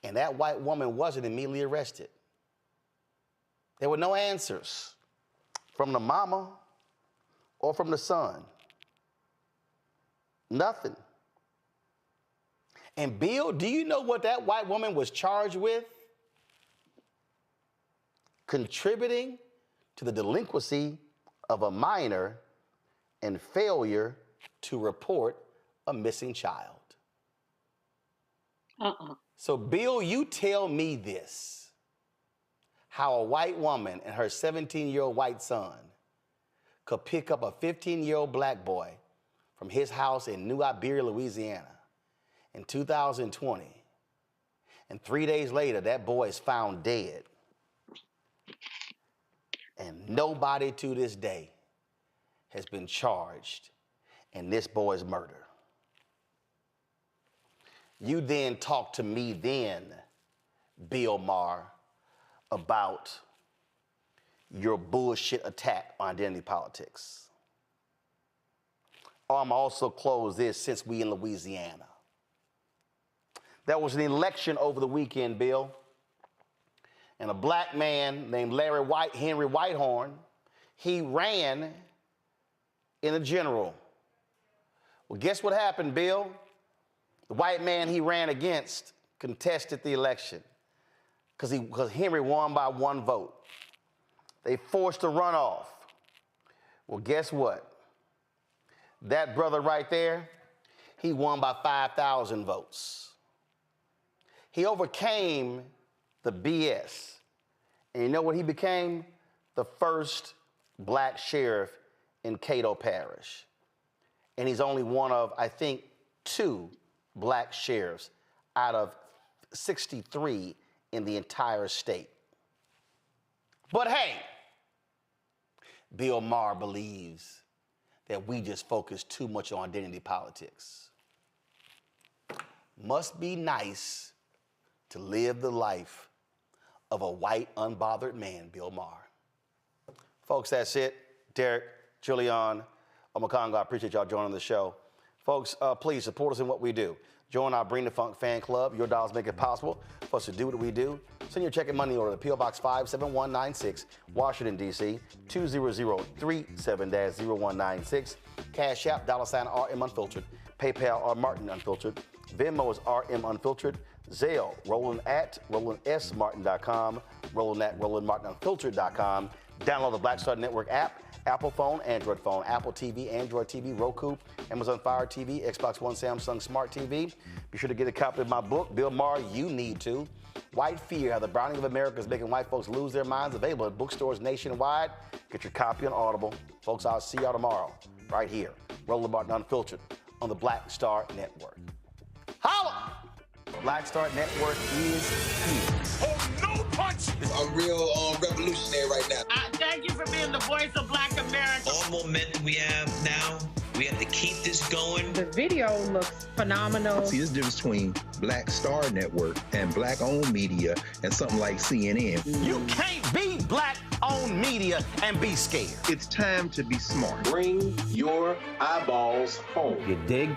And that white woman wasn't immediately arrested. There were no answers from the mama or from the son. Nothing. And Bill, do you know what that white woman was charged with? Contributing to the delinquency of a minor and failure to report a missing child. So, Bill, you tell me this, how a white woman and her 17-year-old white son could pick up a 15-year-old black boy from his house in New Iberia, Louisiana in 2020, and 3 days later, that boy is found dead. And nobody to this day has been charged in this boy's murder. You then talk to me then, Bill Maher, about your bullshit attack on identity politics. I'm also close this since we in Louisiana. There was an election over the weekend, Bill, and a black man named Henry Whitehorn, he ran in a general. Well, guess what happened, Bill? The white man he ran against contested the election because Henry won by 1 vote. They forced a runoff. Well, guess what? That brother right there, he won by 5,000 votes. He overcame the BS. And you know what he became? The first black sheriff in Cato Parish. And he's only one of, I think, 2 black sheriffs out of 63 in the entire state. But hey, Bill Maher believes that we just focus too much on identity politics. Must be nice to live the life of a white, unbothered man, Bill Maher. Folks, that's it. Derek, Julian, Omakongo, I appreciate y'all joining the show. Folks, please support us in what we do. Join our Bring the Funk fan club. Your dollars make it possible for us to do what we do. Send your check and money order to P.O. Box 57196, Washington, D.C., 20037-0196. Cash App, $RM Unfiltered. PayPal, R Martin Unfiltered. Venmo is RM Unfiltered. Zelle, Roland at RolandSMartin.com. Roland at RolandMartinUnfiltered.com. Download the Black Star Network app. Apple phone, Android phone, Apple TV, Android TV, Roku, Amazon Fire TV, Xbox One, Samsung Smart TV. Be sure to get a copy of my book, Bill Maher, You Need To. White Fear, How the Browning of America is Making White Folks Lose Their Minds, available at bookstores nationwide. Get your copy on Audible. Folks, I'll see y'all tomorrow, right here, Roland Martin Unfiltered, on the Black Star Network. Holla! Black Star Network is here. Oh, no punch! I'm real revolutionary right now. Thank you for being the voice of Black America. All momentum we have now, we have to keep this going. The video looks phenomenal. See, there's a difference between Black Star Network and black-owned media and something like CNN. You can't be black-owned media and be scared. It's time to be smart. Bring your eyeballs home. You dig?